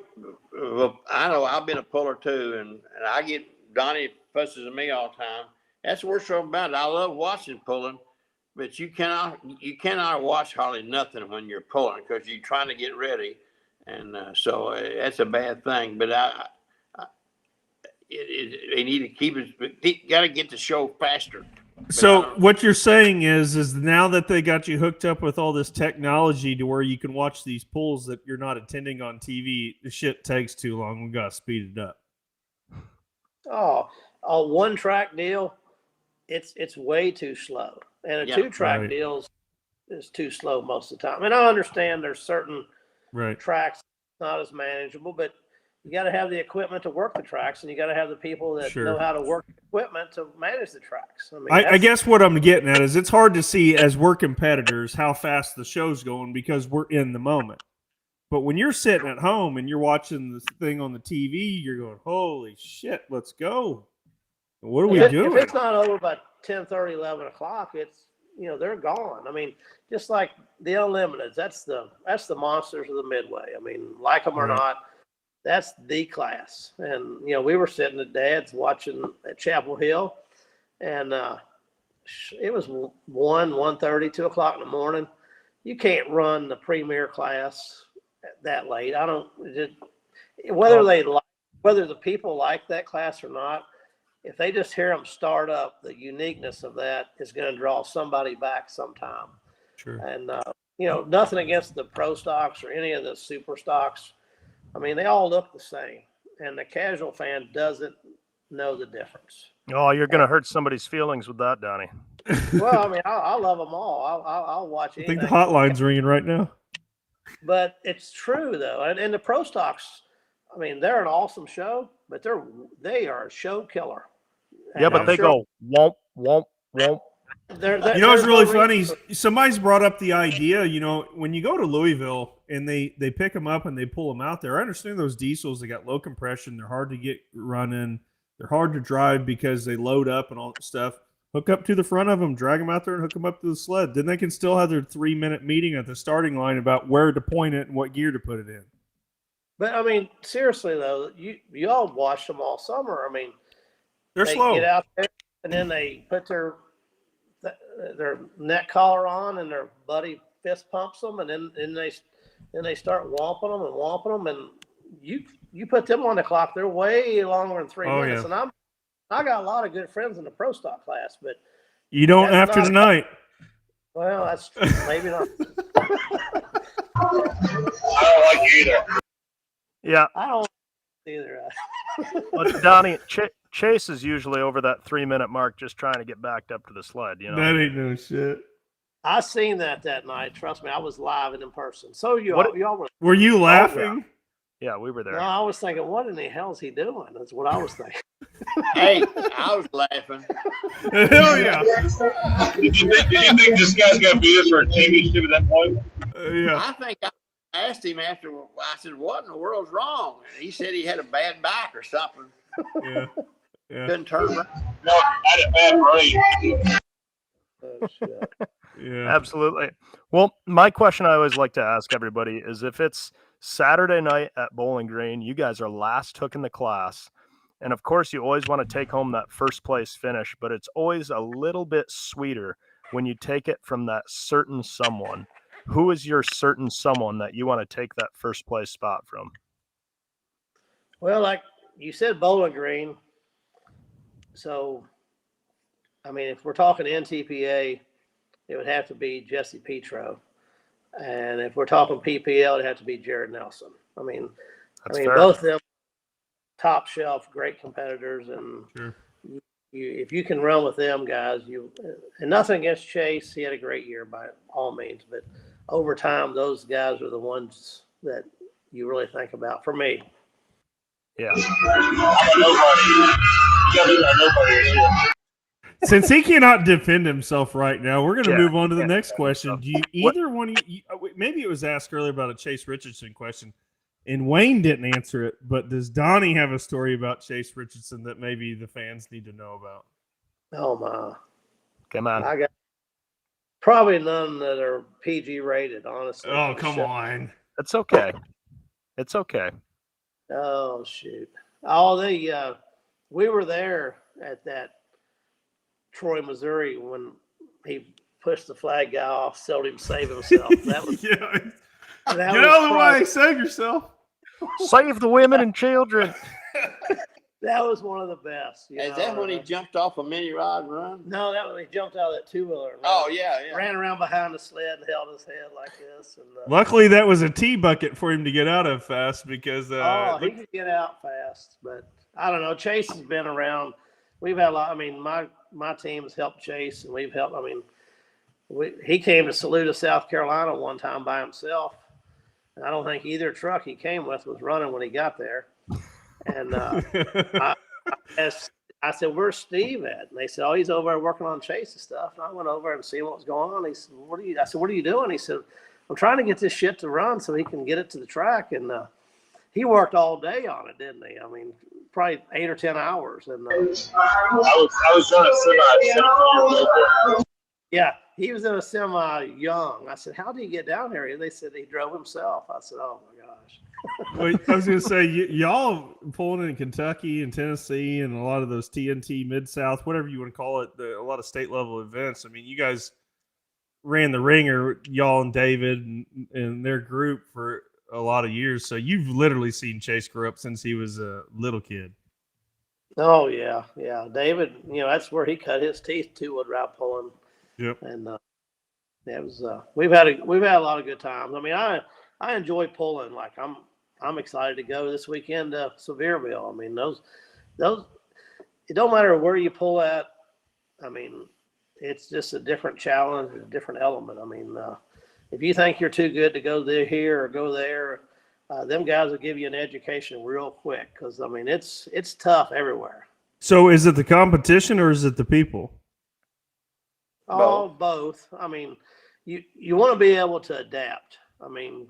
Well, I know I've been a puller too, and I get Donnie fusses at me all the time. That's the worst thing about it. I love watching pulling, but you cannot watch hardly nothing when you're pulling because you're trying to get ready, and so that's a bad thing. But they need to keep it. Got to get the show faster. So what you're saying is now that they got you hooked up with all this technology to where you can watch these pulls that you're not attending on TV, the shit takes too long. We got to speed it up. Oh, a one-track deal, it's way too slow. And a two-track deal is too slow most of the time. And I understand there's certain tracks not as manageable, but you got to have the equipment to work the tracks, and you got to have the people that know how to work the equipment to manage the tracks. I guess what I'm getting at is it's hard to see as we're competitors how fast the show's going because we're in the moment. But when you're sitting at home and you're watching this thing on the TV, you're going, holy shit, let's go. What are we doing? If it's not over by 10:30, 11 o'clock, it's, they're gone. I mean, just like the Unlimiteds, that's the monsters of the Midway. I mean, like them or not, that's the class. And, we were sitting at Dad's watching at Chapel Hill, and it was 1:30, 2 o'clock in the morning. You can't run the premier class that late. Whether the people like that class or not, if they just hear them start up, the uniqueness of that is going to draw somebody back sometime. Sure. And, nothing against the pro stocks or any of the super stocks. I mean, they all look the same, and the casual fan doesn't know the difference. Oh, you're going to hurt somebody's feelings with that, Donnie. Well, I mean, I love them all. I'll watch anything. I think the hotline's ringing right now. But it's true, though. And the pro stocks, I mean, they're an awesome show, but they are a show killer. Yeah, but they go womp, womp, womp. It's really funny. Somebody's brought up the idea, when you go to Louisville and they pick them up and they pull them out there. I understand those diesels, they got low compression. They're hard to get running. They're hard to drive because they load up and all that stuff. Hook up to the front of them, drag them out there and hook them up to the sled. Then they can still have their 3-minute meeting at the starting line about where to point it and what gear to put it in. But, I mean, seriously, though, you all watch them all summer. I mean, they're slow. Get out there and then they put their neck collar on and their buddy fist pumps them, and then they start womping them, and you put them on the clock, they're way longer than 3 minutes. Yeah. And I got a lot of good friends in the pro stock class, but you don't after tonight. Well, that's true. Maybe not. I don't like you either. Yeah, I don't either. but Donnie, Chase is usually over that 3-minute mark, just trying to get backed up to the sled. That ain't no shit. I seen that night. Trust me, I was live and in person. So y'all were you laughing? Yeah, we were there. No, I was thinking, what in the hell is he doing? That's what I was thinking. Hey, I was laughing. Hell yeah. Did you think this guy's going to beat us for a championship at that point? Yeah. I think I asked him after, I said, what in the world's wrong? And he said he had a bad back or something. Yeah. Couldn't turn around. No, I had a bad brain. Oh, shit. Yeah. Absolutely. Well, my question I always like to ask everybody is, if it's Saturday night at Bowling Green, you guys are last hook in the class. And of course, you always want to take home that first place finish, but it's always a little bit sweeter when you take it from that certain someone. Who is your certain someone that you want to take that first place spot from? Well, like you said, Bowling Green. So, I mean, if we're talking NTPA, it would have to be Jesse Petro. And if we're talking PPL, it'd have to be Jared Nelson. I mean, fair. Both of them top shelf, great competitors. And Sure. if you can run with them guys, and nothing against Chase. He had a great year by all means. But over time, those guys are the ones that you really think about for me. Yeah. Since he cannot defend himself right now, we're going to move on to the next question. Do you either one of you, maybe it was asked earlier about a Chase Richardson question, and Wayne didn't answer it, but does Donnie have a story about Chase Richardson that maybe the fans need to know about? Oh, my. Come on. I got probably none that are PG rated, honestly. Oh, come on. It's okay. It's okay. Oh, shoot. We were there at that Troy, Missouri, when he pushed the flag guy off, told him to save himself. That was Get out of the way. Save yourself. Save the women and children. That was one of the best. Is that when he jumped off a mini rod and run? No, that was he jumped out of that two-wheeler. Oh, yeah. Ran around behind the sled and held his head like this. And, luckily, that was a T bucket for him to get out of fast because he could get out fast. But I don't know. Chase has been around. We've had a lot. I mean, my team has helped Chase, and we've helped. I mean, he came to Saluda, South Carolina one time by himself. And I don't think either truck he came with was running when he got there. And I said, "Where's Steve at?" And they said, "Oh, he's over there working on Chase's stuff." And I went over and see what was going on. He said, I said, "What are you doing?" He said, "I'm trying to get this shit to run so he can get it to the track." And he worked all day on it, didn't he? I mean, probably 8 or 10 hours. And I was on a semi. Yeah, he was in a semi young. I said, "How did he get down here?" And they said he drove himself. I said, "Oh my gosh." Well, I was going to say, y'all pulling in Kentucky and Tennessee and a lot of those TNT, Mid-South, whatever you want to call it, a lot of state-level events. I mean, you guys ran the ringer, y'all and David and their group for a lot of years. So you've literally seen Chase grow up since he was a little kid. Oh yeah, yeah. David, that's where he cut his teeth too with route pulling. Yep. And it was we've had a lot of good times. I mean, I enjoy pulling. Like I'm excited to go this weekend to Sevierville. I mean, those it don't matter where you pull at. I mean, it's just a different challenge, a different element. I mean, if you think you're too good to go there, here or go there, them guys will give you an education real quick because I mean it's tough everywhere. So is it the competition or is it the people? Oh, both. I mean, you want to be able to adapt. I mean,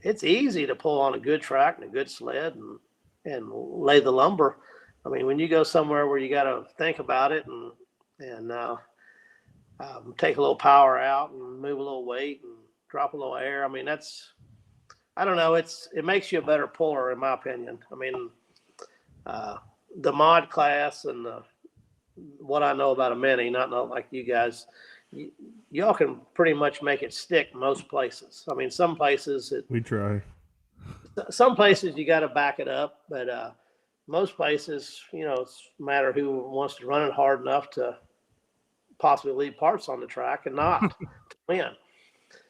it's easy to pull on a good track and a good sled and lay the lumber. I mean, when you go somewhere where you got to think about it and take a little power out and move a little weight and drop a little air. I mean, I don't know. It makes you a better puller, in my opinion. I mean, the mod class and what I know about a mini, not like you guys, y'all can pretty much make it stick most places. I mean, some places we try. Some places you got to back it up, but most places, it's a matter who wants to run it hard enough to possibly leave parts on the track and not to win.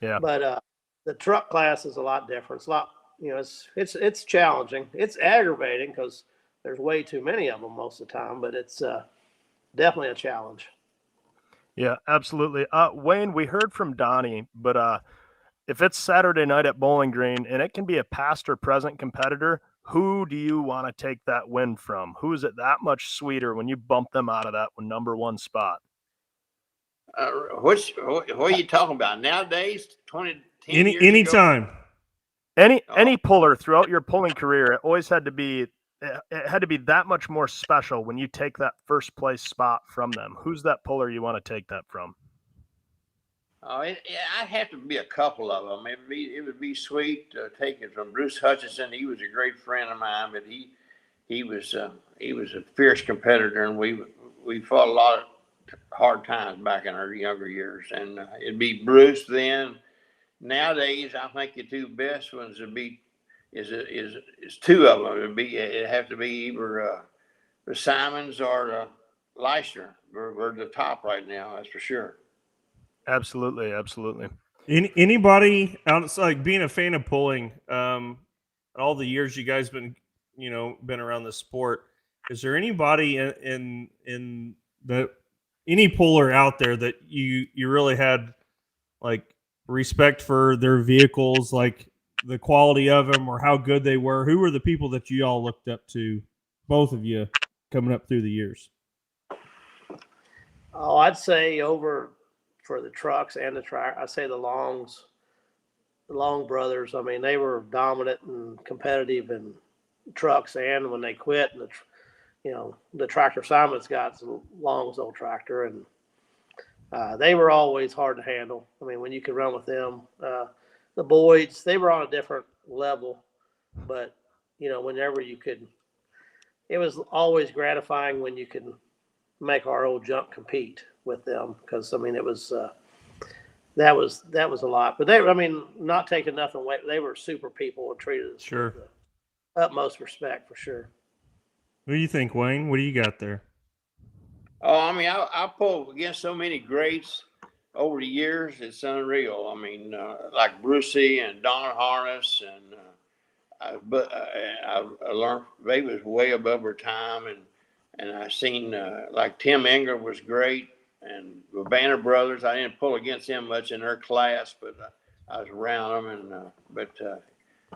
Yeah. But the truck class is a lot different. It's a lot, it's challenging. It's aggravating because there's way too many of them most of the time, but it's definitely a challenge. Yeah, absolutely. Wayne, we heard from Donnie, but if it's Saturday night at Bowling Green and it can be a past or present competitor, who do you want to take that win from? Who is it that much sweeter when you bump them out of that number one spot? What are you talking about nowadays? 10 years anytime. ago? Any puller throughout your pulling career, it always had to be that much more special when you take that first place spot from them. Who's that puller you want to take that from? Oh, I'd have to be a couple of them. It would be sweet to take it from Bruce Hutchinson. He was a great friend of mine, but he was a fierce competitor, and we fought a lot of hard times back in our younger years. And it'd be Bruce then. Nowadays, I think the two best ones would be is two of them. It'd have to be either the Simons or the Leicester. We're the top right now, that's for sure. Absolutely, absolutely. Anybody outside, like being a fan of pulling, all the years you guys been around the sport, is there anybody in the any puller out there that you really had like respect for their vehicles, like the quality of them or how good they were? Who were the people that you all looked up to, both of you, coming up through the years? Oh, I'd say over for the trucks and the track, I'd say the Long brothers. I mean, they were dominant and competitive in trucks, and when they quit, and the tractor Simon's got Long's old tractor, and they were always hard to handle. I mean, when you could run with them, the Boyds, they were on a different level, but whenever you could, it was always gratifying when you could make our old junk compete with them, because I mean it was that was a lot. But not taking nothing away, they were super people and treated us with the utmost respect for sure. What do you think, Wayne? What do you got there? Oh, I mean, I pulled against so many greats over the years. It's unreal. I mean, like Brucey and Don Harness, and I learned they was way above her time, and I seen like Tim Enger was great, and the Banner brothers. I didn't pull against them much in their class, but I was around them, but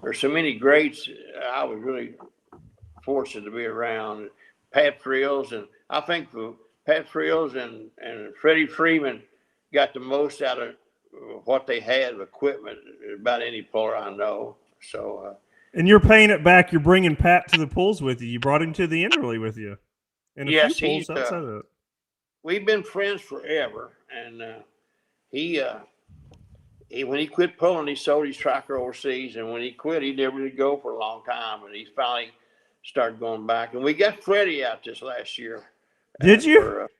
there's so many greats. I was really fortunate to be around. Pat Frills, and I think Pat Frills and Freddie Freeman got the most out of what they had of equipment about any puller I know. So. And you're paying it back. You're bringing Pat to the pulls with you. You brought him to the Interley with you. And yes, few pulls outside of it. We've been friends forever, and he when he quit pulling, he sold his tractor overseas, and when he quit, he never did go for a long time, and he finally started going back. And we got Freddie out this last year. Did you? For,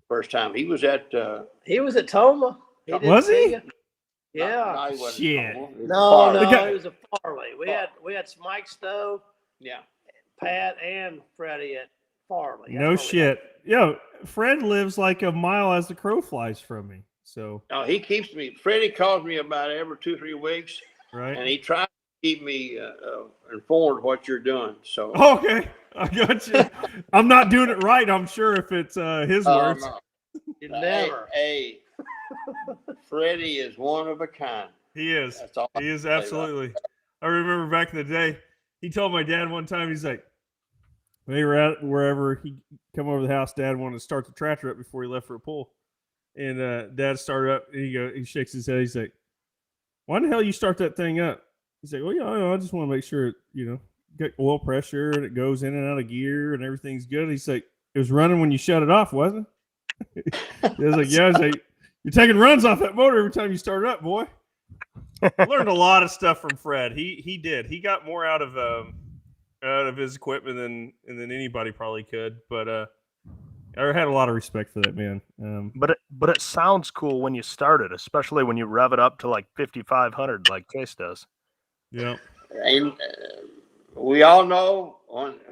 first time. He was at Toma. Was he? Yeah. No, shit. No, it was a Farley. We had Mike Stowe. Yeah. Pat and Freddie at Farley. No shit. Yo, Fred lives like a mile as the crow flies from me. So. Oh, he keeps me. Freddie calls me about every 2-3 weeks, right? And he tries to keep me informed what you're doing. So. Okay, I got you. I'm not doing it right. I'm sure if it's his words. No. You never. Hey, Freddie is one of a kind. He is. That's all he is absolutely. I remember back in the day, he told my dad one time, he's like, they were at wherever he come over the house, Dad wanted to start the tractor up before he left for a pull. And Dad started up, and he shakes his head. He's like, why the hell you start that thing up? He's like, well, yeah, I just want to make sure, get oil pressure and it goes in and out of gear and everything's good. He's like, it was running when you shut it off, wasn't it? He was like, yeah. I was like, you're taking runs off that motor every time you start it up, boy. I learned a lot of stuff from Fred. He did. He got more out of his equipment than anybody probably could. But I had a lot of respect for that man. But it sounds cool when you start it, especially when you rev it up to like 5,500 like Chase does. Yeah. And we all know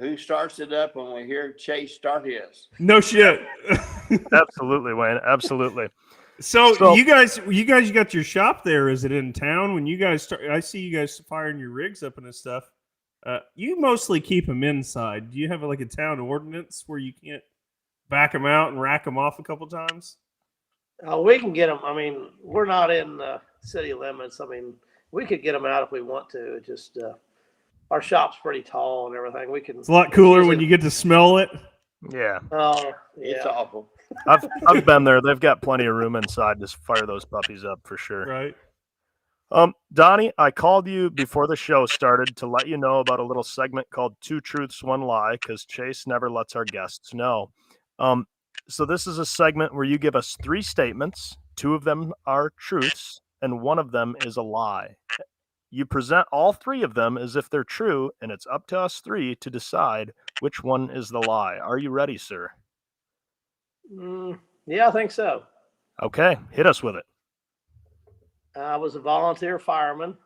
who starts it up when we hear Chase start his. No shit. Absolutely, Wayne. Absolutely. So you guys got your shop there. Is it in town? When you guys start, I see you guys firing your rigs up and this stuff. You mostly keep them inside. Do you have like a town ordinance where you can't back them out and rack them off a couple times? We can get them. I mean, we're not in city limits. I mean, we could get them out if we want to. It just our shop's pretty tall and everything. We can. It's a lot cooler when you get to smell it. Yeah. Oh, yeah. It's awful. I've been there. They've got plenty of room inside to fire those puppies up for sure. Right. Donnie, I called you before the show started to let you know about a little segment called Two Truths, One Lie, because Chase never lets our guests know. So this is a segment where you give us 3 statements. 2 of them are truths, and 1 of them is a lie. You present all 3 of them as if they're true, and it's up to us 3 to decide which one is the lie. Are you ready, sir? Yeah, I think so. Okay, hit us with it. I was a volunteer fireman.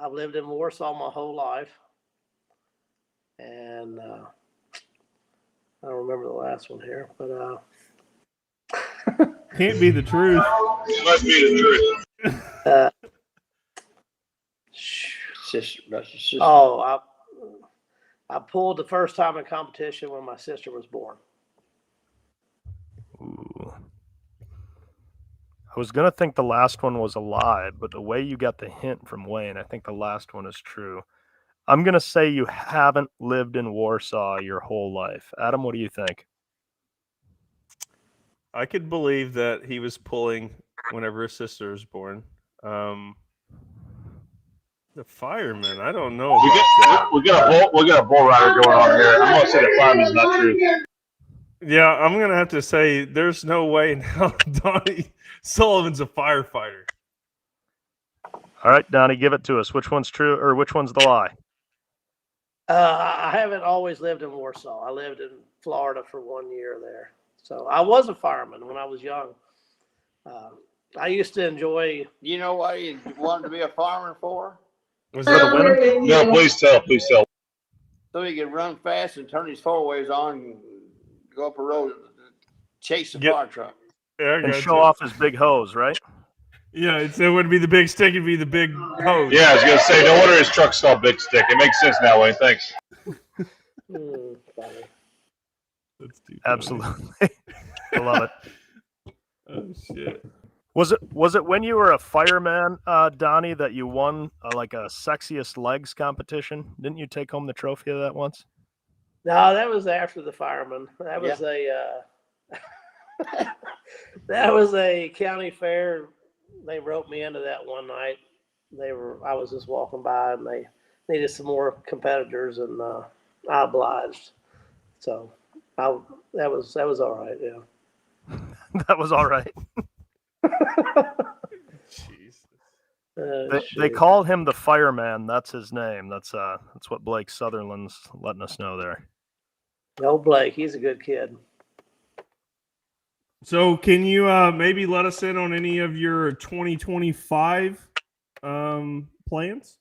I've lived in Warsaw my whole life. And I don't remember the last one here, but can't be the truth. It must be the truth. I pulled the first time in competition when my sister was born. Ooh. I was going to think the last one was a lie, but the way you got the hint from Wayne, I think the last one is true. I'm going to say you haven't lived in Warsaw your whole life. Adam, what do you think? I could believe that he was pulling whenever his sister was born. The fireman, I don't know. We got a bull rider going on here. I'm going to say the fireman's not true. Yeah, I'm going to have to say there's no way now Donnie Sullivan's a firefighter. All right, Donnie, give it to us. Which one's true or which one's the lie? I haven't always lived in Warsaw. I lived in Florida for 1 year there. So I was a fireman when I was young. I used to enjoy. You know what you wanted to be a fireman for? Was that a women? No, please tell. So he could run fast and turn his 4-ways on and go up a road, chase the fire truck. Yeah, and show off his big hose, right? Yeah, it wouldn't be the big stick, it'd be the big hose. Yeah, I was going to say, no wonder his truck's called Big Stick. It makes sense now, Wayne. Thanks. Absolutely. I love it. Oh, shit. Was it when you were a fireman, Donnie, that you won like a sexiest legs competition? Didn't you take home the trophy of that once? No, that was after the fireman. That was that was a county fair. They roped me into that one night. I was just walking by and they needed some more competitors and I obliged. So that was all right. Yeah. That was all right. Jesus. They call him the fireman. That's his name. That's what Blake Sutherland's letting us know there. No, Blake, he's a good kid. So can you maybe let us in on any of your 2025 plans?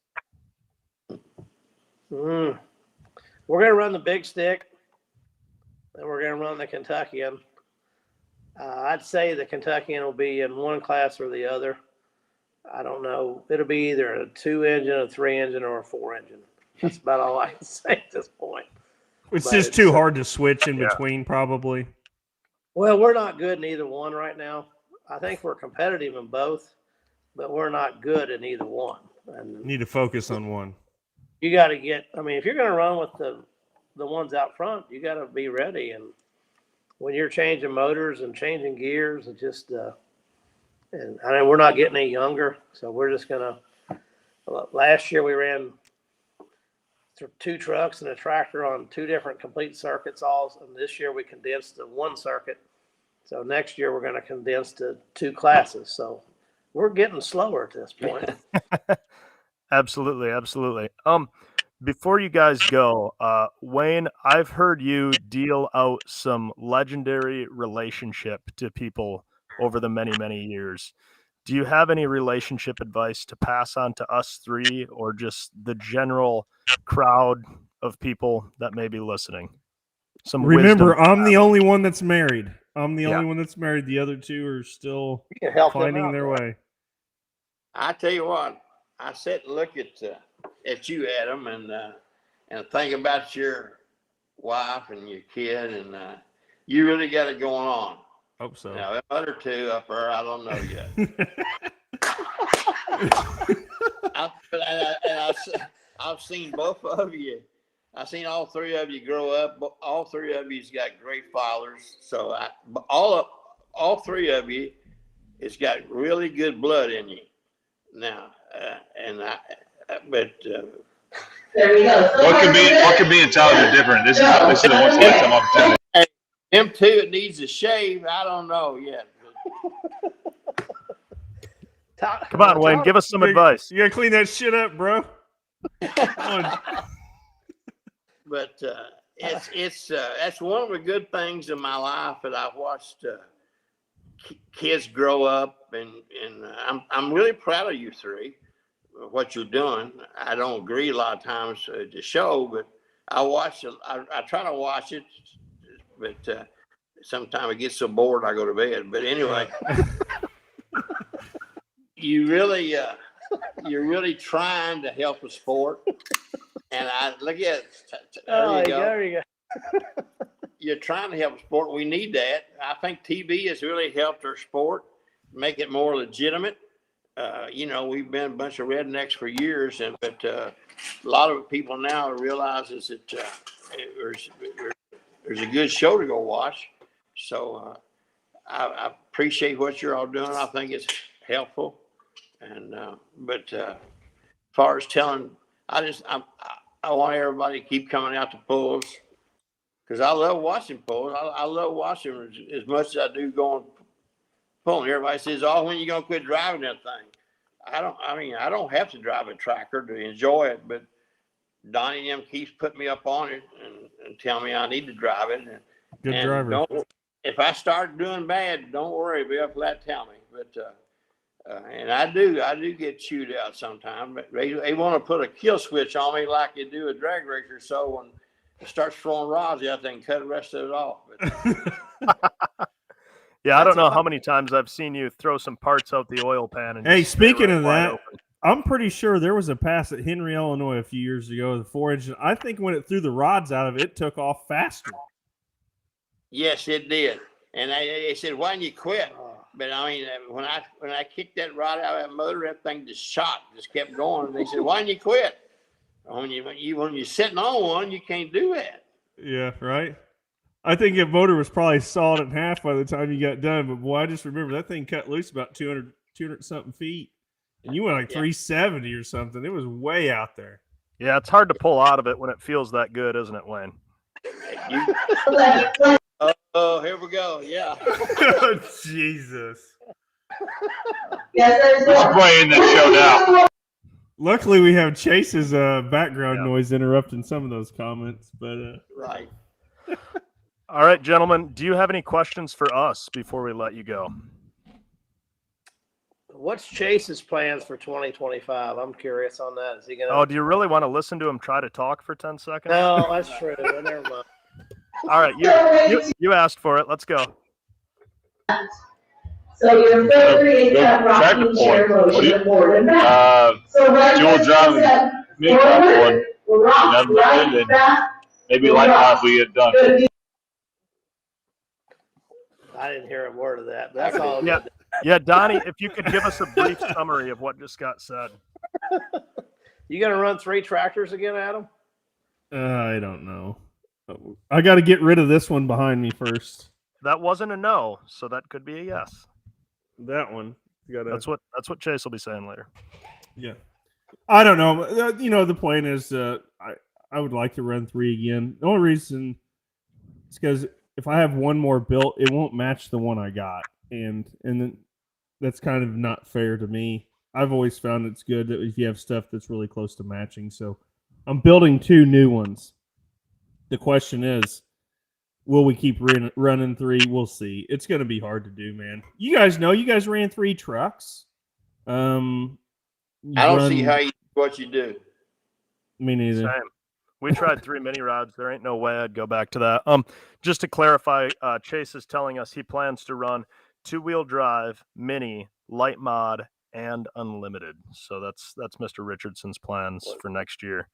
We're going to run the big stick, and we're going to run the Kentuckian. I'd say the Kentuckian will be in one class or the other. I don't know. It'll be either a 2-engine, a 3-engine, or a 4-engine. That's about all I can say at this point. It's just too hard to switch in between, probably. Well, we're not good in either one right now. I think we're competitive in both, but we're not good in either one. And need to focus on one. You got to get. I mean, if you're going to run with the ones out front, you got to be ready. And when you're changing motors and changing gears, it just and I mean, we're not getting any younger, so we're just gonna. Last year we ran 2 trucks and a tractor on 2 different complete circuits, and this year we condensed to 1 circuit. So next year we're going to condense to 2 classes. So we're getting slower at this point. Absolutely, absolutely. Before you guys go, Wayne, I've heard you deal out some legendary relationship to people over the many, many years. Do you have any relationship advice to pass on to us 3 or just the general crowd of people that may be listening? Remember, I'm the only one that's married. The other 2 are still finding their way. I tell you what, I sit and look at you, Adam, and think about your wife and your kid, and you really got it going on. Hope so. Now, the other 2 up there, I don't know yet. I've seen both of you. I've seen all 3 of you grow up. All 3 of you's got great fathers. So all 3 of you, it's got really good blood in you. Now, but there we go. What could be entirely different? This is the once in a lifetime opportunity. Them 2, it needs a shave. I don't know yet. Come on, Wayne, give us some advice. You gotta clean that shit up, bro. But it's that's one of the good things in my life that I've watched kids grow up, and I'm really proud of you 3, what you're doing. I don't agree a lot of times to the show, but I watch it. I try to watch it, but sometimes I get so bored I go to bed. But anyway, you're really trying to help the sport. And I look at there you go. You're trying to help the sport. We need that. I think TV has really helped our sport, make it more legitimate. We've been a bunch of rednecks for years, but a lot of people now realizes that there's a good show to go watch. So I appreciate what you're all doing. I think it's helpful. And but as far as telling, I want everybody to keep coming out to pulls, because I love watching pulls. I love watching them as much as I do going pulling. Everybody says, "Oh, when you gonna quit driving that thing?" I don't have to drive a tractor to enjoy it, but Donnie and them keeps putting me up on it and tell me I need to drive it. Good driver. If I start doing bad, don't worry. Be up for that. Tell me. But and I do get chewed out sometimes. But they want to put a kill switch on me like you do a drag racer. So when it starts throwing rods out there and cut the rest of it off. But, yeah, I don't know how many times I've seen you throw some parts out the oil pan. And hey, speaking of that, open. I'm pretty sure there was a pass at Henry, Illinois a few years ago, the 4-engine. I think when it threw the rods out of it, it took off faster. Yes, it did. And they said, "Why didn't you quit?" But I mean, when I kicked that rod out of that motor, that thing just kept going. And they said, "Why didn't you quit?" When you're sitting on one, you can't do that. Yeah, right. I think that motor was probably sawed in half by the time you got done. But boy, I just remember that thing cut loose about 200 something feet, and you went like 370 or something. It was way out there. Yeah, it's hard to pull out of it when it feels that good, isn't it, Wayne? Oh, here we go. Yeah. Oh, Jesus. Yes, we should play in that show now. Luckily, we have Chase's background noise interrupting some of those comments. But right. All right, gentlemen. Do you have any questions for us before we let you go? What's Chase's plans for 2025? I'm curious on that. Is he gonna? Oh, do you really want to listen to him try to talk for 10 seconds? No, that's true. Never mind. All right, you asked for it. Let's go. So your third three is that rocking chair motion forward and back. So right dual drive, forward, we'll rock right back. Maybe like that we get done. I didn't hear a word of that. But that's all. Yeah, Donnie, if you could give us a brief summary of what just got said. You gonna run 3 tractors again, Adam? I don't know. I got to get rid of this one behind me first. That wasn't a no, so that could be a yes. That one. That's what Chase will be saying later. Yeah. I don't know. The point is, I would like to run 3 again. The only reason is because if I have one more built, it won't match the one I got, and then that's kind of not fair to me. I've always found it's good that if you have stuff that's really close to matching. So I'm building 2 new ones. The question is, will we keep running 3? We'll see. It's going to be hard to do, man. You guys know, you guys ran 3 trucks. I don't see how you do what you do. Me neither. Same. We tried 3 mini rods. There ain't no way I'd go back to that. Just to clarify, Chase is telling us he plans to run 2-wheel drive, mini, light mod, and unlimited. So that's Mr. Richardson's plans for next year.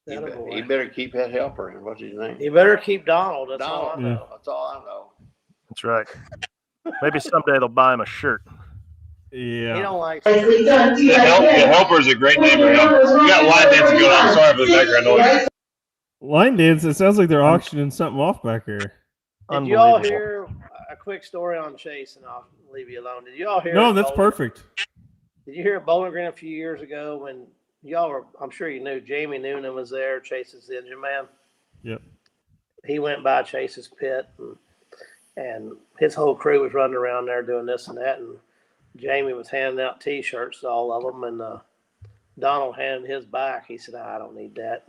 He better keep that helper. What's his name? You better keep Donald. That's all I know. Yeah. That's all I know. That's right. Maybe someday they'll buy him a shirt. Yeah. He don't like. The helper is a great name for him. You got line dancing going on. Sorry for the background noise. Line dance. It sounds like they're auctioning something off back here. Did you all hear a quick story on Chase, and I'll leave you alone? Did you all hear? No, that's perfect. Did you hear at Bowling Green a few years ago when y'all were? I'm sure you knew Jamie Noonan was there. Chase's the engine man. Yep. He went by Chase's pit, and his whole crew was running around there doing this and that, and Jamie was handing out T-shirts to all of them, and Donald handed his back. He said, "I don't need that."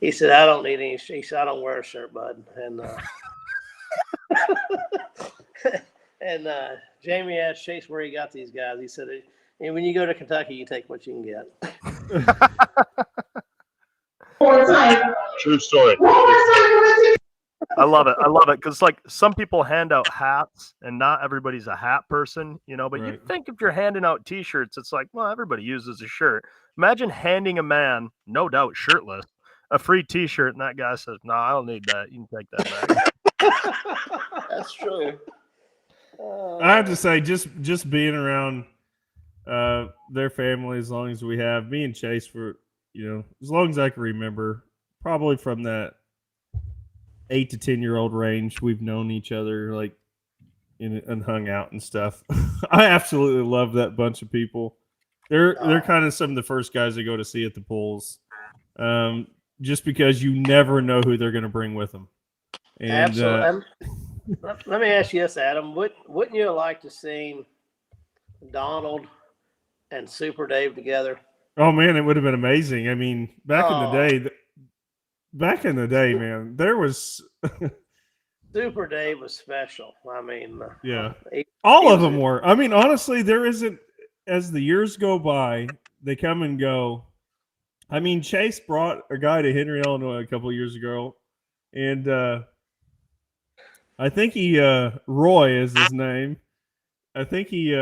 He said, "I don't need any." He said, "I don't wear a shirt, bud." And Jamie asked Chase where he got these guys. He said, "And when you go to Kentucky, you take what you can get." True story. I love it. Because like some people hand out hats, and not everybody's a hat person, But Right. you think if you're handing out T-shirts, it's like, well, everybody uses a shirt. Imagine handing a man, no doubt shirtless, a free T-shirt, and that guy says, "No, I don't need that. You can take that back." That's true. I have to say, just being around their family as long as we have, me and Chase for as long as I can remember, probably from that 8 to 10-year-old range, we've known each other and hung out and stuff. I absolutely love that bunch of people. They're kind of some of the first guys I go to see at the pools, just because you never know who they're going to bring with them. And, Absolutely. Let me ask you this, Adam. Wouldn't you like to see Donald and Super Dave together? Oh man, it would have been amazing. I mean, back in the day, man, there was Super Dave was special. I mean, yeah, all of them were. I mean, honestly, there isn't. As the years go by, they come and go. I mean, Chase brought a guy to Henry, Illinois, a couple of years ago, and I think Roy is his name. I think he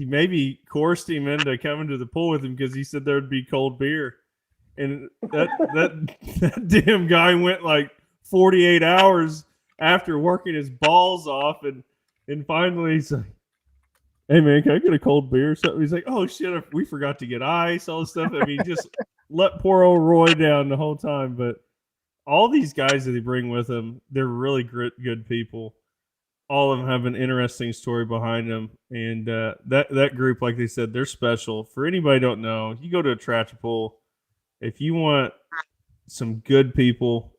maybe coerced him into coming to the pool with him because he said there'd be cold beer, and that damn guy went like 48 hours after working his balls off, and finally he's like, "Hey man, can I get a cold beer or something?" He's like, "Oh shit, we forgot to get ice, all this stuff." I mean, just let poor old Roy down the whole time. But all these guys that they bring with them, they're really good people. All of them have an interesting story behind them, and that group, like they said, they're special. For anybody who don't know, you go to a tractor pull. If you want some good people,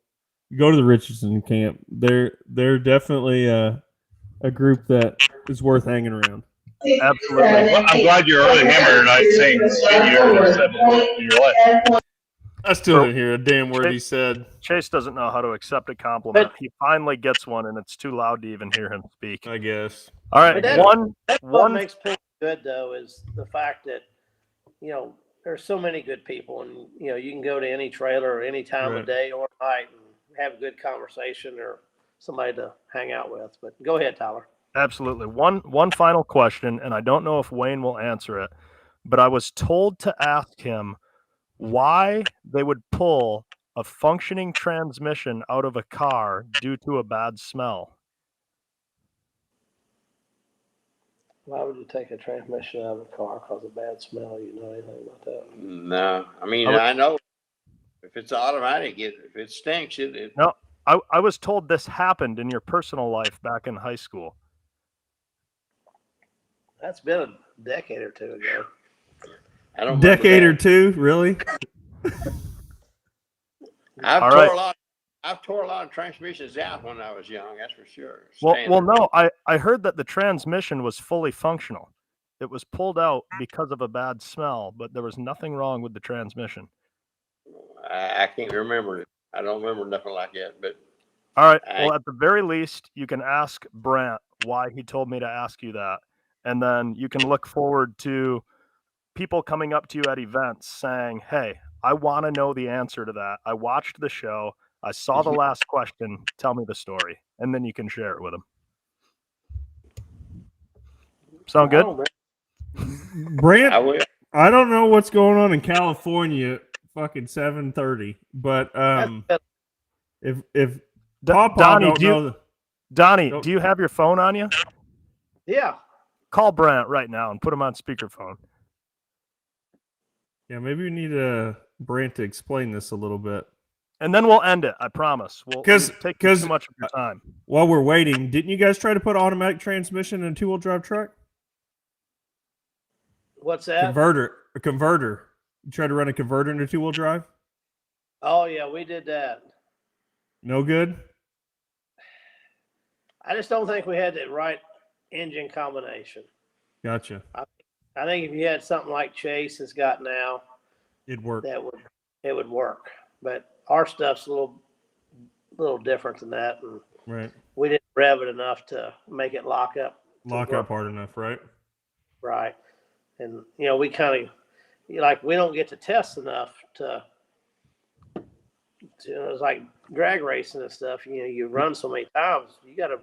go to the Richardson camp. They're definitely a group that is worth hanging around. Absolutely. Well, I'm glad you're early hammer tonight saying shit you ever said before in your life. I still didn't hear a damn word he said. Chase doesn't know how to accept a compliment. He finally gets one, and it's too loud to even hear him speak. I guess. All right, That's what makes pulling good, though, is the fact that, there's so many good people, and, you can go to any trailer or any time of day or night and have a good conversation or somebody to hang out with. But go ahead, Tyler. Absolutely. One final question, and I don't know if Wayne will answer it, but I was told to ask him why they would pull a functioning transmission out of a car due to a bad smell. Why would you take a transmission out of a car because of bad smell? You know anything about that? No. I mean, I know if it's automatic, if it stinks, No, I was told this happened in your personal life back in high school. That's been a decade or two ago. I don't decade or two, really? I've tore a lot of transmissions out when I was young. That's for sure. Well, no. I heard that the transmission was fully functional. It was pulled out because of a bad smell, but there was nothing wrong with the transmission. I can't remember it. I don't remember nothing like that. But all right. Well, at the very least, you can ask Brant why he told me to ask you that, and then you can look forward to people coming up to you at events saying, "Hey, I want to know the answer to that. I watched the show. I saw the last question. Tell me the story." And then you can share it with them. Sound good? Brant, I don't know what's going on in California at fucking 7:30, but if Donnie, do you have your phone on you? Yeah. Call Brant right now and put him on speakerphone. Yeah, maybe we need Brant to explain this a little bit. And then we'll end it. I promise. We'll take too much of your time. While we're waiting, didn't you guys try to put automatic transmission in a 2-wheel drive truck? What's that? A converter. You tried to run a converter into 2-wheel drive? Oh, yeah, we did that. No good? I just don't think we had the right engine combination. Gotcha. I think if you had something like Chase has got now, it'd work. It would work. But our stuff's a little different than that, and right. We didn't rev it enough to make it lock up hard enough, right? Right. And we kind of we don't get to test enough to it's like drag racing and stuff. You run so many times, we gotta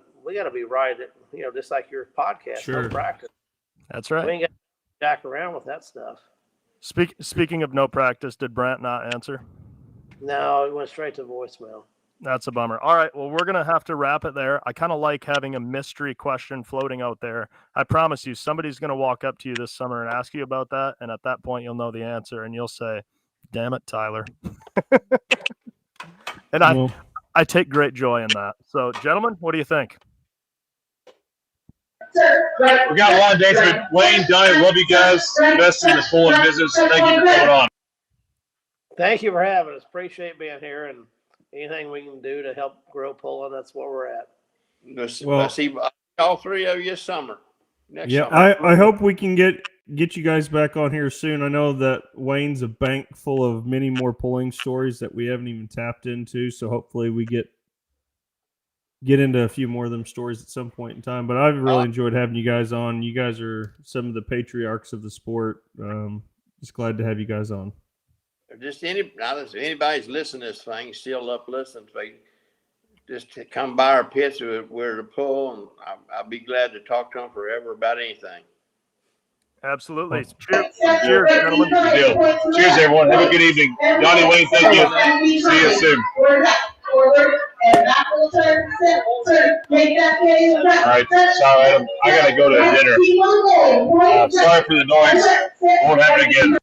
be right at just like your podcast. Sure. No practice. That's right. We ain't got to jack around with that stuff. Speaking of no practice, did Brant not answer? No, it went straight to voicemail. That's a bummer. All right, well, we're going to have to wrap it there. I kind of like having a mystery question floating out there. I promise you, somebody's going to walk up to you this summer and ask you about that, and at that point, you'll know the answer, and you'll say, "Damn it, Tyler." And I take great joy in that. So, gentlemen, what do you think? We got a lot of dates with Wayne, Donnie. Love you guys. Best in the pulling business. Thank you for coming on. Thank you for having us. Appreciate being here, and anything we can do to help grow pulling, that's where we're at. I'll see all three of you this summer. Next summer. I hope we can get you guys back on here soon. I know that Wayne's a bank full of many more pulling stories that we haven't even tapped into, so hopefully we get into a few more of them stories at some point in time. But I've really enjoyed having you guys on. You guys are some of the patriarchs of the sport. Just glad to have you guys on. Just anybody's listening to this thing, still up listening to me, just to come by our pits where to pull, and I'll be glad to talk to them forever about anything. Absolutely. Cheers, gentlemen. Cheers, everyone. Have a good evening. Donnie, Wayne, thank you. See you soon. All right, sorry, Adam. I got to go to dinner. Sorry for the noise. Won't happen again.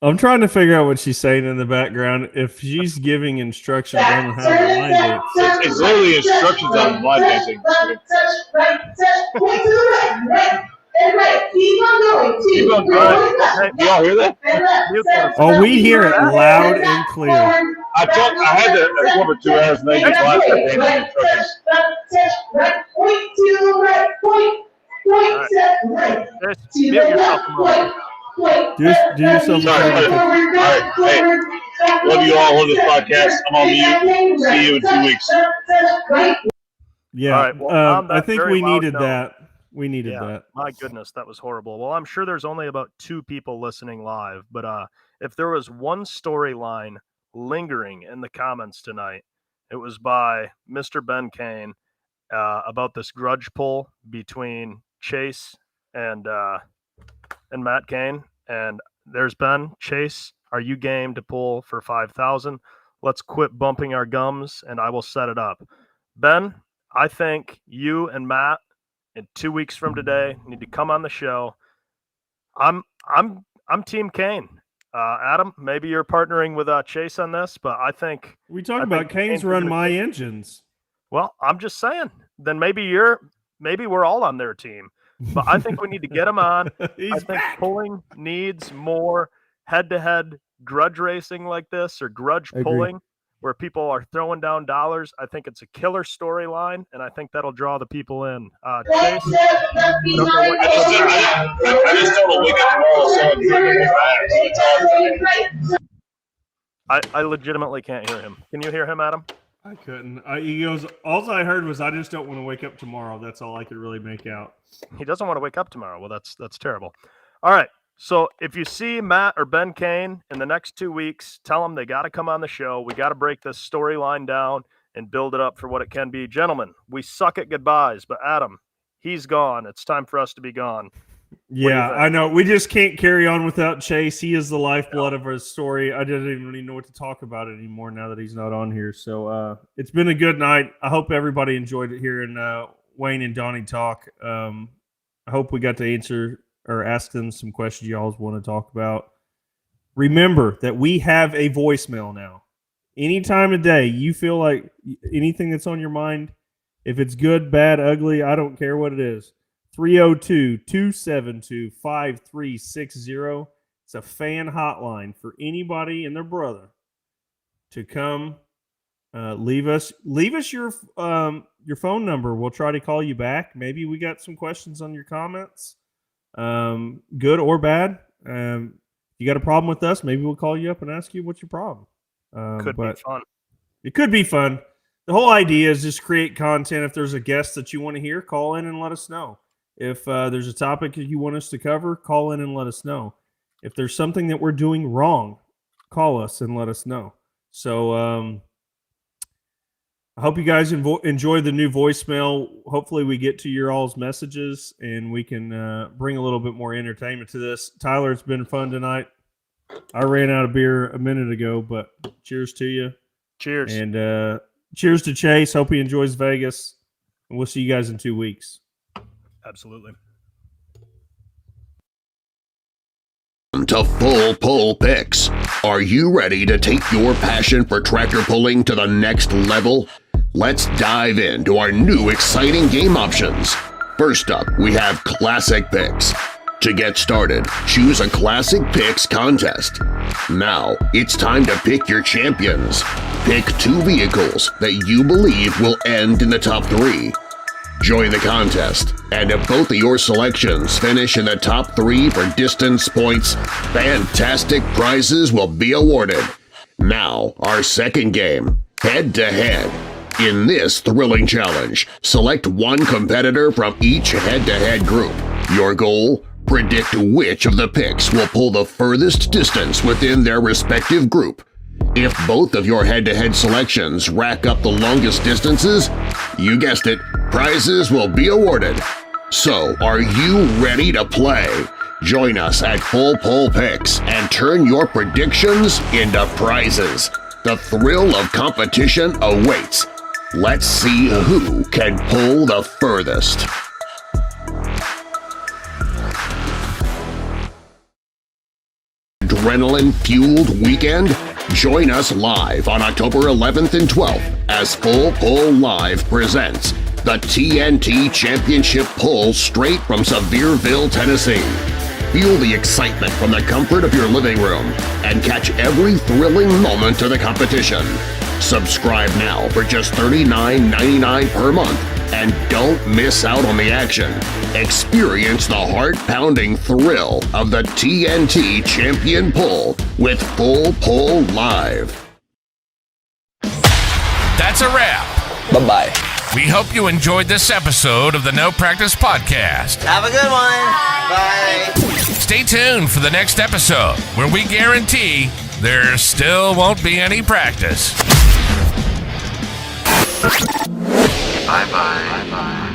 I'm trying to figure out what she's saying in the background. If she's giving instructions on how to line dance. It's literally instructions on line dancing. Keep on going. Do y'all hear that? Oh, we hear it loud and clear. I had to perform for 2 hours and they just lost their dancing instructions. Mute yourself a moment. Do yourself a favor. right. Hey, love you all on this podcast. I'm on mute. See you in 2 weeks. Yeah. All right, well, I think we needed that. We needed that. My goodness, that was horrible. Well, I'm sure there's only about 2 people listening live, but if there was one storyline lingering in the comments tonight, it was by Mr. Ben Kane about this grudge pull between Chase and Matt Kane. And there's Ben. Chase, are you game to pull for 5,000? Let's quit bumping our gums, and I will set it up. Ben, I think you and Matt in 2 weeks from today need to come on the show. I'm Team Kane. Adam, maybe you're partnering with Chase on this, but I think we talk about Kane's run my engines. Well, I'm just saying. Then maybe we're all on their team. But I think we need to get him on. I think back. Pulling needs more head-to-head grudge racing like this, or grudge pulling, where people are throwing down dollars. I think it's a killer storyline, and I think that'll draw the people in. Chase, I just don't wake up I legitimately can't hear him. Can you hear him, Adam? I couldn't. He goes, all I heard was, I just don't want to wake up tomorrow. That's all I could really make out. He doesn't want to wake up tomorrow. Well, that's terrible. All right. So if you see Matt or Ben Kane in the next 2 weeks, tell them they got to come on the show. We got to break this storyline down and build it up for what it can be. Gentlemen, we suck at goodbyes, but Adam, he's gone. It's time for us to be gone. Yeah, I know. We just can't carry on without Chase. He is the lifeblood of our story. I didn't even really know what to talk about anymore now that he's not on here. So it's been a good night. I hope everybody enjoyed it here in Wayne and Donnie Talk. I hope we got to answer or ask them some questions y'all want to talk about. Remember that we have a voicemail now. Anytime of day you feel like anything that's on your mind, if it's good, bad, ugly, I don't care what it is. 302-272-5360. It's a fan hotline for anybody and their brother to come. Leave us your phone number. We'll try to call you back. Maybe we got some questions on your comments, good or bad. You got a problem with us? Maybe we'll call you up and ask you what's your problem. Could be fun. It could be fun. The whole idea is just create content. If there's a guest that you want to hear, call in and let us know. If there's a topic that you want us to cover, call in and let us know. If there's something that we're doing wrong, call us and let us know. So I hope you guys enjoy the new voicemail. Hopefully we get to your all's messages and we can bring a little bit more entertainment to this. Tyler, it's been fun tonight. I ran out of beer a minute ago, but cheers to you. Cheers. And cheers to Chase. Hope he enjoys Vegas. And we'll see you guys in 2 weeks. Absolutely. To Full Pull Picks. Are you ready to take your passion for tractor pulling to the next level? Let's dive into our new exciting game options. First up, we have Classic Picks. To get started, choose a Classic Picks contest. Now, it's time to pick your champions. Pick 2 vehicles that you believe will end in the top 3. Join the contest, and if both of your selections finish in the top 3 for distance points, fantastic prizes will be awarded. Now, our second game, Head-to-Head. In this thrilling challenge, select one competitor from each head-to-head group. Your goal? Predict which of the picks will pull the furthest distance within their respective group. If both of your head-to-head selections rack up the longest distances, you guessed it, prizes will be awarded. So, are you ready to play? Join us at Full Pull Picks and turn your predictions into prizes. The thrill of competition awaits. Let's see who can pull the furthest. Adrenaline-fueled weekend? Join us live on October 11th and 12th as Full Pull Live presents the TNT Championship Pull straight from Sevierville, Tennessee. Feel the excitement from the comfort of your living room and catch every thrilling moment of the competition. Subscribe now for just $39.99 per month And don't miss out on the action. Experience the heart-pounding thrill of the TNT Champion Pull with Full Pull Live. That's a wrap. Bye-bye. We hope you enjoyed this episode of the No Practice Podcast. Have a good one. Bye. Stay tuned for the next episode, where we guarantee there still won't be any practice. Bye-bye. Bye-bye.